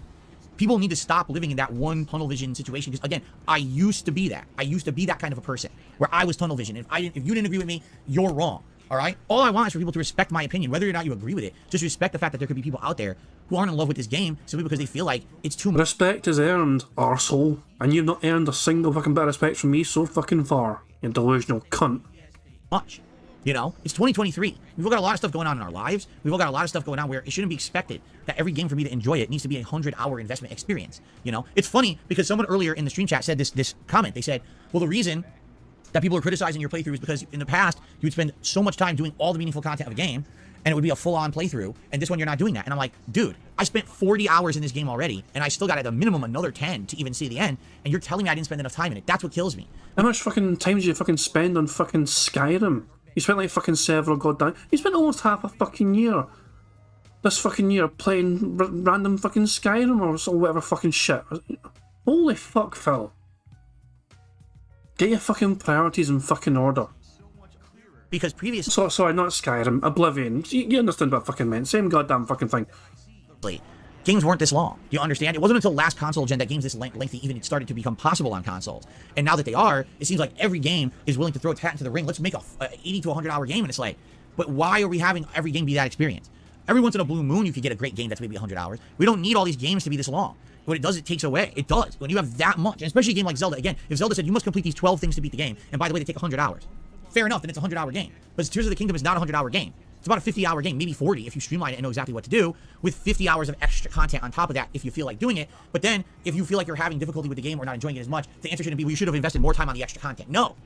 People need to stop living in that one tunnel vision situation, because again, I used to be that. I used to be that kind of a person where I was tunnel vision. If you didn't agree with me, you're wrong. All right? All I want is for people to respect my opinion, whether or not you agree with it. Just respect the fact that there could be people out there who aren't in love with this game simply because they feel like it's too much. Respect is earned, arsehole. And you've not earned a single fucking bit of respect from me so fucking far, you delusional cunt. Much. You know? It's 2023. We've all got a lot of stuff going on in our lives. We've all got a lot of stuff going on where it shouldn't be expected that every game for me to enjoy it needs to be a 100-hour investment experience. You know? It's funny because someone earlier in the stream chat said this comment. They said, well, the reason that people are criticizing your playthrough is because in the past, you would spend so much time doing all the meaningful content of a game, and it would be a full-on playthrough, and this one you're not doing that. And I'm like, dude, I spent 40 hours in this game already, and I still got at a minimum another 10 to even see the end, and you're telling me I didn't spend enough time in it. That's what kills me. How much fucking time did you fucking spend on fucking Skyrim? You spent like fucking several goddamn... You spent almost half a fucking year. This fucking year playing random fucking Skyrim or whatever fucking shit. Holy fuck, Phil. Get your fucking priorities in fucking order. Because previous... Sorry, not Skyrim. Oblivion. You understand what I fucking meant. Same goddamn fucking thing. Games weren't this long. Do you understand? It wasn't until last console gen that games this lengthy even started to become possible on consoles. And now that they are, it seems like every game is willing to throw its hat into the ring. Let's make a 80 to 100 hour game, and it's like, but why are we having every game be that experience? Every once in a blue moon, you could get a great game that's maybe 100 hours. We don't need all these games to be this long. What it does, it takes away. It does. When you have that much, and especially a game like Zelda, again, if Zelda said you must complete these 12 things to beat the game, and by the way, they take 100 hours. Fair enough, then it's a 100-hour game. But Tears of the Kingdom is not a 100-hour game. It's about a 50-hour game, maybe 40 if you streamline it and know exactly what to do, with 50 hours of extra content on top of that if you feel like doing it. But then, if you feel like you're having difficulty with the game or not enjoying it as much, the answer shouldn't be, well, you should have invested more time on the extra content. No.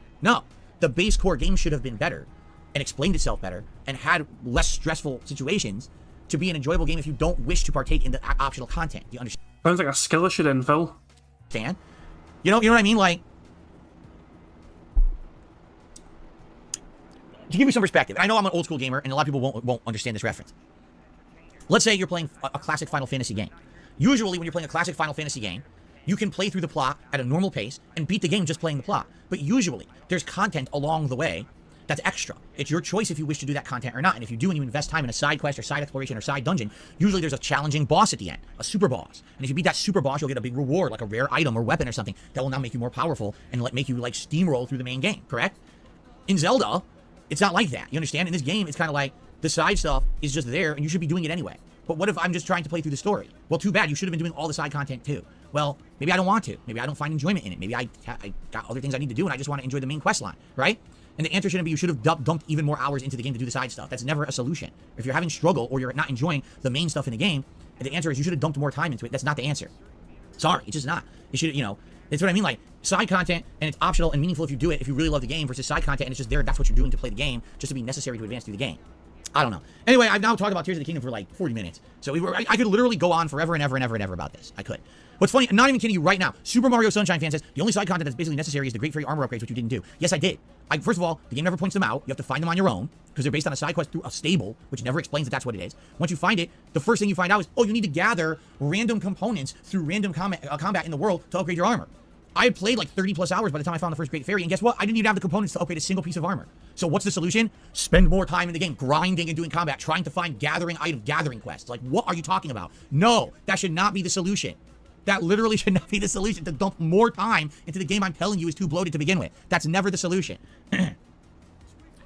The base core game should have been better and explained itself better and had less stressful situations to be an enjoyable game if you don't wish to partake in the optional content. Do you understand? Sounds like a skill issue then, Phil. You know what I mean? Like, to give you some perspective, I know I'm an old school gamer and a lot of people won't understand this reference. Let's say you're playing a classic Final Fantasy game. Usually when you're playing a classic Final Fantasy game, you can play through the plot at a normal pace and beat the game just playing the plot. But usually there's content along the way that's extra. It's your choice if you wish to do that content or not. And if you do and you invest time in a side quest or side exploration or side dungeon, usually there's a challenging boss at the end, a super boss. And if you beat that super boss, you'll get a big reward, like a rare item or weapon or something that will now make you more powerful and make you like steamroll through the main game, correct? In Zelda, it's not like that. You understand? In this game, it's kind of like the side stuff is just there and you should be doing it anyway. But what if I'm just trying to play through the story? Well, too bad. You should have been doing all the side content too. Well, maybe I don't want to. Maybe I don't find enjoyment in it. Maybe I got other things I need to do and I just want to enjoy the main quest line, right? And the answer shouldn't be you should have dumped even more hours into the game to do the side stuff. That's never a solution. If you're having struggle or you're not enjoying the main stuff in the game, the answer is you should have dumped more time into it. That's not the answer. Sorry, it's just not. You should, that's what I mean. Like, side content, and it's optional and meaningful if you do it, if you really love the game, versus side content, and it's just there, that's what you're doing to play the game, just to be necessary to advance through the game. I don't know. Anyway, I've now talked about Tears of the Kingdom for like 40 minutes. So I could literally go on forever and ever and ever and ever about this. I could. What's funny, I'm not even kidding you right now. Super Mario Sunshine fan says, the only side content that's basically necessary is the Great Fairy armor upgrades, which you didn't do. Yes, I did. First of all, the game never points them out. You have to find them on your own, because they're based on a side quest through a stable, which never explains that that's what it is. Once you find it, the first thing you find out is, oh, you need to gather random components through random combat in the world to upgrade your armor. I had played like 30 plus hours by the time I found the first Great Fairy, and guess what? I didn't even have the components to upgrade a single piece of armor. So what's the solution? Spend more time in the game, grinding and doing combat, trying to find gathering quests. Like, what are you talking about? No, that should not be the solution. That literally should not be the solution, to dump more time into the game I'm telling you is too bloated to begin with. That's never the solution.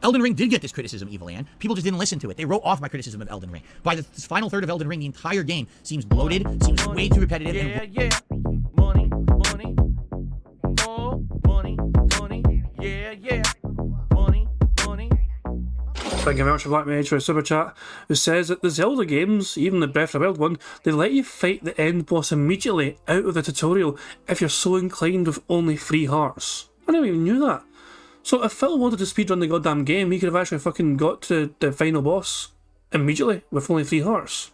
Elden Ring did get this criticism, Evilan. People just didn't listen to it. They wrote off my criticism of Elden Ring. By the final third of Elden Ring, the entire game seems bloated, seems way too repetitive. Yeah, yeah. Money, money. Oh, money, money. Yeah, yeah. Money, money. Thank you very much for Black Mage for a super chat, who says that the Zelda games, even the Breath of the Wild one, they let you fight the end boss immediately out of the tutorial if you're so inclined with only 3 hearts. I never even knew that. So if Phil wanted to speedrun the goddamn game, he could have actually fucking got to the final boss immediately with only 3 hearts.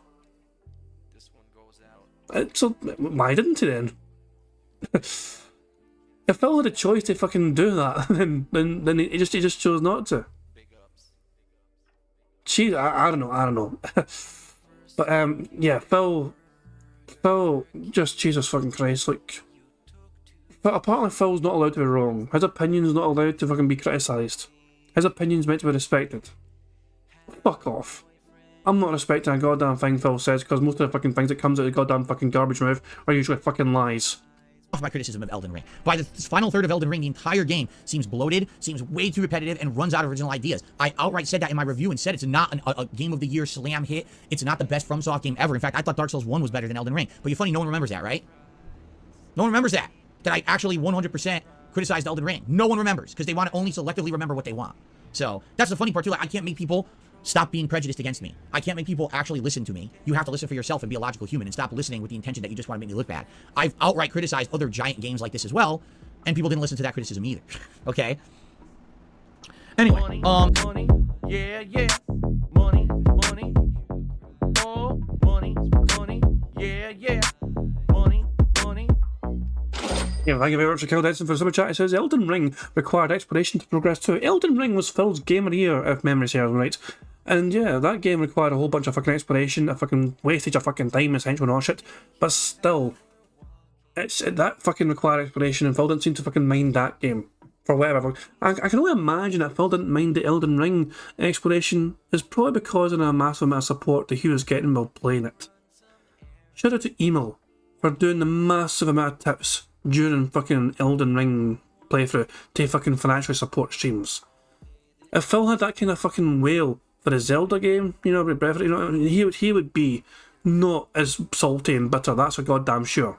This one goes out. So why didn't he then? If Phil had a choice to fucking do that, then he just chose not to. Big ups. Gee, I don't know. But yeah, Phil, just Jesus fucking Christ, like. But apparently Phil's not allowed to be wrong. His opinion's not allowed to fucking be criticised. His opinion's meant to be respected. Fuck off. I'm not respecting a goddamn thing Phil says, because most of the fucking things that comes out of the goddamn fucking garbage mouth are usually fucking lies. Off my criticism of Elden Ring. By the final third of Elden Ring, the entire game seems bloated, seems way too repetitive, and runs out of original ideas. I outright said that in my review and said it's not a Game of the Year slam hit. It's not the best FromSoft game ever. In fact, I thought Dark Souls 1 was better than Elden Ring. But you're funny, no one remembers that, right? No one remembers that. That I actually 100% criticized Elden Ring. No one remembers, because they want to only selectively remember what they want. So that's the funny part too. Like, I can't make people stop being prejudiced against me. I can't make people actually listen to me. You have to listen for yourself and be a logical human and stop listening with the intention that you just want to make me look bad. I've outright criticized other giant games like this as well, and people didn't listen to that criticism either. Okay? Anyway, Money, yeah, yeah. Money, money. Oh, money, money. Yeah, yeah. Money, money. Yeah, thank you very much to Kill Edson for the super chat. It says Elden Ring required exploration to progress too. Elden Ring was Phil's game of the year, if memory serves me right. And yeah, that game required a whole bunch of fucking exploration, a fucking wastage of fucking time, essentially, and all shit. But still, that fucking required exploration, and Phil didn't seem to fucking mind that game. For whatever. I can only imagine that Phil didn't mind the Elden Ring exploration is probably because of a massive amount of support that he was getting while playing it. Shout out to Emo for doing the massive amount of tips during fucking Elden Ring playthrough to fucking financially support streams. If Phil had that kind of fucking whale for a Zelda game, you know, with Breath, you know, he would be not as salty and bitter, that's for goddamn sure.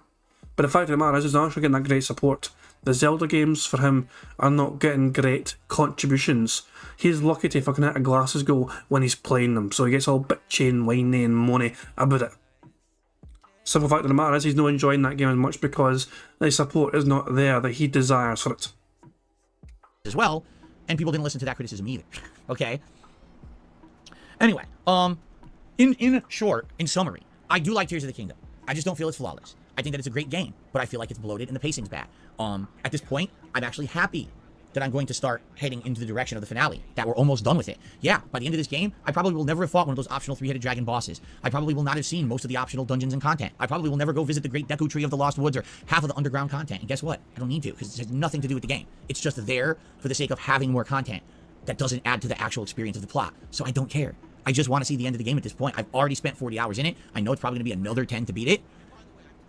But the fact of the matter is, he's not actually getting that great support. The Zelda games for him are not getting great contributions. He's lucky to fucking hit a glasses goal when he's playing them, so he gets all bitchy and whiny and moany about it. Simple fact of the matter is, he's not enjoying that game as much because the support is not there that he desires for it. as well, and people didn't listen to that criticism either. Okay? Anyway, in short, in summary, I do like Tears of the Kingdom. I just don't feel it's flawless. I think that it's a great game, but I feel like it's bloated and the pacing's bad. At this point, I'm actually happy that I'm going to start heading into the direction of the finale, that we're almost done with it. Yeah, by the end of this game, I probably will never have fought one of those optional 3-headed dragon bosses. I probably will not have seen most of the optional dungeons and content. I probably will never go visit the Great Deku Tree of the Lost Woods or half of the underground content. And guess what? I don't need to, because it has nothing to do with the game. It's just there for the sake of having more content that doesn't add to the actual experience of the plot. So I don't care. I just want to see the end of the game at this point. I've already spent 40 hours in it. I know it's probably going to be another 10 to beat it.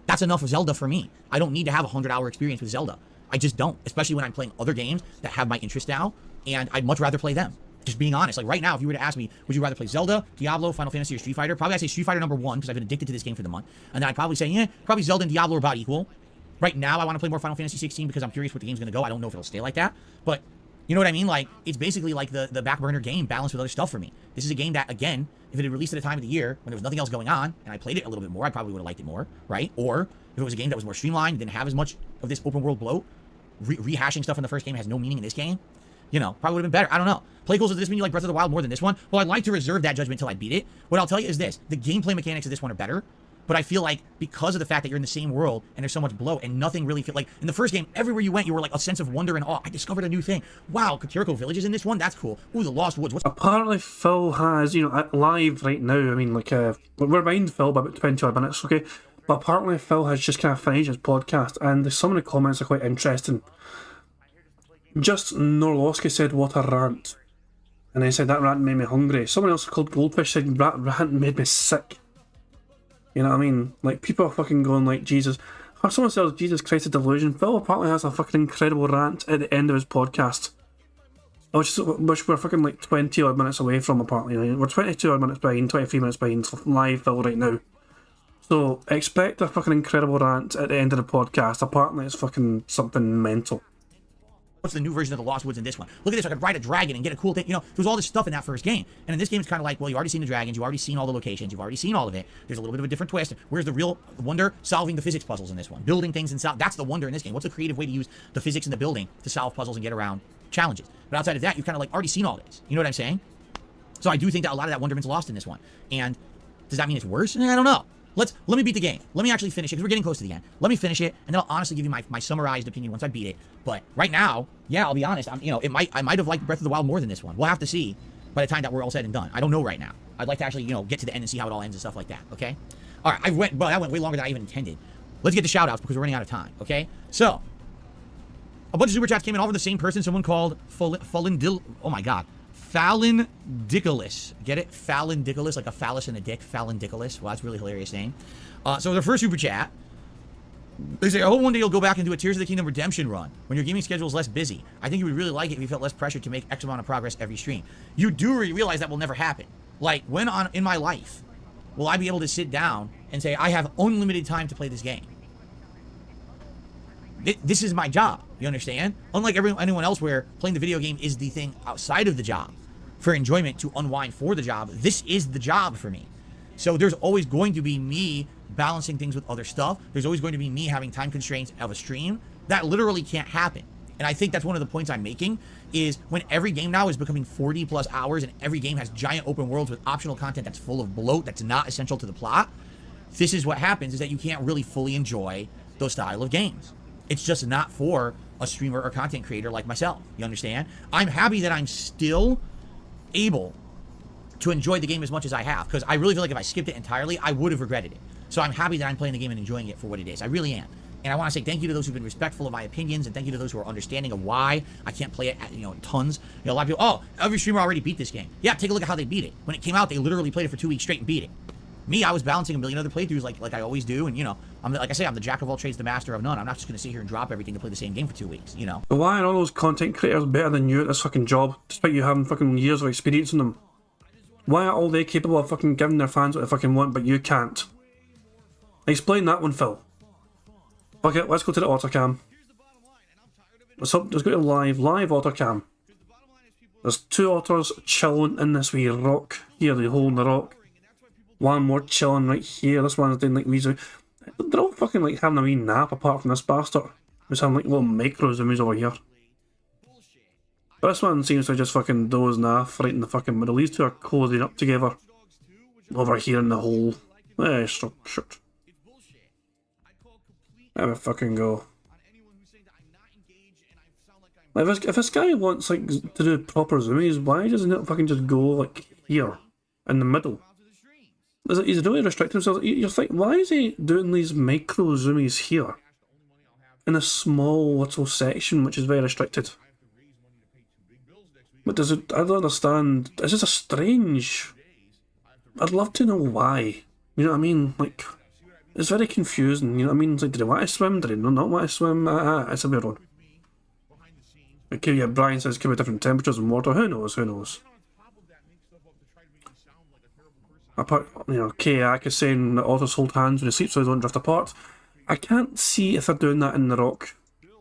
That's enough of Zelda for me. I don't need to have a 100-hour experience with Zelda. I just don't, especially when I'm playing other games that have my interest now, and I'd much rather play them. Just being honest. Like right now, if you were to ask me, would you rather play Zelda, Diablo, Final Fantasy, or Street Fighter? Probably I'd say Street Fighter number 1, because I've been addicted to this game for the month. And then I'd probably say, yeah, probably Zelda and Diablo are about equal. Right now, I want to play more Final Fantasy 16 because I'm curious where the game's going to go. I don't know if it'll stay like that, but you know what I mean? Like, it's basically like the back burner game balanced with other stuff for me. This is a game that, again, if it had released at a time of the year when there was nothing else going on, and I played it a little bit more, I probably would have liked it more, right? Or if it was a game that was more streamlined, didn't have as much of this open world bloat, rehashing stuff in the first game has no meaning in this game, you know, probably would have been better. I don't know. Play goals of this mean you like Breath of the Wild more than this one? Well, I'd like to reserve that judgment until I beat it. What I'll tell you is this. The gameplay mechanics of this one are better, but I feel like because of the fact that you're in the same world and there's so much bloat and nothing really feel like in the first game, everywhere you went, you were like a sense of wonder and awe. I discovered a new thing. Wow, Kiriko Village is in this one? That's cool. Ooh, the Lost Woods. What's Apparently Phil has, you know, live right now, I mean, like, we're behind Phil by about 20 minutes, okay? But apparently Phil has just kind of finished his podcast, and some of the comments are quite interesting. Just Norlowski said, what a rant. And he said, that rant made me hungry. Someone else called Goldfish said, that rant made me sick. You know what I mean? Like, people are fucking going like, Jesus. Someone says, Jesus Christ, a delusion. Phil apparently has a fucking incredible rant at the end of his podcast. Which we're fucking like 20 odd minutes away from, apparently. We're 22 odd minutes behind, 23 minutes behind, live Phil right now. So expect a fucking incredible rant at the end of the podcast. Apparently it's fucking something mental. What's the new version of the Lost Woods in this one? Look at this, I could ride a dragon and get a cool thing. You know, there was all this stuff in that first game. And in this game, it's kind of like, well, you've already seen the dragons, you've already seen all the locations, you've already seen all of it. There's a little bit of a different twist. Where's the real wonder? Solving the physics puzzles in this one. Building things and that's the wonder in this game. What's a creative way to use the physics in the building to solve puzzles and get around challenges? But outside of that, you've kind of like already seen all this. You know what I'm saying? So I do think that a lot of that wonderment's lost in this one. And does that mean it's worse? I don't know. Let me beat the game. Let me actually finish it, because we're getting close to the end. Let me finish it, and then I'll honestly give you my summarized opinion once I beat it. But right now, yeah, I'll be honest. I might have liked Breath of the Wild more than this one. We'll have to see by the time that we're all said and done. I don't know right now. I'd like to actually, get to the end and see how it all ends and stuff like that. Okay. All right. That went way longer than I even intended. Let's get the shout outs because we're running out of time. Okay. So a bunch of super chats came in all from the same person. Someone called Fallon Dickolas. Get it? Fallon Dickolas, like a phallus and a dick. Fallon Dickolas. Well, that's a really hilarious name. So their first super chat, they say, I hope one day you'll go back and do a Tears of the Kingdom redemption run when your gaming schedule is less busy. I think you would really like it if you felt less pressure to make X amount of progress every stream. You do realize that will never happen. Like, when in my life will I be able to sit down and say, I have unlimited time to play this game? This is my job. You understand? Unlike anyone else where playing the video game is the thing outside of the job for enjoyment to unwind for the job, this is the job for me. So there's always going to be me balancing things with other stuff. There's always going to be me having time constraints of a stream. That literally can't happen. And I think that's one of the points I'm making is when every game now is becoming 40 plus hours and every game has giant open worlds with optional content that's full of bloat that's not essential to the plot, this is what happens, is that you can't really fully enjoy those style of games. It's just not for a streamer or content creator like myself. You understand? I'm happy that I'm still able to enjoy the game as much as I have, because I really feel like if I skipped it entirely, I would have regretted it. So I'm happy that I'm playing the game and enjoying it for what it is. I really am. And I want to say thank you to those who've been respectful of my opinions, and thank you to those who are understanding of why I can't play it at, tons. A lot of people, oh, every streamer already beat this game. Yeah, take a look at how they beat it. When it came out, they literally played it for 2 weeks straight and beat it. Me, I was balancing a million other playthroughs like I always do, and I'm like I say, I'm the jack of all trades, the master of none. I'm not just going to sit here and drop everything to play the same game for 2 weeks, But why are all those content creators better than you at this fucking job, despite you having fucking years of experience in them? Why are all they capable of fucking giving their fans what they fucking want, but you can't? Explain that one, Phil. Okay, let's go to the autocam. Let's go to live autocam. There's 2 otters chilling in this wee rock here, they holding the rock. One more chilling right here, this one's doing like these. They're all fucking like having a wee nap apart from this bastard, who's having like little micro zoomies over here. But this one seems to just fucking dozing off right in the fucking middle. These two are cozying up together. Over here in the hole. Shit. Have a fucking go. Like if this guy wants like to do proper zoomies, why doesn't it fucking just go like here in the middle? He's really restricting himself. You're like, why is he doing these micro zoomies here in a small little section which is very restricted? But does it? I don't understand. It's just a strange. I'd love to know why. You know what I mean? Like, it's very confusing. You know what I mean? It's like, did he want to swim? Did he not want to swim? It's a weird one. Okay, yeah, Brian says could be different temperatures in water. Who knows? Who knows? Apart, Kayak is saying that otters hold hands when they sleep so they don't drift apart. I can't see if they're doing that in the rock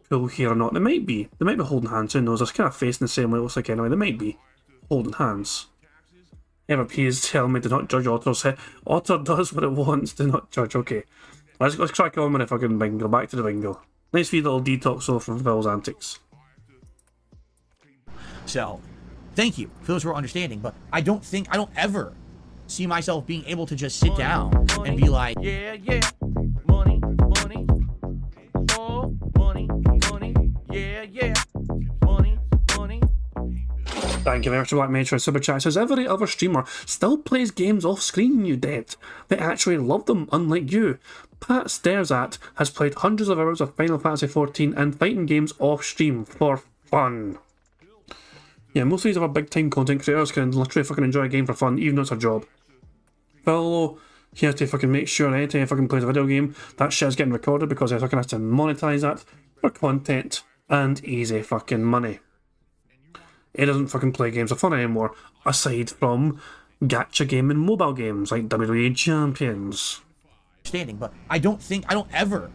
pool here or not. They might be. They might be holding hands. Who knows? They're kind of facing the same way it looks like anyway. They might be holding hands. Ever please tell me do not judge otters. Otter does what it wants. Do not judge. Okay. Let's crack on with the fucking bingo. Back to the bingo. Nice wee little detox though from Phil's antics. So, thank you for those who are understanding, but I don't ever see myself being able to just sit down and be like, yeah, money, oh, money, yeah, money. Thank you very much to Black Mage for Super Chat. Says every other streamer still plays games off screen, you dead. They actually love them, unlike you. Pat Stares At has played hundreds of hours of Final Fantasy XIV and fighting games off stream for fun. Yeah, most of these are big time content creators can literally fucking enjoy a game for fun, even though it's a job. Phil He has to fucking make sure anytime he fucking plays a video game, that shit's getting recorded because he fucking has to monetize that for content and easy fucking money. He doesn't fucking play games for fun anymore, aside from gacha game and mobile games like WWE Champions. Standing, but I don't ever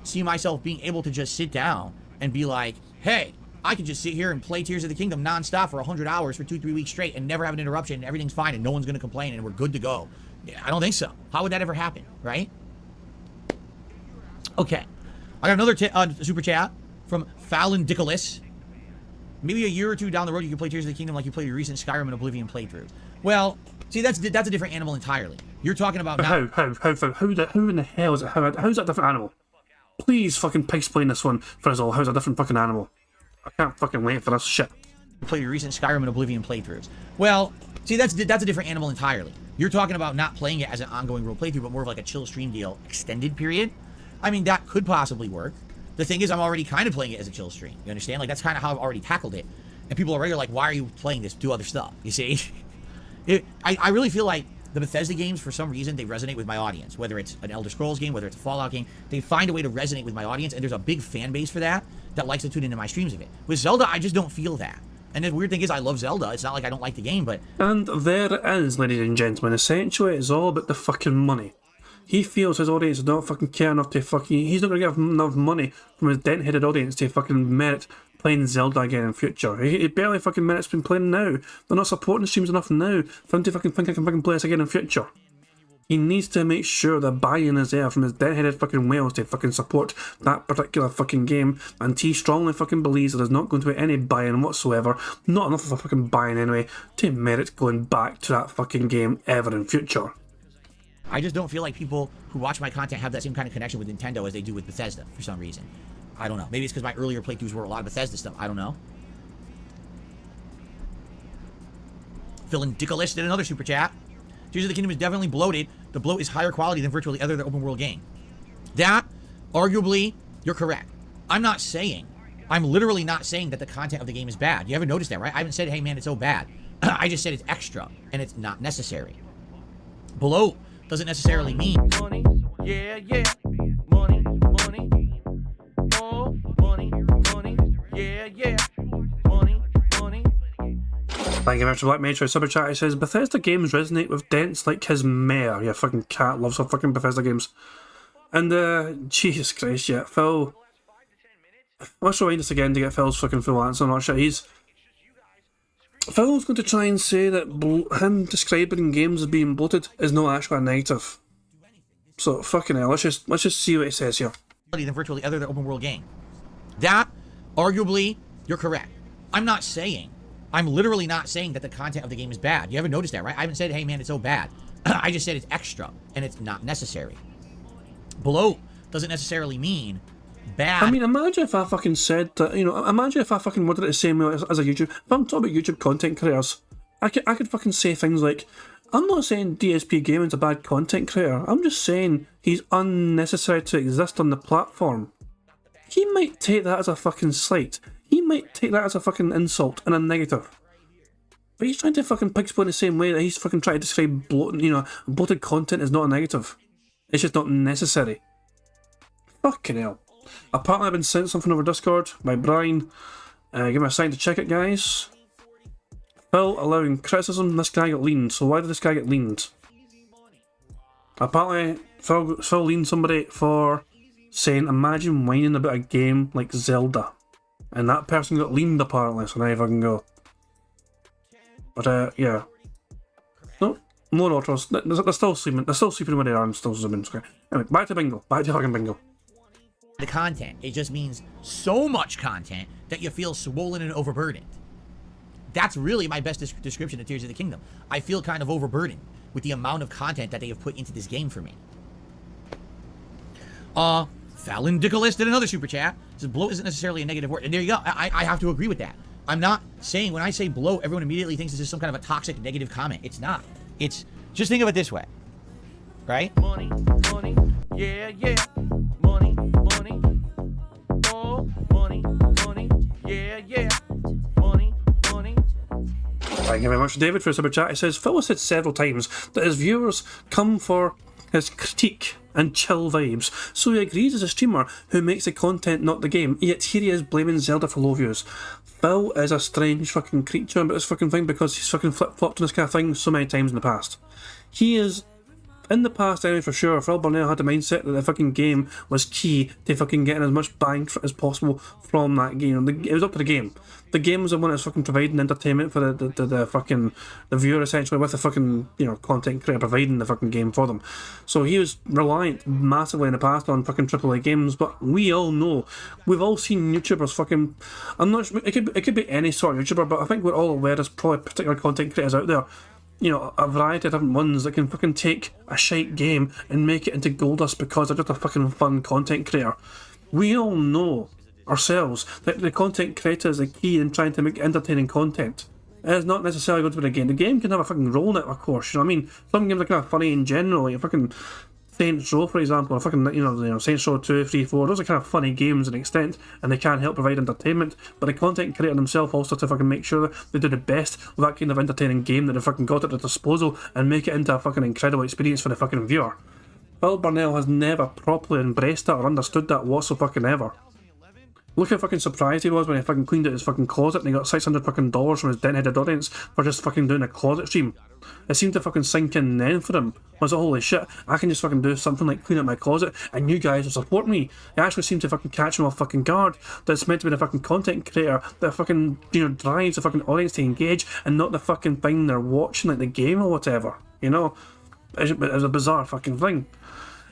see myself being able to just sit down and be like, hey, I can just sit here and play Tears of the Kingdom nonstop for 100 hours for 2-3 weeks straight and never have an interruption and everything's fine and no one's going to complain and we're good to go. Yeah, I don't think so. How would that ever happen, right? Okay. I got another super chat from Fallon Dickolis. Maybe a year or two down the road you can play Tears of the Kingdom like you played your recent Skyrim and Oblivion playthrough. Well, see, that's a different animal entirely. You're talking about how in the hell is it? How's that a different animal? Please fucking explain this one for us all. How's a different fucking animal? I can't fucking wait for this shit. Play your recent Skyrim and Oblivion playthroughs. Well, see, that's a different animal entirely. You're talking about not playing it as an ongoing role playthrough, but more of like a chill stream deal, extended period. I mean, that could possibly work. The thing is, I'm already kind of playing it as a chill stream. You understand? Like, that's kind of how I've already tackled it. And people already are like, why are you playing this? Do other stuff. You see? I really feel like the Bethesda games, for some reason, they resonate with my audience. Whether it's an Elder Scrolls game, whether it's a Fallout game, they find a way to resonate with my audience, and there's a big fan base for that likes to tune into my streams of it. With Zelda, I just don't feel that. And the weird thing is, I love Zelda. It's not like I don't like the game, but... And there it is, ladies and gentlemen. Essentially, it's all about the fucking money. He feels his audience does not fucking care enough to fucking... He's not going to get enough money from his dent-headed audience to fucking merit playing Zelda again in future. He barely fucking merits been playing now. They're not supporting the streams enough now for him to fucking think I can fucking play this again in future. He needs to make sure the buy-in is there from his dead-headed fucking whales to fucking support that particular fucking game, and he strongly fucking believes that there's not going to be any buy-in whatsoever, not enough of a fucking buy-in anyway, to merit going back to that fucking game ever in future. I just don't feel like people who watch my content have that same kind of connection with Nintendo as they do with Bethesda for some reason. I don't know. Maybe it's because my earlier playthroughs were a lot of Bethesda stuff. I don't know. Phil and Dickolis did another super chat. Tears of the Kingdom is definitely bloated. The bloat is higher quality than virtually other open world game. That, arguably, you're correct. I'm literally not saying that the content of the game is bad. You haven't noticed that, right? I haven't said, hey man, it's so bad. I just said it's extra, and it's not necessary. Bloat doesn't necessarily mean... Money, yeah, yeah. Money, money. Oh, money, money. Yeah, yeah. Money, money. Thank you very much for Black Metro Super Chat. It says, Bethesda games resonate with dents like his mare. Yeah, fucking cat loves her fucking Bethesda games. And, Jesus Christ, yeah, Phil... Let's rewind this again to get Phil's fucking full answer on that shit. Phil's going to try and say that him describing games as being bloated is not actually a negative. So, fucking hell, let's just see what he says here. ...than virtually other open world game. That, arguably, you're correct. I'm literally not saying that the content of the game is bad. You haven't noticed that, right? I haven't said, hey man, it's so bad. I just said it's extra, and it's not necessary. Bloat doesn't necessarily mean bad. I mean, imagine if I fucking said that, imagine if I fucking worded it the same way as a YouTube. If I'm talking about YouTube content creators, I could fucking say things like, I'm not saying DSP Gaming's a bad content creator. I'm just saying he's unnecessary to exist on the platform. He might take that as a fucking slight. He might take that as a fucking insult and a negative. But he's trying to fucking explain the same way that he's fucking trying to describe bloated content is not a negative. It's just not necessary. Fucking hell. Apparently I've been sent something over Discord by Brian. Give me a sign to check it, guys. Phil allowing criticism, this guy got leaned. So why did this guy get leaned? Apparently Phil leaned somebody for saying, imagine whining about a game like Zelda. And that person got leaned apparently, so now I can go. But yeah. No, more otters. They're still sleeping. They're still sleeping where they are and still zooming. Okay. Anyway, back to Bingo. Back to fucking Bingo. The content. It just means so much content that you feel swollen and overburdened. That's really my best description of Tears of the Kingdom. I feel kind of overburdened with the amount of content that they have put into this game for me. Fallon Dickolis did another super chat. Says bloat isn't necessarily a negative word. And there you go. I have to agree with that. I'm not saying when I say bloat, everyone immediately thinks this is some kind of a toxic negative comment. It's not. It's just think of it this way. Right? Money, money. Yeah, yeah. Money, money. Oh, money, money. Yeah, yeah. Money, money. Thank you very much, David, for a super chat. It says, Phil has said several times that his viewers come for his critique and chill vibes. So he agrees as a streamer who makes the content, not the game, yet here he is blaming Zelda for low views. Phil is a strange fucking creature about this fucking thing because he's fucking flip-flopped on this kind of thing so many times in the past. He is, in the past anyway for sure, Phil Burnell had the mindset that the fucking game was key to fucking getting as much bang as possible from that game. It was up to the game. The game was the one that's fucking providing entertainment for the fucking the viewer essentially, with the fucking, you know, content creator providing the fucking game for them. So he was reliant massively in the past on fucking AAA games, but we all know, we've all seen YouTubers fucking, I'm not sure, it could be any sort of YouTuber, but I think we're all aware there's probably particular content creators out there, you know, a variety of different ones that can fucking take a shite game and make it into gold dust because they're just a fucking fun content creator. We all know ourselves that the content creator is the key in trying to make entertaining content. It is not necessarily going to be the game. The game can have a fucking role in it, of course, you know what I mean? Some games are kind of funny in general, like fucking Saints Row, for example, or fucking, you know, Saints Row 2, 3, 4, those are kind of funny games to an extent, and they can help provide entertainment, but the content creator themselves also to fucking make sure that they do the best with that kind of entertaining game that they've fucking got at their disposal and make it into a fucking incredible experience for the fucking viewer. Phil Burnell has never properly embraced that or understood that whatsoever. Look how fucking surprised he was when he fucking cleaned out his fucking closet and he got $600 fucking from his dent-headed audience for just fucking doing a closet stream. It seemed to fucking sink in then for him. I was like, holy shit, I can just fucking do something like clean out my closet and you guys will support me. It actually seemed to fucking catch him off fucking guard. That's meant to be the fucking content creator that fucking, you know, drives the fucking audience to engage and not the fucking thing they're watching, like the game or whatever. You know? It's a bizarre fucking thing.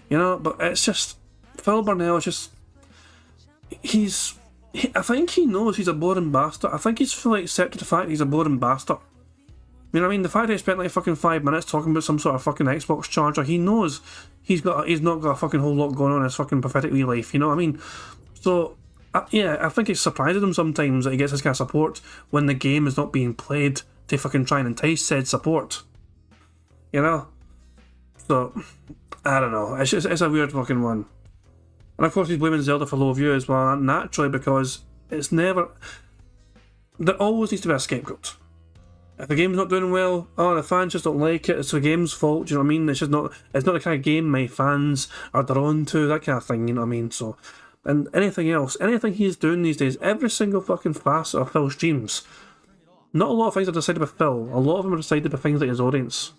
You know, but it's just, Phil Burnell is just, I think he knows he's a boring bastard. I think he's fully accepted the fact he's a boring bastard. You know what I mean? The fact that he spent like fucking 5 minutes talking about some sort of fucking Xbox charger, he knows he's not got a fucking whole lot going on in his fucking pathetic wee life, you know what I mean? So, yeah, I think it surprises him sometimes that he gets this kind of support when the game is not being played to fucking try and entice said support. You know? So, I don't know. It's a weird fucking one. And of course he's blaming Zelda for low views, well, naturally, because it's never... There always needs to be a scapegoat. If the game's not doing well, oh, the fans just don't like it, it's the game's fault, do you know what I mean? It's not the kind of game my fans are drawn to, that kind of thing, you know what I mean? So, and anything else, anything he's doing these days, every single fucking facet of Phil's streams, not a lot of things are decided by Phil, a lot of them are decided by things like his audience.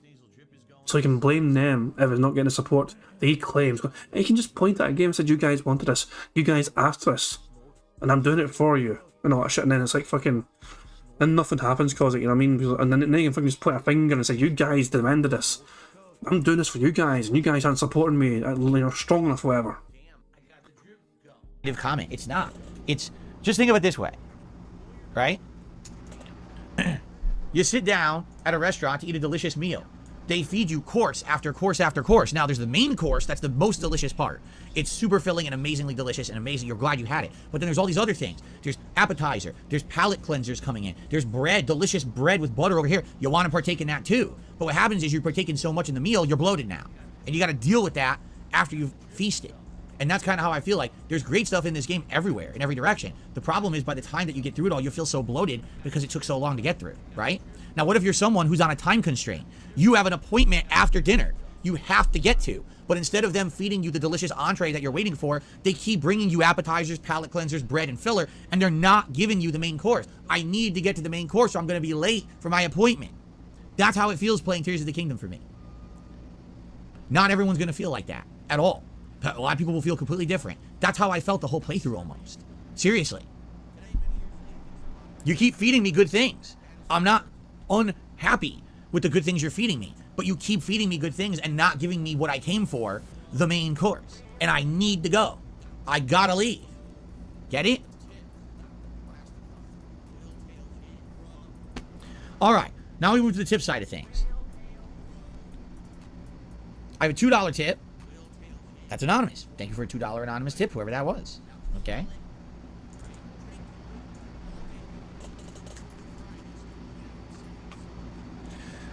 So he can blame them if it's not getting the support that he claims. He can just point at a game and say, you guys wanted this, you guys asked this, and I'm doing it for you, and all that shit, and then it's like fucking, and nothing happens because it, you know what I mean? And then you can fucking just point a finger and say, you guys demanded this, I'm doing this for you guys, and you guys aren't supporting me, you know, strong enough, whatever. Comment. It's not. It's, just think of it this way, right? You sit down at a restaurant to eat a delicious meal. They feed you course after course after course. Now, there's the main course. That's the most delicious part. It's super filling and amazingly delicious and amazing. You're glad you had it. But then there's all these other things. There's appetizer. There's palate cleansers coming in. There's bread, delicious bread with butter over here. You want to partake in that too. But what happens is you're partaking so much in the meal, you're bloated now. And you got to deal with that after you've feasted. And that's kind of how I feel like there's great stuff in this game everywhere, in every direction. The problem is by the time that you get through it all, you'll feel so bloated because it took so long to get through, right? Now, what if you're someone who's on a time constraint? You have an appointment after dinner you have to get to. But instead of them feeding you the delicious entree that you're waiting for, they keep bringing you appetizers, palate cleansers, bread, and filler, and they're not giving you the main course. I need to get to the main course or I'm going to be late for my appointment. That's how it feels playing Tears of the Kingdom for me. Not everyone's going to feel like that at all. A lot of people will feel completely different. That's how I felt the whole playthrough almost. Seriously. You keep feeding me good things. I'm not unhappy with the good things you're feeding me, but you keep feeding me good things and not giving me what I came for, the main course. And I need to go. I gotta leave. Get it? All right, now we move to the tip side of things. I have a $2 tip. That's anonymous. Thank you for a $2 anonymous tip, whoever that was. Okay.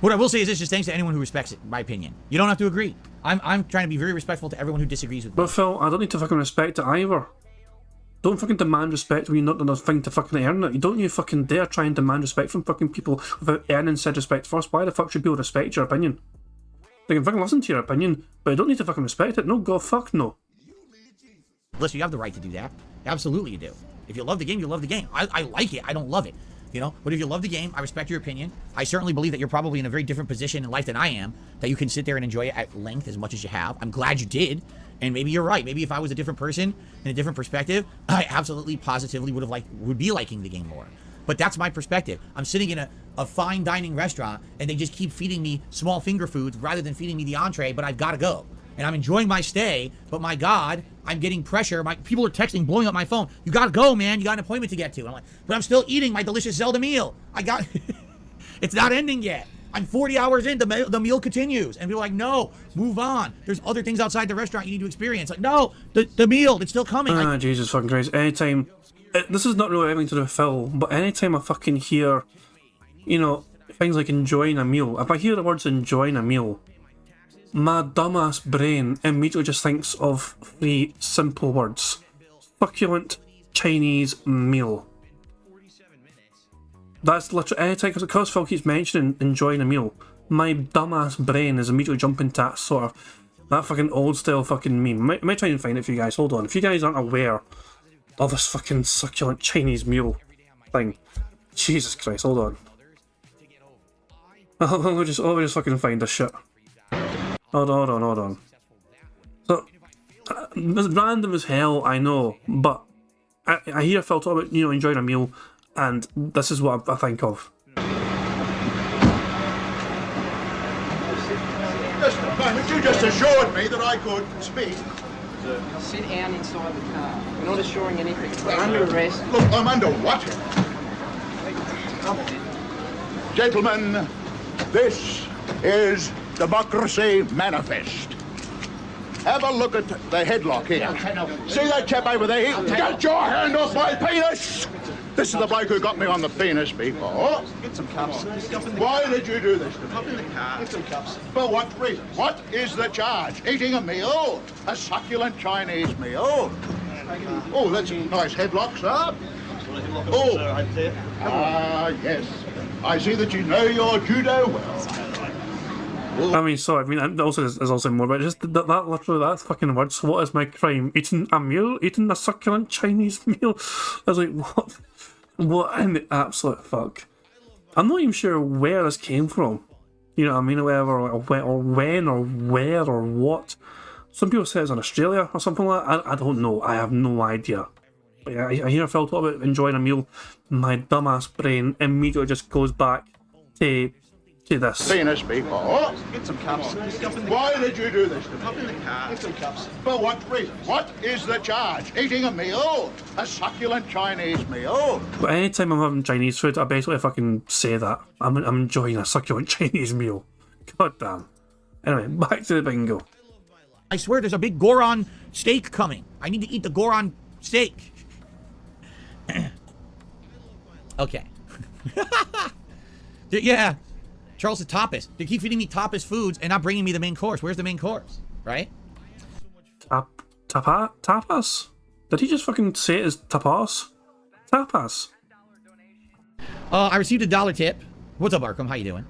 What I will say is this, just thanks to anyone who respects it, my opinion. You don't have to agree. I'm trying to be very respectful to everyone who disagrees with me. But Phil, I don't need to fucking respect it either. Don't fucking demand respect when you're not done a thing to fucking earn it. You don't you fucking dare try and demand respect from fucking people without earning said respect first. Why the fuck should people respect your opinion? They can fucking listen to your opinion, but I don't need to fucking respect it. No, God, fuck no. Listen, you have the right to do that. Absolutely you do. If you love the game, you love the game. I like it. I don't love it. You know, but if you love the game, I respect your opinion. I certainly believe that you're probably in a very different position in life than I am, that you can sit there and enjoy it at length as much as you have. I'm glad you did. And maybe you're right. Maybe if I was a different person in a different perspective, I absolutely would be liking the game more. But that's my perspective. I'm sitting in a fine dining restaurant and they just keep feeding me small finger foods rather than feeding me the entree, but I've got to go. And I'm enjoying my stay, but my God, I'm getting pressure. People are texting, blowing up my phone. You got to go, man. You got an appointment to get to. And I'm like, but I'm still eating my delicious Zelda meal. It's not ending yet. I'm 40 hours in, the meal continues. And people are like, no, move on. There's other things outside the restaurant you need to experience. Like, no, the meal, it's still coming. Jesus fucking Christ. Anytime, this is not really anything to do with Phil, but anytime I fucking hear, you know, things like enjoying a meal, if I hear the words enjoying a meal, my dumbass brain immediately just thinks of three simple words. Succulent Chinese meal. That's literally, anytime, because Phil keeps mentioning enjoying a meal, my dumbass brain is immediately jumping to that sort of, that fucking old style fucking meme. I might try and find it for you guys, hold on. If you guys aren't aware of this fucking succulent Chinese meal thing, Jesus Christ, hold on. I'll just fucking find this shit. Hold on. So, it's random as hell, I know, but I hear Phil talk about, you know, enjoying a meal, and this is what I think of. Just a moment, you just assured me that I could speak. Sit down inside the car. We're not assuring anything. We're under arrest. Look, I'm under what? Gentlemen, this is Democracy Manifest. Have a look at the headlock here. See that chap over there? Get your hand off my penis! This is the bloke who got me on the penis before. Get some cups. Why did you do this to me? Hop in the car. Get some cups. For what reason? What is the charge? Eating a meal? A succulent Chinese meal? Oh, that's a nice headlock, sir. Oh, yes. I see that you know your judo well. I mean, sorry, I mean, also there's also more, but just that literally, that fucking word, so what is my crime? Eating a meal? Eating a succulent Chinese meal? I was like, what? What in the absolute fuck? I'm not even sure where this came from. You know what I mean? Or whatever, or when, or where, or what. Some people say it's in Australia, or something like that. I don't know. I have no idea. But yeah, I hear Phil talk about enjoying a meal. My dumbass brain immediately just goes back to this. Penis before. Get some cups. Why did you do this to me? Hop in the car. Get some cups. For what reason? What is the charge? Eating a meal? A succulent Chinese meal? But anytime I'm having Chinese food, I basically fucking say that. I'm enjoying a succulent Chinese meal. God damn. Anyway, back to the bingo. I swear there's a big Goron steak coming. I need to eat the Goron steak. Okay. Yeah. Charles the tapas. They keep feeding me tapas foods and not bringing me the main course. Where's the main course? Right? Tapas? Did he just fucking say it as tapas? Tapas. I received a $1 tip. What's up, Arkham? How you doing?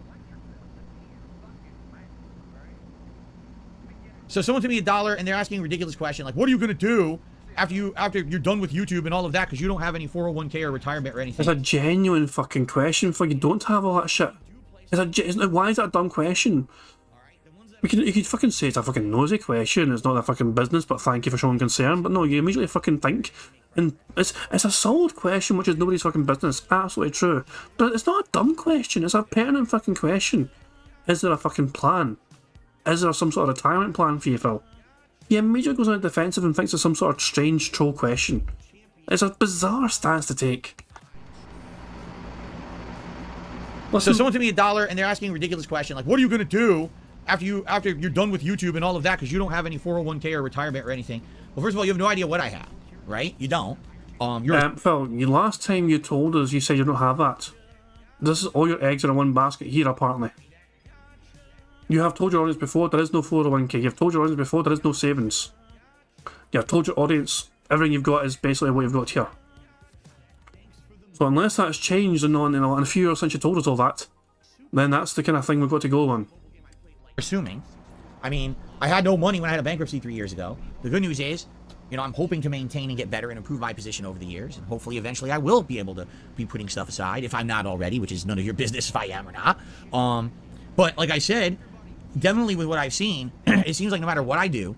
So someone sent me $1 and they're asking a ridiculous question like, what are you gonna do after you're done with YouTube and all of that because you don't have any 401k or retirement or anything? It's a genuine fucking question for you don't have all that shit. Why is that a dumb question? You could fucking say it's a fucking nosy question, it's not a fucking business, but thank you for showing concern. But no, you immediately fucking think, and it's a solid question, which is nobody's fucking business, absolutely true. But it's not a dumb question, it's a pertinent fucking question. Is there a fucking plan? Is there some sort of retirement plan for you, Phil? He immediately goes on the defensive and thinks it's some sort of strange troll question. It's a bizarre stance to take. So someone sent me $1 and they're asking a ridiculous question like, what are you gonna do after you're done with YouTube and all of that because you don't have any 401k or retirement or anything? Well, first of all, you have no idea what I have, right? You don't. Phil, last time you told us, you said you don't have that. This is all your eggs are in one basket here, apparently. You have told your audience before there is no 401k. You've told your audience before there is no savings. You have told your audience everything you've got is basically what you've got here. So unless that's changed in a few years since you told us all that, then that's the kind of thing we've got to go on. Assuming I mean, I had no money when I had a bankruptcy 3 years ago. The good news is, you know, I'm hoping to maintain and get better and improve my position over the years. And hopefully, eventually, I will be able to be putting stuff aside if I'm not already, which is none of your business if I am or not. But like I said, definitely with what I've seen, it seems like no matter what I do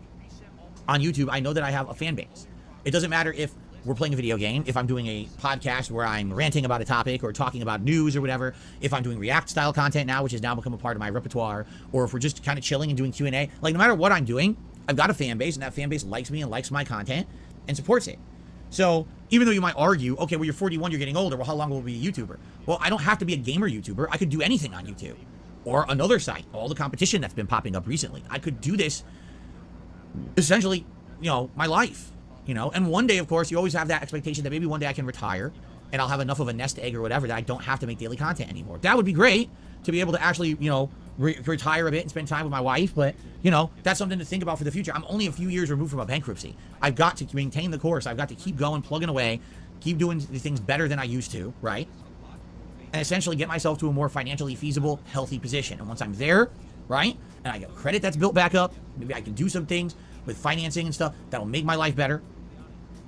on YouTube, I know that I have a fan base. It doesn't matter if we're playing a video game, if I'm doing a podcast where I'm ranting about a topic or talking about news or whatever, if I'm doing React style content now, which has now become a part of my repertoire, or if we're just kind of chilling and doing Q&A, like no matter what I'm doing, I've got a fan base, and that fan base likes me and likes my content and supports it. So even though you might argue, okay, well, you're 41, you're getting older, well, how long will we be a YouTuber? Well, I don't have to be a gamer YouTuber. I could do anything on YouTube or another site, all the competition that's been popping up recently. I could do this essentially, you know, my life. You know, and one day, of course, you always have that expectation that maybe one day I can retire and I'll have enough of a nest egg or whatever that I don't have to make daily content anymore. That would be great to be able to actually, you know, retire a bit and spend time with my wife. But, you know, that's something to think about for the future. I'm only a few years removed from a bankruptcy. I've got to maintain the course. I've got to keep going, plugging away, keep doing the things better than I used to, right? And essentially get myself to a more financially feasible, healthy position. And once I'm there, right, and I get credit that's built back up, maybe I can do some things with financing and stuff that'll make my life better.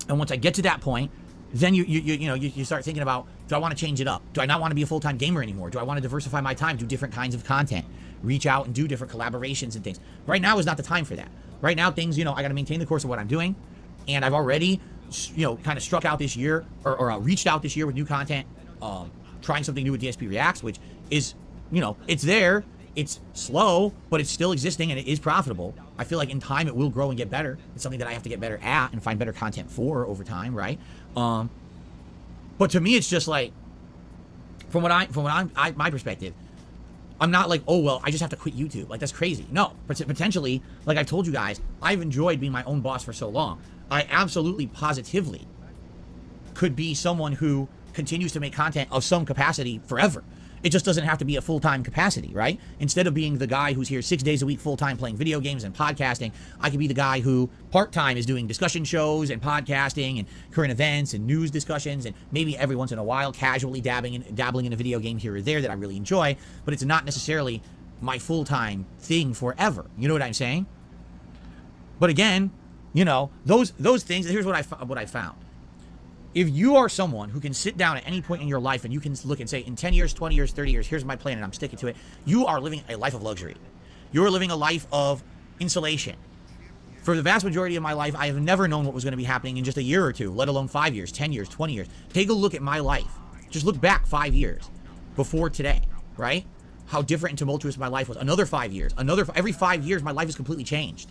And once I get to that point, then you start thinking about, do I want to change it up? Do I not want to be a full-time gamer anymore? Do I want to diversify my time, do different kinds of content, reach out and do different collaborations and things? Right now is not the time for that. Right now, things, you know, I got to maintain the course of what I'm doing. And I've already, you know, kind of struck out this year or reached out this year with new content, trying something new with DSP Reacts, which is, you know, it's there. It's slow, but it's still existing and it is profitable. I feel like in time it will grow and get better. It's something that I have to get better at and find better content for over time, right? But to me, it's just like, from my perspective, I'm not like, oh, well, I just have to quit YouTube. Like, that's crazy. No, potentially, like I've told you guys, I've enjoyed being my own boss for so long. I absolutely, positively could be someone who continues to make content of some capacity forever. It just doesn't have to be a full-time capacity, right? Instead of being the guy who's here 6 days a week full-time playing video games and podcasting, I could be the guy who part-time is doing discussion shows and podcasting and current events and news discussions and maybe every once in a while casually dabbling in a video game here or there that I really enjoy, but it's not necessarily my full-time thing forever. You know what I'm saying? But again, you know, those things, here's what I found. If you are someone who can sit down at any point in your life and you can look and say, in 10 years, 20 years, 30 years, here's my plan and I'm sticking to it, you are living a life of luxury. You're living a life of insulation. For the vast majority of my life, I have never known what was going to be happening in just a year or two, let alone 5 years, 10 years, 20 years. Take a look at my life. Just look back 5 years before today, right? How different and tumultuous my life was. Another 5 years. Every 5 years, my life has completely changed.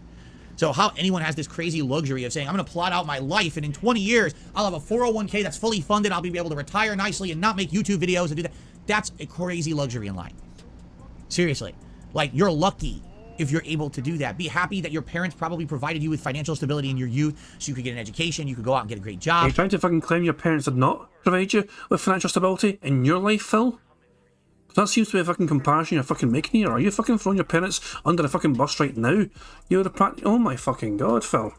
So how anyone has this crazy luxury of saying, I'm going to plot out my life and in 20 years, I'll have a 401k that's fully funded. I'll be able to retire nicely and not make YouTube videos and do that. That's a crazy luxury in life. Seriously. Like, you're lucky if you're able to do that. Be happy that your parents probably provided you with financial stability in your youth so you could get an education, you could go out and get a great job. Are you trying to fucking claim your parents did not provide you with financial stability in your life, Phil? That seems to be a fucking comparison you're fucking making here. Are you fucking throwing your parents under the fucking bus right now? You're the oh my fucking god, Phil.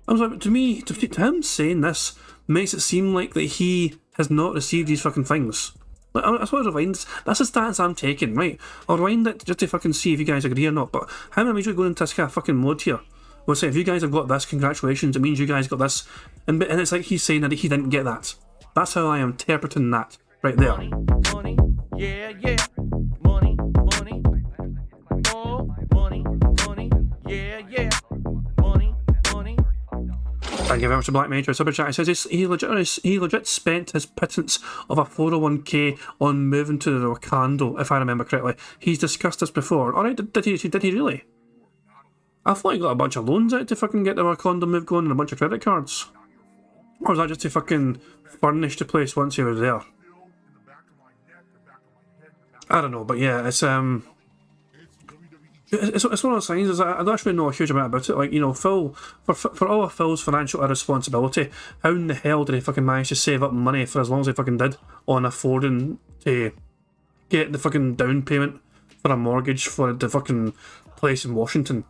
I was like, to me, to him saying this makes it seem like that he has not received these fucking things. Like, that's what I rewind. That's the stance I'm taking, right? I'll rewind it just to fucking see if you guys agree or not. But how am I usually going into this kind of fucking mode here? We'll say, if you guys have got this, congratulations, it means you guys got this. And it's like he's saying that he didn't get that. That's how I am interpreting that right there. Money, yeah, yeah. Money, more money, yeah, yeah. Money. Thank you very much to Black Major Super Chat. He says he legit spent his pittance of a 401k on moving to the Wakanda, if I remember correctly. He's discussed this before. Alright, did he really? I thought he got a bunch of loans out to fucking get the Wakanda move going and a bunch of credit cards. Or was that just to fucking furnish the place once he was there? I don't know, but yeah, it's one of those things. Is I don't actually know a huge amount about it. Like, you know, Phil, for all of Phil's financial irresponsibility, how in the hell did he fucking manage to save up money for as long as he fucking did on affording to get the fucking down payment for a mortgage for the fucking place in Washington?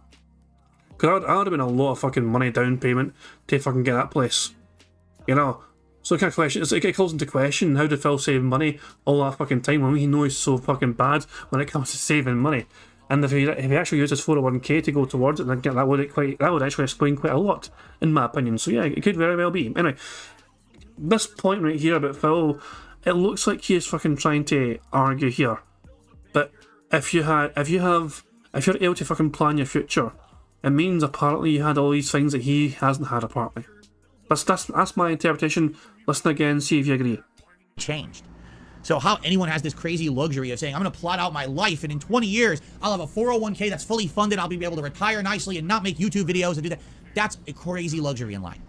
Because I would have been a lot of fucking money down payment to fucking get that place, you know. So it kind of question, it calls into question, how did Phil save money all that fucking time when we know he's so fucking bad when it comes to saving money? And if he actually used his 401k to go towards it, then that would actually explain quite a lot, in my opinion. So yeah, it could very well be. Anyway, this point right here about Phil, it looks like he is fucking trying to argue here. But if you're able to fucking plan your future, it means apparently you had all these things that he hasn't had apparently. That's my interpretation. Listen again, see if you agree. Changed. So how anyone has this crazy luxury of saying, I'm going to plot out my life and in 20 years, I'll have a 401k that's fully funded, I'll be able to retire nicely and not make YouTube videos and do that. That's a crazy luxury in life.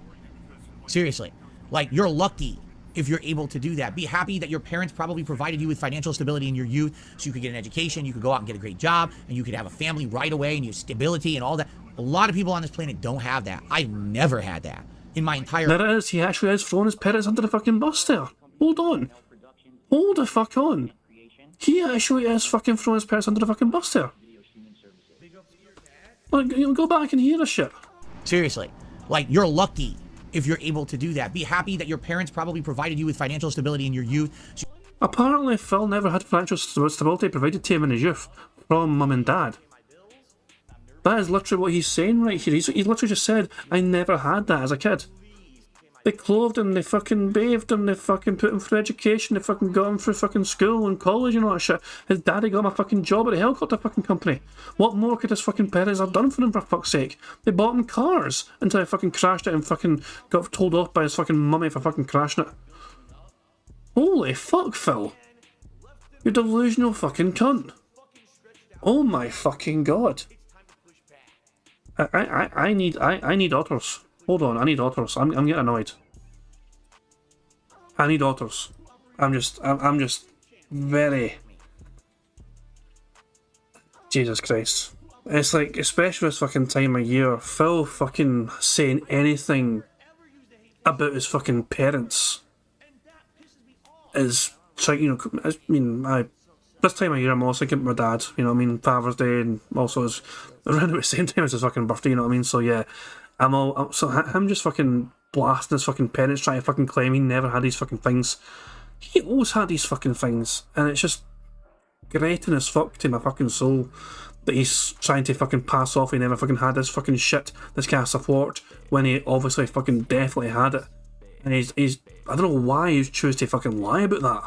Seriously. Like, you're lucky if you're able to do that. Be happy that your parents probably provided you with financial stability in your youth so you could get an education, you could go out and get a great job, and you could have a family right away and you have stability and all that. A lot of people on this planet don't have that. I've never had that in my entire... There it is. He actually has thrown his parents under the fucking bus there. Hold on. Hold the fuck on. He actually is fucking throwing his parents under the fucking bus there. Like, go back and hear this shit. Seriously. Like, you're lucky if you're able to do that. Be happy that your parents probably provided you with financial stability in your youth. Apparently, Phil never had financial stability provided to him in his youth from mum and dad. That is literally what he's saying right here. He's literally just said, I never had that as a kid. They clothed him, they fucking bathed him, they fucking put him through education, they fucking got him through fucking school and college and all that shit. His daddy got him a fucking job at a helicopter fucking company. What more could his fucking parents have done for him, for fuck's sake? They bought him cars until he fucking crashed it and fucking got told off by his fucking mummy for fucking crashing it. Holy fuck, Phil. You delusional fucking cunt. Oh my fucking god. I need otters. Hold on, I need otters. I'm getting annoyed. I need otters. I'm just very... Jesus Christ. It's like, especially this fucking time of year, Phil fucking saying anything about his fucking parents is, you know, I mean, this time of year I'm also thinking of my dad, you know what I mean, Father's Day, and also it's around about the same time as his fucking birthday, you know what I mean, so yeah. So him just fucking blasting his fucking parents, trying to fucking claim he never had these fucking things. He always had these fucking things, and it's just grating as fuck to my fucking soul that he's trying to fucking pass off he never fucking had this fucking shit, this kind of support, when he obviously fucking definitely had it. And he's I don't know why he's choose to fucking lie about that.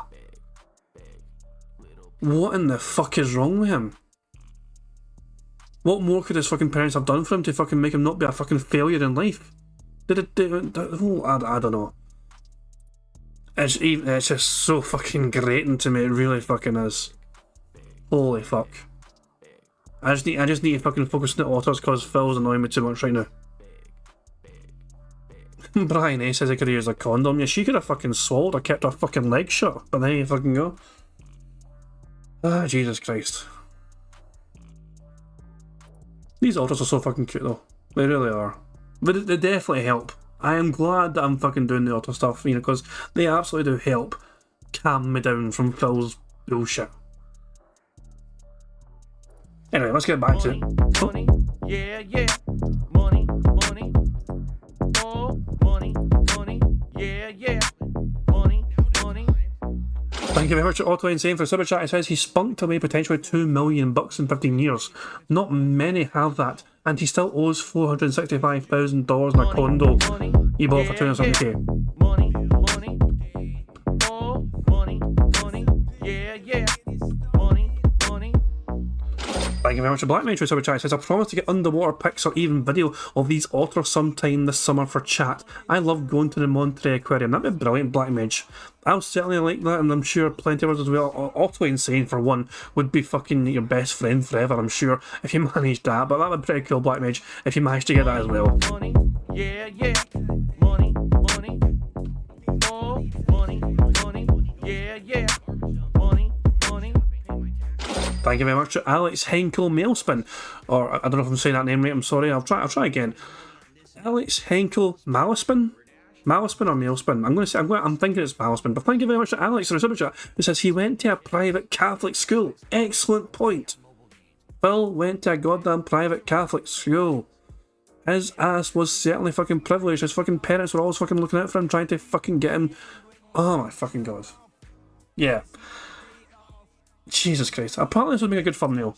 What in the fuck is wrong with him? What more could his fucking parents have done for him to fucking make him not be a fucking failure in life? I don't know. It's just so fucking grating to me, it really fucking is. Holy fuck. I just need to fucking focus on the otters because Phil's annoying me too much right now. Brian A says he could have used a condom. Yeah, she could have fucking swallowed or kept her fucking leg shut, but there you fucking go. Ah, Jesus Christ. These otters are so fucking cute though. They really are. But they definitely help. I am glad that I'm fucking doing the otter stuff, you know, because they absolutely do help calm me down from Phil's bullshit. Anyway, let's get back to it. Money, yeah, yeah. Money, money. Oh, money, money. Yeah, yeah. Money, money. Thank you very much to Otto Insane for super chat. It says he spunked away potentially $2 million in 15 years. Not many have that, and he still owes $465,000 in a condo he bought for $270k. Money, money. Oh, money, money. Yeah, yeah. Money, money. Thank you very much to Black Mage for super chat. It says I promise to get underwater pics or even video of these otters sometime this summer for chat. I love going to the Monterey Aquarium. That'd be brilliant, Black Mage. I'll certainly like that, and I'm sure plenty of others as well. Otto Insane, for one, would be fucking your best friend forever, I'm sure, if you managed that. But that would be pretty cool, Black Mage, if you managed to get that as well. Money, yeah, yeah. Money, money. Oh, money, money. Yeah, yeah. Money, money. Thank you very much to Alex Henkel Mailspin, or I don't know if I'm saying that name right, I'm sorry, I'll try again. Alex Henkel Malispin? Malispin or Mailspin? I'm thinking it's Malispin, but thank you very much to Alex for the super chat. It says he went to a private Catholic school. Excellent point. Phil went to a goddamn private Catholic school. His ass was certainly fucking privileged. His fucking parents were always fucking looking out for him, trying to fucking get him. Oh my fucking god. Yeah. Jesus Christ. Apparently this would make a good thumbnail.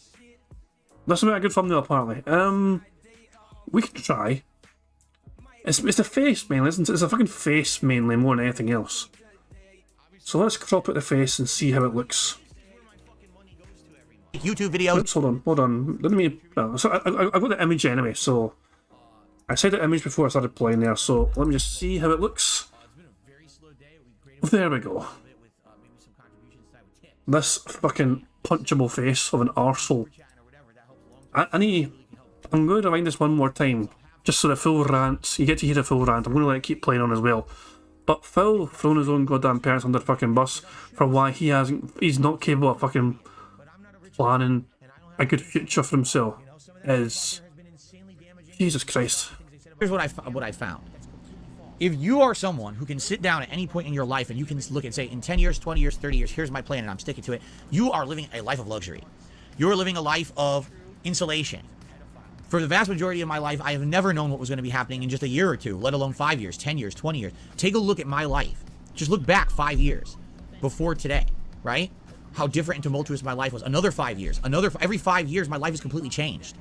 That's a good thumbnail, apparently. We can try. It's the face mainly, isn't it? It's a fucking face mainly more than anything else. So let's crop out the face and see how it looks. YouTube videos. Oops, hold on. Let me. So I got the image anyway. So I said the image before I started playing there. So let me just see how it looks. There we go. This fucking punchable face of an arsehole. I'm going to rewind this one more time, just so the full rant. You get to hear the full rant. I'm going to let it keep playing on as well. But Phil throwing his own goddamn parents under the fucking bus for why he's not capable of fucking planning a good future for himself is Jesus Christ. Here's what I found. If you are someone who can sit down at any point in your life and you can look and say, in 10 years, 20 years, 30 years, here's my plan and I'm sticking to it, you are living a life of luxury. You're living a life of insulation. For the vast majority of my life, I have never known what was going to be happening in just a year or two, let alone 5 years, 10 years, 20 years. Take a look at my life. Just look back 5 years before today, right? How different and tumultuous my life was. Another 5 years. Every 5 years, my life has completely changed.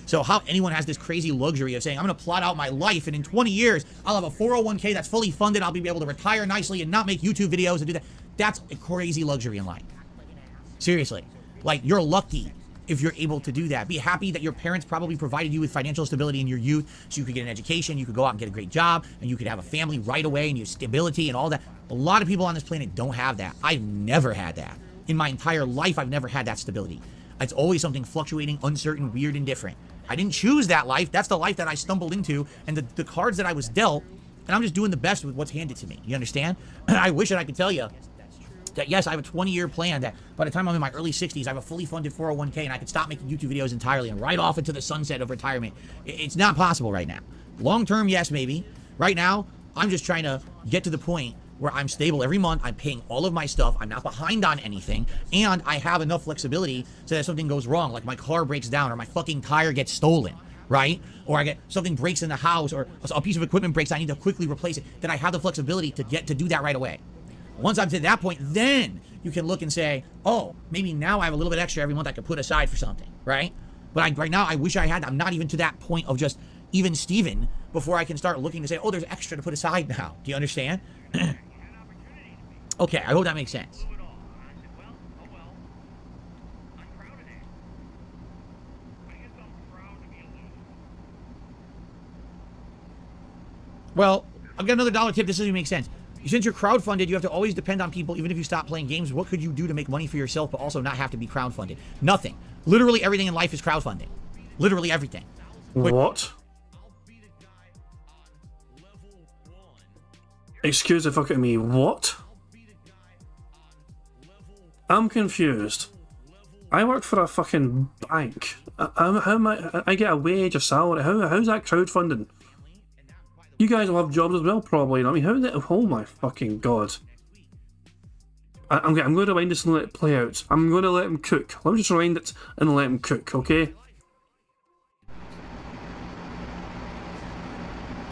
So how anyone has this crazy luxury of saying, I'm going to plot out my life, and in 20 years, I'll have a 401k that's fully funded, I'll be able to retire nicely and not make YouTube videos and do that. That's a crazy luxury in life. Seriously. Like, you're lucky if you're able to do that. Be happy that your parents probably provided you with financial stability in your youth so you could get an education, you could go out and get a great job, and you could have a family right away, and you have stability and all that. A lot of people on this planet don't have that. I've never had that. In my entire life, I've never had that stability. It's always something fluctuating, uncertain, weird, and different. I didn't choose that life. That's the life that I stumbled into, and the cards that I was dealt, and I'm just doing the best with what's handed to me. You understand? I wish that I could tell you that, yes, I have a 20-year plan that by the time I'm in my early 60s, I have a fully funded 401k, and I can stop making YouTube videos entirely and ride off into the sunset of retirement. It's not possible right now. Long-term, yes, maybe. Right now, I'm just trying to get to the point where I'm stable every month, I'm paying all of my stuff, I'm not behind on anything, and I have enough flexibility so that if something goes wrong, like my car breaks down or my fucking tire gets stolen, right? Or I get something breaks in the house or a piece of equipment breaks, I need to quickly replace it, that I have the flexibility to do that right away. Once I'm to that point, then you can look and say, oh, maybe now I have a little bit extra every month I could put aside for something, right? But right now, I wish I had. I'm not even to that point of just even Steven before I can start looking to say, oh, there's extra to put aside now. Do you understand? Okay, I hope that makes sense. Well, I've got another dollar tip. This doesn't make sense. Since you're crowdfunded, you have to always depend on people, even if you stop playing games. What could you do to make money for yourself, but also not have to be crowdfunded? Nothing. Literally everything in life is crowdfunding. Literally everything. What? Excuse the fuck out of me. What? I'm confused. I work for a fucking bank. How am I get a wage, a salary? How's that crowdfunding? You guys will have jobs as well, probably. I mean, how that? Oh my fucking god! I'm going to rewind this and let it play out. I'm going to let him cook. Let me just rewind it and let him cook, okay?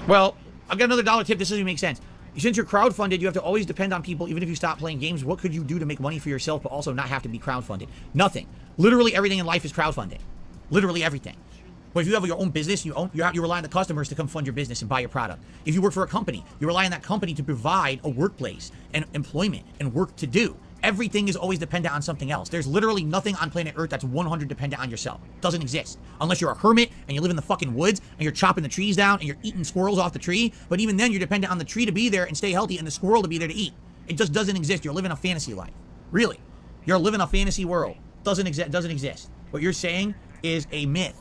Well, I've got another dollar tip. This doesn't make sense. Since you're crowdfunded, you have to always depend on people, even if you stop playing games. What could you do to make money for yourself, but also not have to be crowdfunded? Nothing. Literally everything in life is crowdfunding. Literally everything. But if you have your own business, you rely on the customers to come fund your business and buy your product. If you work for a company, you rely on that company to provide a workplace and employment and work to do. Everything is always dependent on something else. There's literally nothing on planet Earth that's 100% dependent on yourself. It doesn't exist. Unless you're a hermit and you live in the fucking woods and you're chopping the trees down and you're eating squirrels off the tree. But even then, you're dependent on the tree to be there and stay healthy and the squirrel to be there to eat. It just doesn't exist. You're living a fantasy life. Really. You're living a fantasy world. Doesn't exist. What you're saying is a myth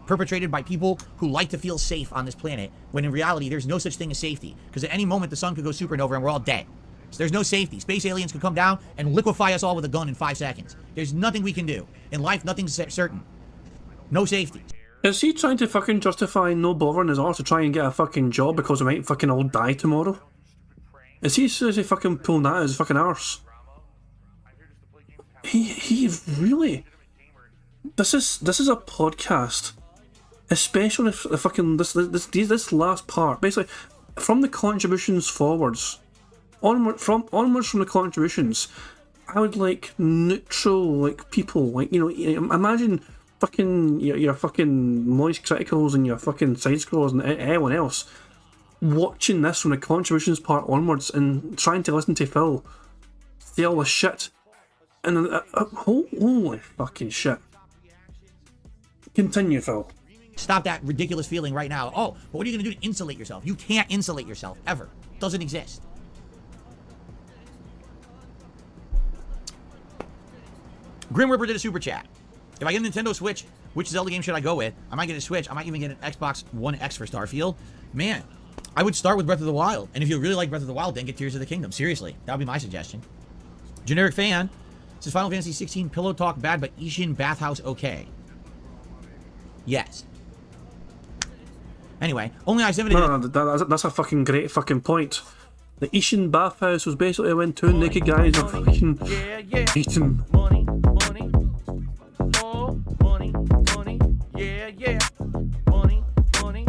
perpetrated by people who like to feel safe on this planet, when in reality, there's no such thing as safety. Because at any moment, the sun could go supernova and we're all dead. So there's no safety. Space aliens could come down and liquefy us all with a gun in 5 seconds. There's nothing we can do. In life, nothing's certain. No safety. Is he trying to fucking justify no bothering his arse to try and get a fucking job because we might fucking all die tomorrow? Is he seriously fucking pulling that out of his fucking arse? He really... This is a podcast. Especially if the fucking this last part. Basically, from the contributions forwards. Onwards from the contributions, I would like neutral, like people, like, you know, imagine your fucking moist criticals and your fucking side scrollers and everyone else watching this from the contributions part onwards and trying to listen to Phil say all the shit. And holy fucking shit. Continue, Phil. Stop that ridiculous feeling right now. Oh, but what are you going to do to insulate yourself? You can't insulate yourself, ever. Doesn't exist. Grim Ripper did a super chat. If I get a Nintendo Switch, which Zelda game should I go with? I might get a Switch. I might even get an Xbox One X for Starfield. Man, I would start with Breath of the Wild. And if you really like Breath of the Wild, then get Tears of the Kingdom. Seriously, that would be my suggestion. Generic fan says Final Fantasy 16 Pillow Talk bad, but Ishin Bathhouse okay. Yes. Anyway, only I 7 No, that's a fucking great fucking point. The Ishin bathhouse was basically when two naked guys are fucking eating. Money, money, more money, money, yeah, money, money.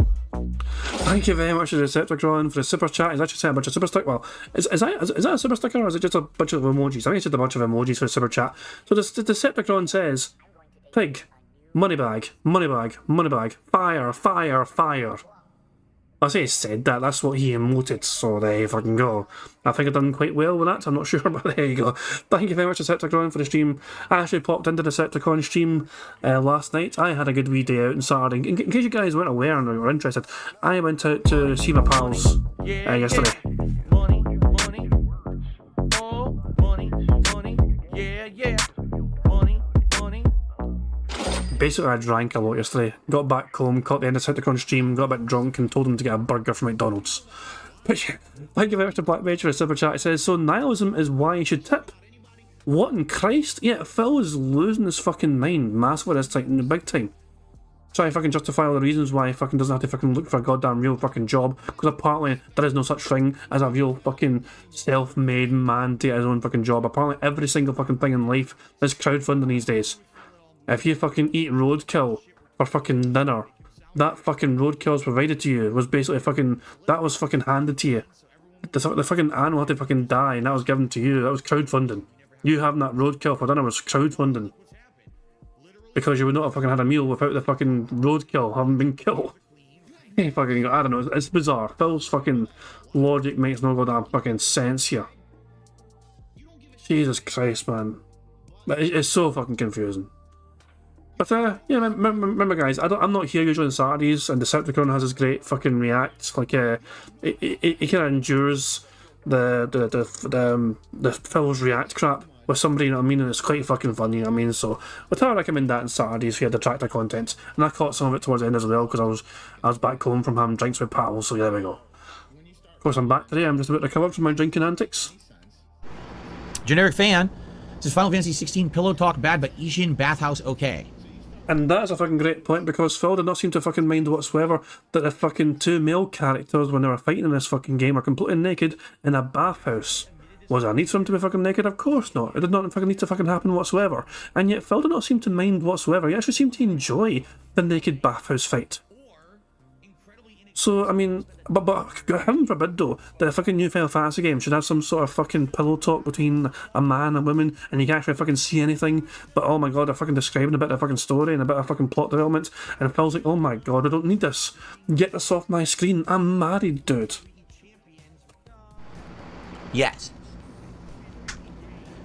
Thank you very much to Decepticon for the super chat. He's actually sent a bunch of super stickers. Well, is that a super sticker or is it just a bunch of emojis? I think it's just a bunch of emojis for the super chat. So the Decepticon says, pig, money bag, money bag, money bag, fire, fire, fire. I say he said that, that's what he emoted, so there you fucking go. I think I've done quite well with that, I'm not sure, but there you go. Thank you very much to Decepticon for the stream. I actually popped into the Decepticon stream last night. I had a good wee day out on Saturday. In case you guys weren't aware and were interested, I went out to see my pals yesterday. Money, money, more money, money, yeah, money, money. Basically, I drank a lot yesterday. Got back home, caught the end of the Decepticon stream, got a bit drunk and told him to get a burger from McDonald's. But yeah, thank you very much to Black Mage for the super chat. It says, so nihilism is why you should tip. What in Christ? Yeah, Phil is losing his fucking mind massively this time, big time. Try to fucking justify all the reasons why he fucking doesn't have to fucking look for a goddamn real fucking job, because apparently there is no such thing as a real fucking self-made man to get his own fucking job. Apparently every single fucking thing in life is crowdfunding these days. If you fucking eat roadkill for fucking dinner, that fucking roadkill was provided to you, was basically fucking, that was fucking handed to you. The fucking animal had to fucking die and that was given to you, that was crowdfunding. You having that roadkill for dinner was crowdfunding. Because you would not have fucking had a meal without the fucking roadkill having been killed. Hey, fucking, I don't know, it's bizarre. Phil's fucking logic makes no goddamn fucking sense here. Jesus Christ, man. But it's so fucking confusing. But yeah, remember guys, I'm not here usually on Saturdays, and Decepticon has this great fucking react. Like he kind of endures the Phil's react crap with somebody, you know what I mean, and it's quite fucking funny, you know what I mean. So I totally recommend that on Saturdays if you had the tractor content, and I caught some of it towards the end as well because I was back home from having drinks with pals. So yeah, there we go. Of course, I'm back today. I'm just about to recover from my drinking antics. Generic fan says Final Fantasy 16 Pillow Talk bad, but Ishin Bathhouse okay. And that is a fucking great point, because Phil did not seem to fucking mind whatsoever that the fucking two male characters, when they were fighting in this fucking game, are completely naked in a bathhouse. Was there a need for them to be fucking naked? Of course not. It did not fucking need to fucking happen whatsoever. And yet Phil did not seem to mind whatsoever. He actually seemed to enjoy the naked bathhouse fight. So, I mean, but heaven forbid though, that a fucking new Final Fantasy game should have some sort of fucking pillow talk between a man and woman, and you can't actually fucking see anything, but oh my god, they're fucking describing a bit of fucking story and a bit of fucking plot development, and Phil's like, oh my god, I don't need this. Get this off my screen. I'm married, dude. Yes.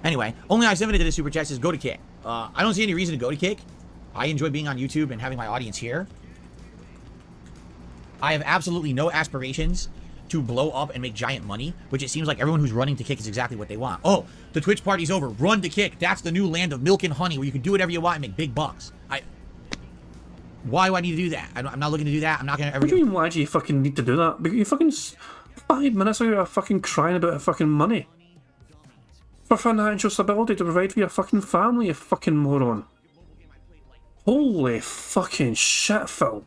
Anyway, only I-7 did a super chat says go to Kick. I don't see any reason to go to Kick. I enjoy being on YouTube and having my audience here. I have absolutely no aspirations to blow up and make giant money, which it seems like everyone who's running to Kick is exactly what they want. Oh, the Twitch party's over. Run to Kick. That's the new land of milk and honey where you can do whatever you want and make big bucks. Why do I need to do that? I'm not looking to do that. I'm not going to ever... What do you mean, why do you fucking need to do that? Because you fucking... 5 minutes ago, you're fucking crying about fucking money. For financial stability to provide for your fucking family, you fucking moron. Holy fucking shit, Phil.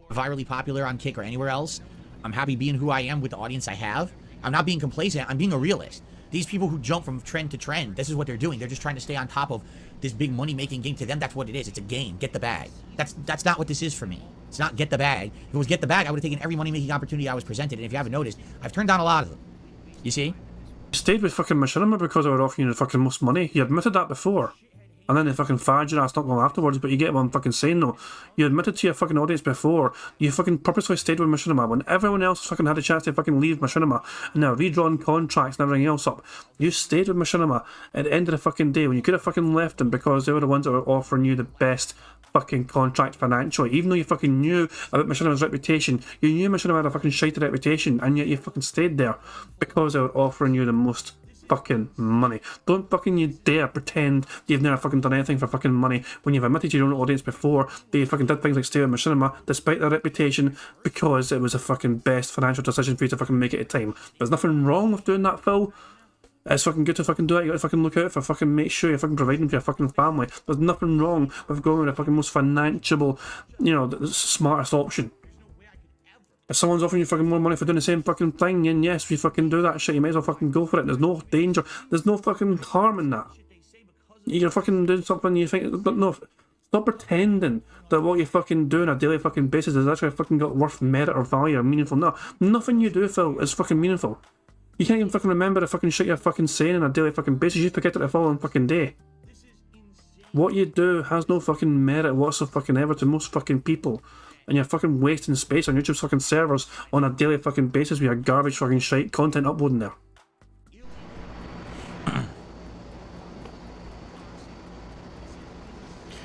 Virally popular on Kick or anywhere else. I'm happy being who I am with the audience I have. I'm not being complacent. I'm being a realist. These people who jump from trend to trend, this is what they're doing. They're just trying to stay on top of this big money-making game. To them, that's what it is. It's a game. Get the bag. That's not what this is for me. It's not get the bag. If it was get the bag, I would have taken every money-making opportunity I was presented. And if you haven't noticed, I've turned down a lot of them. You see? You stayed with fucking Machinima because they were offering you the fucking most money. You admitted that before. and then they fucking fired your ass not long afterwards, but you get what I'm fucking saying though. You admitted to your fucking audience before, you fucking purposely stayed with Machinima when everyone else fucking had a chance to fucking leave Machinima, and now redrawn contracts and everything else up. You stayed with Machinima at the end of the fucking day when you could have fucking left them because they were the ones that were offering you the best fucking contract financially. Even though you fucking knew about Machinima's reputation, you knew Machinima had a fucking shitty reputation, and yet you fucking stayed there because they were offering you the most fucking money. Don't fucking you dare pretend you've never fucking done anything for fucking money when you've admitted to your own audience before that you fucking did things like stay with Machinima despite their reputation because it was the fucking best financial decision for you to fucking make at the time. There's nothing wrong with doing that, Phil. It's fucking good to fucking do it. You gotta fucking look out for fucking make sure you're fucking providing for your fucking family. There's nothing wrong with going with the fucking most financiable, you know, the smartest option. If someone's offering you fucking more money for doing the same fucking thing, then yes, if you fucking do that shit, you might as well fucking go for it. There's no danger. There's no fucking harm in that. You're fucking doing something you think, but no, stop pretending that what you fucking do on a daily fucking basis is actually fucking got worth merit or value or meaningful. No, nothing you do, Phil, is fucking meaningful. You can't even fucking remember the fucking shit you're fucking saying on a daily fucking basis. You forget it the following fucking day. What you do has no fucking merit whatsoever to most fucking people. And you're fucking wasting space on YouTube's fucking servers on a daily fucking basis with your garbage fucking shite content uploading there.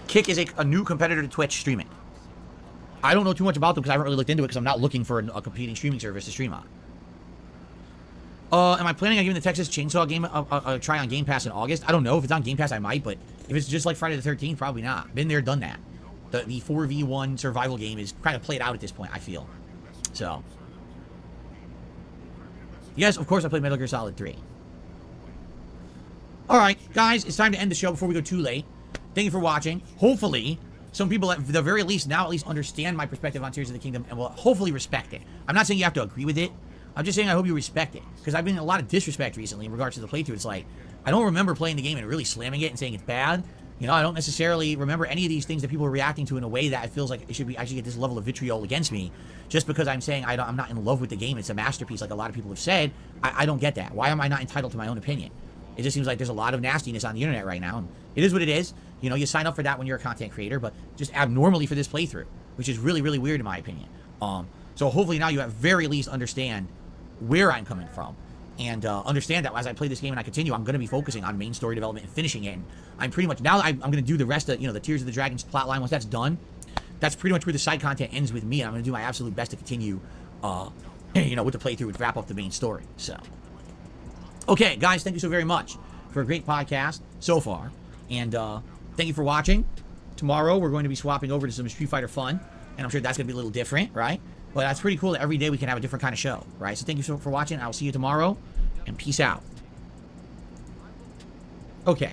Kick is a new competitor to Twitch streaming. I don't know too much about them because I haven't really looked into it because I'm not looking for a competing streaming service to stream on. Am I planning on giving the Texas Chainsaw game a try on Game Pass in August? I don't know. If it's on Game Pass, I might, but if it's just like Friday the 13th, probably not. Been there, done that. The 4v1 survival game is kind of played out at this point, I feel. So. Yes, of course I played Metal Gear Solid 3. Alright, guys, it's time to end the show before we go too late. Thank you for watching. Hopefully, some people at the very least now at least understand my perspective on Tears of the Kingdom and will hopefully respect it. I'm not saying you have to agree with it. I'm just saying I hope you respect it. Because I've been in a lot of disrespect recently in regards to the playthrough. It's like, I don't remember playing the game and really slamming it and saying it's bad. You know, I don't necessarily remember any of these things that people are reacting to in a way that it feels like it should be actually get this level of vitriol against me just because I'm saying I'm not in love with the game. It's a masterpiece like a lot of people have said. I don't get that. Why am I not entitled to my own opinion? It just seems like there's a lot of nastiness on the internet right now. And it is what it is. You know, you sign up for that when you're a content creator, but just abnormally for this playthrough, which is really, really weird in my opinion. So hopefully now you at very least understand where I'm coming from. And understand that as I play this game and I continue, I'm going to be focusing on main story development and finishing it. And I'm pretty much, now I'm going to do the rest of, you know, the Tears of the Dragons plotline. Once that's done, that's pretty much where the side content ends with me. And I'm going to do my absolute best to continue, you know, with the playthrough and wrap up the main story. So, okay, guys, thank you so very much for a great podcast so far. And thank you for watching. Tomorrow, we're going to be swapping over to some Street Fighter fun. And I'm sure that's going to be a little different, right? But that's pretty cool that every day we can have a different kind of show, right? So thank you so much for watching. I'll see you tomorrow, and peace out. Okay.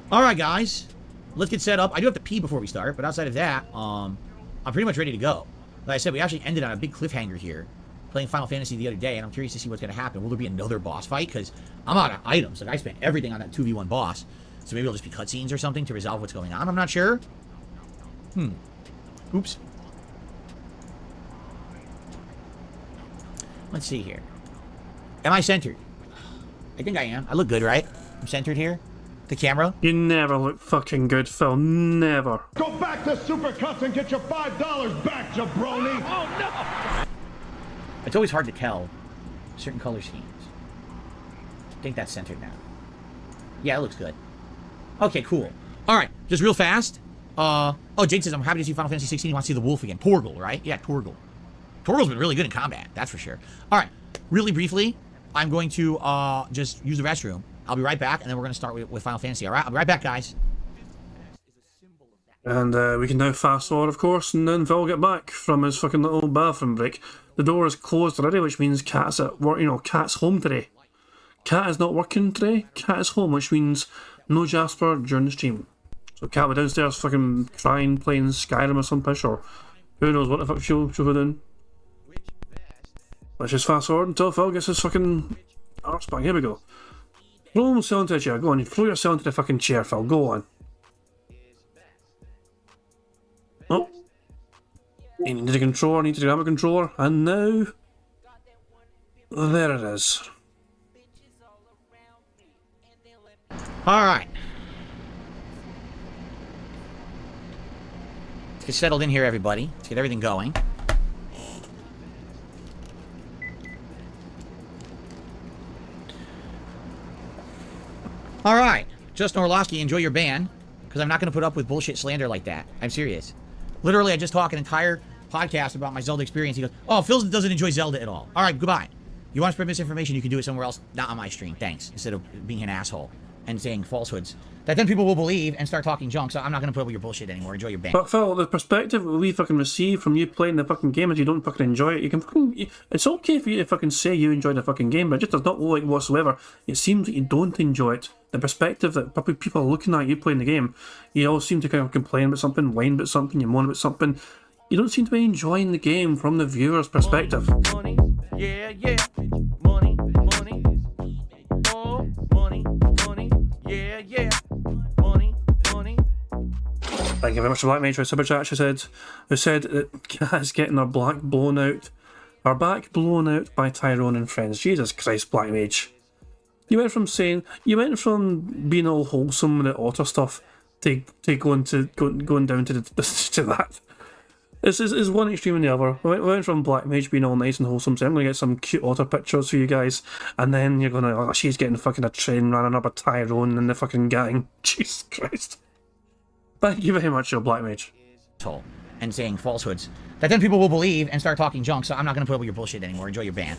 All right, guys. Let's get set up. I do have to pee before we start, but outside of that, I'm pretty much ready to go. Like I said, we actually ended on a big cliffhanger here, playing Final Fantasy the other day, and I'm curious to see what's going to happen. Will there be another boss fight? Because I'm out of items. Like, I spent everything on that 2v1 boss. So maybe it'll just be cutscenes or something to resolve what's going on. I'm not sure. Oops. Let's see here. Am I centered? I think I am. I look good, right? I'm centered here. The camera. You never look fucking good, Phil. Never. Go back to Supercuts and get your $5 back, jabroni! Oh, no! It's always hard to tell certain color schemes. I think that's centered now. Yeah, it looks good. Okay, cool. All right, just real fast. Oh, Jade says, I'm happy to see Final Fantasy 16. He wants to see the wolf again. Torgal, right? Yeah, Torgal. Torgal's been really good in combat, that's for sure. All right, really briefly, I'm going to just use the restroom. I'll be right back, and then we're going to start with Final Fantasy. All right, I'll be right back, guys. And we can now fast forward, of course, and then Phil will get back from his fucking little bathroom break. The door is closed already, which means Cat's at work. You know, Cat's home today. Cat is not working today. Cat is home, which means no Jasper during the stream. So Cat will be downstairs fucking crying, playing Skyrim or some pish, or who knows what the fuck she'll be doing. Let's just fast forward until Phil gets his fucking arse back. Here we go. Throw himself into the chair. Go on, you throw yourself into the fucking chair, Phil. Go on. Oh. He needed a controller, needed to grab a controller, and now... there it is. All right. Let's get settled in here, everybody. Let's get everything going. All right. Justin Orlowski, enjoy your ban, because I'm not going to put up with bullshit slander like that. I'm serious. Literally, I just talked an entire podcast about my Zelda experience. He goes, oh, Phil doesn't enjoy Zelda at all. All right, goodbye. You want to spread misinformation, you can do it somewhere else, not on my stream. Thanks. Instead of being an asshole and saying falsehoods that then people will believe and start talking junk. So I'm not going to put up with your bullshit anymore. Enjoy your ban. But Phil, the perspective we fucking receive from you playing the fucking game is you don't fucking enjoy it. You can fucking... It's okay for you to fucking say you enjoy the fucking game, but it just does not look like whatsoever. It seems that you don't enjoy it. The perspective that probably people are looking at you playing the game, you all seem to kind of complain about something, whine about something, you moan about something. You don't seem to be enjoying the game from the viewer's perspective. Money, yeah, yeah. Money, money. Oh, money, money. Yeah, yeah. Money, money. Thank you very much to Black Mage for a super chat. Who said that Kat is getting her back blown out by Tyrone and friends. Jesus Christ, Black Mage. You went from being all wholesome with the otter stuff to going down to that. It's one extreme and the other. We went from Black Mage being all nice and wholesome, so I'm going to get some cute otter pictures for you guys, and then you're going to, oh, she's getting fucking a train running up a Tyrone and the fucking gang. Jesus Christ. Thank you very much, your Black Mage. And saying falsehoods that then people will believe and start talking junk. So I'm not going to put up with your bullshit anymore. Enjoy your ban.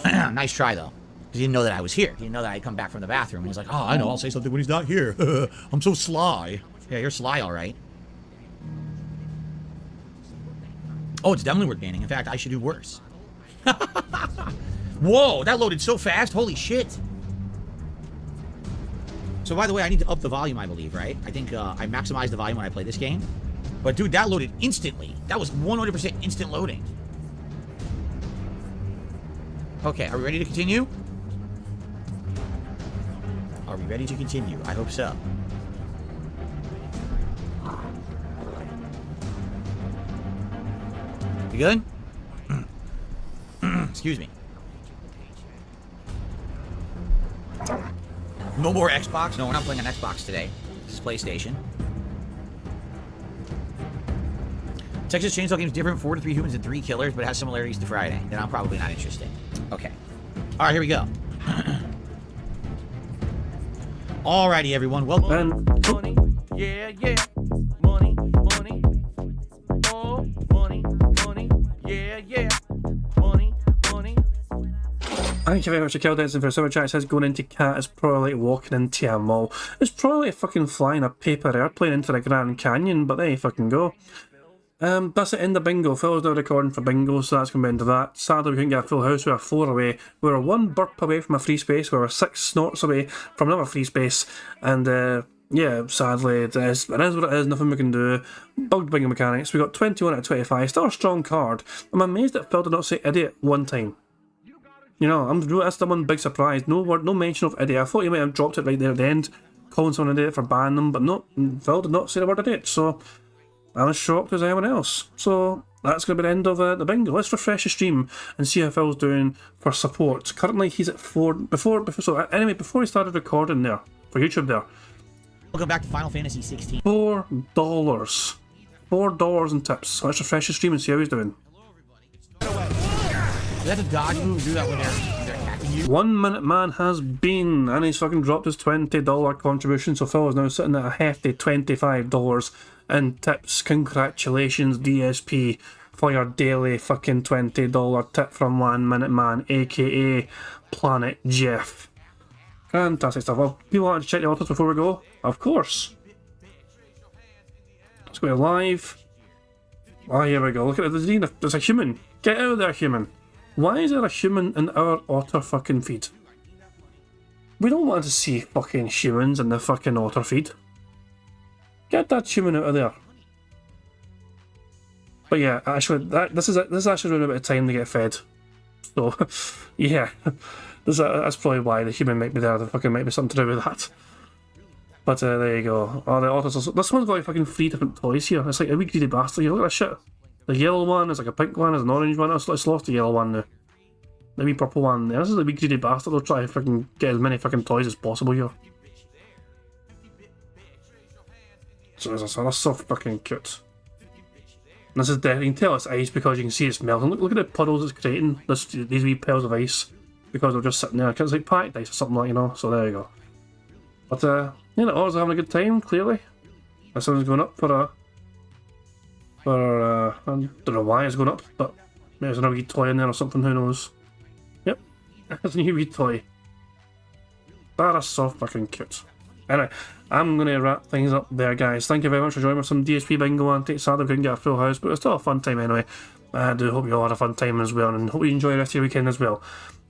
Nice try, though. Because he didn't know that I was here. He didn't know that I'd come back from the bathroom. And he's like, oh, I know, I'll say something when he's not here. I'm so sly. Yeah, you're sly, all right. Oh, it's definitely worth banning. In fact, I should do worse. Whoa, that loaded so fast. Holy shit. So, by the way, I need to up the volume, I believe, right? I think I maximized the volume when I play this game. But, dude, that loaded instantly. That was 100% instant loading. Okay, are we ready to continue? Are we ready to continue? I hope so. You good? Excuse me. No more Xbox? No, we're not playing on Xbox today. This is PlayStation. Texas Chainsaw Game is different. 4 to 3 humans and 3 killers, but it has similarities to Friday. Then I'm probably not interested. Okay. All right, here we go. Alrighty, everyone. Welcome. Money, yeah, yeah. Money, money. Oh, money, money. Yeah, yeah. Money, money. Thank you very much to Kel Denson for a super chat. It says going into Cat is probably like walking into a mall. It's probably like fucking flying a paper airplane into the Grand Canyon, but there you fucking go. That's the end of bingo. Phil's now recording for bingo, so that's going to be into that. Sadly, we couldn't get a full house. We were 4 away. We were 1 burp away from a free space. We were 6 snorts away from another free space. And yeah, sadly, it is what it is. Nothing we can do. Bugged bingo mechanics. We got 21 out of 25. Still a strong card. I'm amazed that Phil did not say idiot one time. You know, that's the one big surprise. No word, no mention of idiot. I thought he might have dropped it right there at the end, calling someone an idiot for banning them, but no, Phil did not say the word idiot. So I'm as shocked as anyone else. So that's going to be the end of the bingo. Let's refresh the stream and see how Phil's doing for support. Currently, he's at 4. So anyway, before he started recording there for YouTube there. Welcome back to Final Fantasy 16. $4. $4 in tips. So let's refresh the stream and see how he's doing. Is that a dodge move? Do that when they're attacking you? 1 Minute Man has been, and he's fucking dropped his $20 contribution. So Phil is now sitting at a hefty $25 in tips. Congratulations, DSP, for your daily fucking $20 tip from 1 Minute Man, aka Planet Jeff. Fantastic stuff. Well, people want to check the autos before we go? Of course. Let's go to live. Ah, here we go. Look at it. There's a human. Get out of there, human. Why is there a human in our otter fucking feed? We don't want to see fucking humans in the fucking otter feed. Get that human out of there. But yeah, actually, this is actually running a bit of time to get fed. So, yeah. That's probably why the human might be there. There fucking might be something to do with that. But there you go. Oh, the otters. This one's got like fucking 3 different toys here. It's like a wee greedy bastard. You look at that shit. The yellow one, there's like a pink one, there's an orange one. Let's lost the yellow one now. The wee purple one there. This is a wee greedy bastard. They'll try to fucking get as many fucking toys as possible here. So that's so fucking cute. This is definitely, you can tell it's ice because you can see it's melting. Look at the puddles it's creating, these wee piles of ice, because they're just sitting there. It's like packed ice or something like, you know, so there you go. But, you know, ours are having a good time, clearly. This one's going up I don't know why it's going up, but maybe there's another wee toy in there or something, who knows. Yep, there's a new wee toy. That is so fucking cute. Anyway, I'm going to wrap things up there, guys. Thank you very much for joining me for some DSP Bingo antics. Sadly, we couldn't get a full house, but it was still a fun time anyway. I do hope you all had a fun time as well, and hope you enjoy the rest of your weekend as well.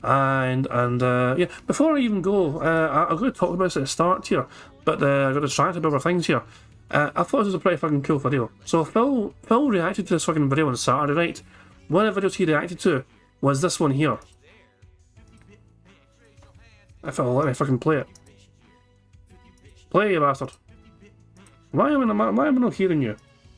And yeah, before I even go, I'm going to talk about this at the start here, but I got distracted by other things here. I thought this was a pretty fucking cool video. So Phil reacted to this fucking video on Saturday night. One of the videos he reacted to was this one here. If it'll let me fucking play it. Play, you bastard. Why am I not hearing you?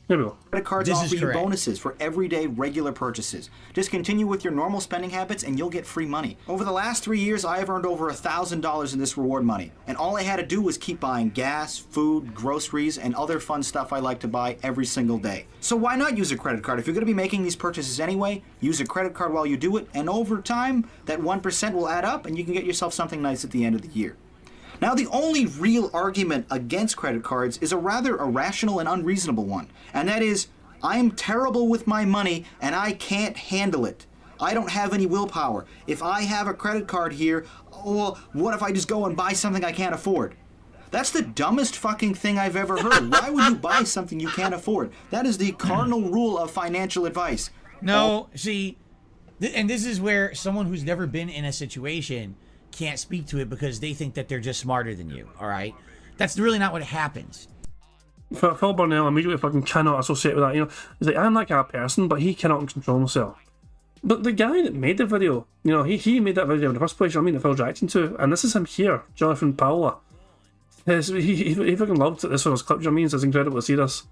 Here we go. Credit cards This offer is you correct. bonuses for everyday, regular purchases. Just continue with your normal spending habits and you'll get free money. Over the last 3 years, I have earned over $1,000 in this reward money. And all I had to do was keep buying gas, food, groceries, and other fun stuff I like to buy every single day. So why not use a credit card? If you're going to be making these purchases anyway, use a credit card while you do it, and over time, that 1% will add up and you can get yourself something nice at the end of the year. Now, the only real argument against credit cards is a rather irrational and unreasonable one, and that is, I am terrible with my money and I can't handle it. I don't have any willpower. If I have a credit card here, well, what if I just go and buy something I can't afford? That's the dumbest fucking thing I've ever heard. Why would you buy something you can't afford? That is the cardinal rule of financial advice. No, see, and this is where someone who's never been in a situation can't speak to it because they think that they're just smarter than you, all right? That's really not what happens. Phil Burnell immediately fucking cannot associate with that, you know. He's like, I'm that kind of person, but he cannot control himself. But the guy that made the video, you know, he made that video in the first place, you know what I mean, that Phil's reacting to, and this is him here, Jonathan Paola. He fucking loved it, this was clip, you know what I mean, so it's incredible to see this.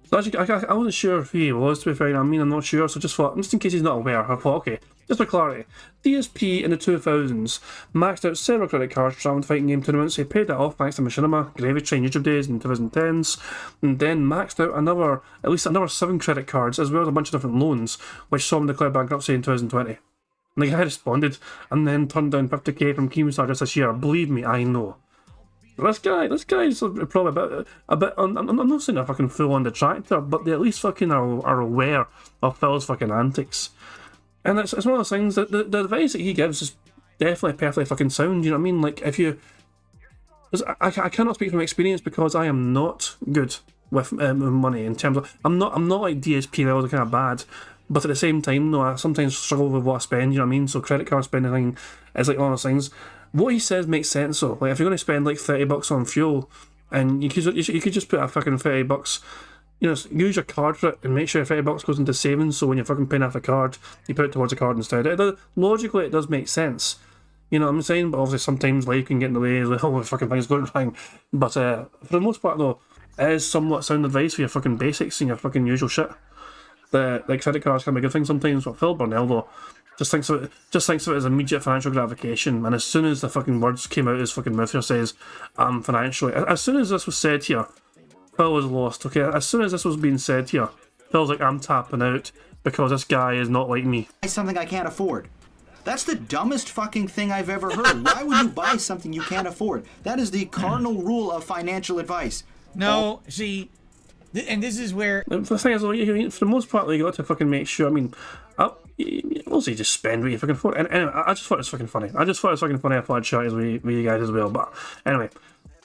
So actually, I wasn't sure who he was, to be fair, you know what I mean, I'm not sure, so just thought, just in case he's not aware, I thought, okay, just for clarity, DSP in the 2000s maxed out several credit cards traveling to fighting game tournaments. He paid that off thanks to Machinima, Gravy Train YouTube days in 2010s, and then maxed out at least another 7 credit cards, as well as a bunch of different loans, which saw him declare bankruptcy in 2020. And the guy responded, and then turned down 50k from Keemstar just this year. Believe me, I know. This guy's probably a bit. I'm not saying they're fucking full on detractor, but they at least fucking are aware of Phil's fucking antics. And it's one of those things that the advice that he gives is definitely perfectly fucking sound. You know what I mean? Like, if you, I cannot speak from experience because I am not good with money in terms of I'm not like DSP levels are kind of bad, but at the same time, no, I sometimes struggle with what I spend. You know what I mean? So credit card spending is like one of those things. What he says makes sense though. Like, if you're going to spend like $30 on fuel, and you could just put a fucking $30. You know, use your card for it and make sure $30 goes into savings, so when you're fucking paying off the card, you put it towards the card instead. Logically, it does make sense. You know what I'm saying? But obviously, sometimes life can get in the way, like, oh, fucking things going wrong. But for the most part, though, it is somewhat sound advice for your fucking basics and your fucking usual shit. The credit cards can be a good thing sometimes, but Phil Burnell, though, just thinks of it as immediate financial gratification. And as soon as the fucking words came out of his fucking mouth here, says, financially. As soon as this was said here, Phil was lost, okay? As soon as this was being said here, Phil's like, I'm tapping out because this guy is not like me. Buy something I can't afford. That's the dumbest fucking thing I've ever heard. Why would you buy something you can't afford? That is the cardinal rule of financial advice. No, see, and this is where... The thing is, for the most part, you got to fucking make sure, I mean, mostly just spend what you fucking afford. And anyway, I just thought it was fucking funny. I thought I'd share it with you guys as well. But anyway,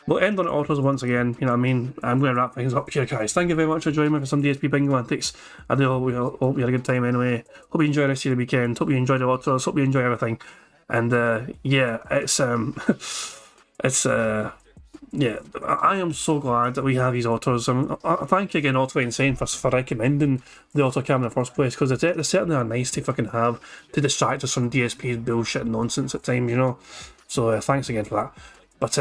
we'll end on autos once again, you know what I mean? I'm going to wrap things up here, guys. Thank you very much for joining me for some DSP Bingo antics. I do hope you had a good time anyway. Hope you enjoyed the rest of the weekend. Hope you enjoyed the autos. Hope you enjoy everything. And yeah, yeah, I am so glad that we have these autos. Thank you again, Auto Insane, for recommending the auto cam in the first place, because they certainly are nice to fucking have to distract us from DSP's bullshit and nonsense at times, you know. So thanks again for that. But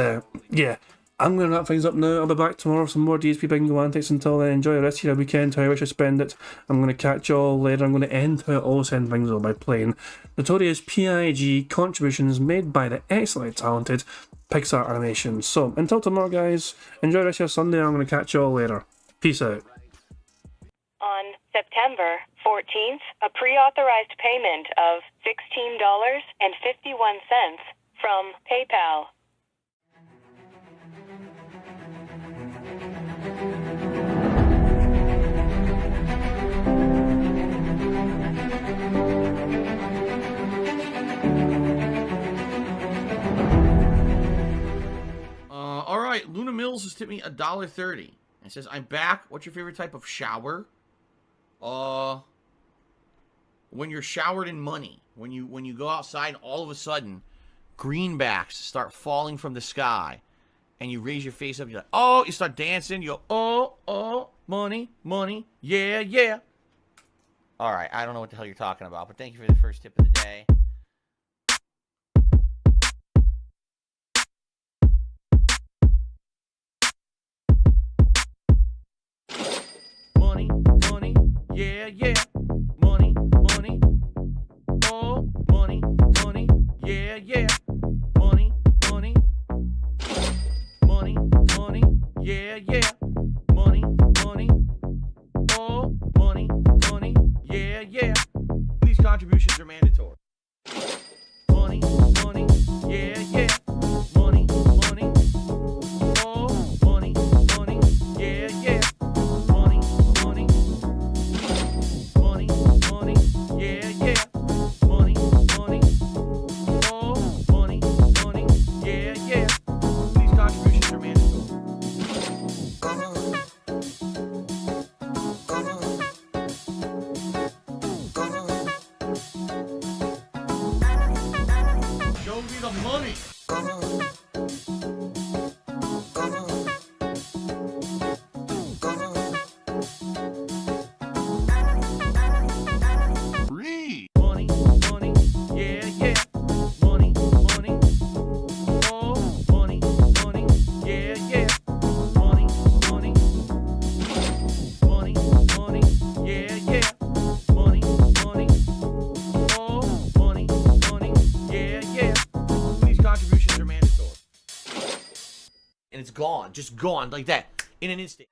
yeah, I'm going to wrap things up now. I'll be back tomorrow with some more DSP Bingo antics. Until then, enjoy the rest of your weekend, how you wish to spend it. I'm going to catch you all later. I'm going to end how I always end things by playing Notorious PIG contributions made by the excellently talented Pixar Animations. So, until tomorrow, guys, enjoy the rest of your Sunday. I'm going to catch you all later. Peace out. On September September 14th, a pre-authorized payment of $16.51 from PayPal. All right, Luna Mills has tipped me $1.30. It says, "I'm back. What's your favorite type of shower?" When you're showered in money. When you go outside and all of a sudden greenbacks start falling from the sky and you raise your face up, you're like, oh, you start dancing, you go, oh, money, money, yeah, yeah. All right, I don't know what the hell you're talking about, but thank you for the first tip of the day. Money, money, yeah, yeah. Money, money, oh, money, money, yeah, yeah. Money, money, money, money, yeah, yeah. Money, money, oh, money, money, yeah, yeah. These contributions are mandatory. Money, money, yeah, yeah. Money, money, oh, money, money, yeah, yeah. Money, money, money, money, yeah, yeah. Money, money, oh, money, money, yeah, yeah. These contributions are mandatory. Show me the money. Free. Money, money, yeah, yeah. Money, money, oh, money, money, yeah, yeah. Money, money, money, money, yeah, yeah. Money, money, oh, money, money, yeah, yeah. These contributions are mandatory. And it's gone, just gone like that in an instant.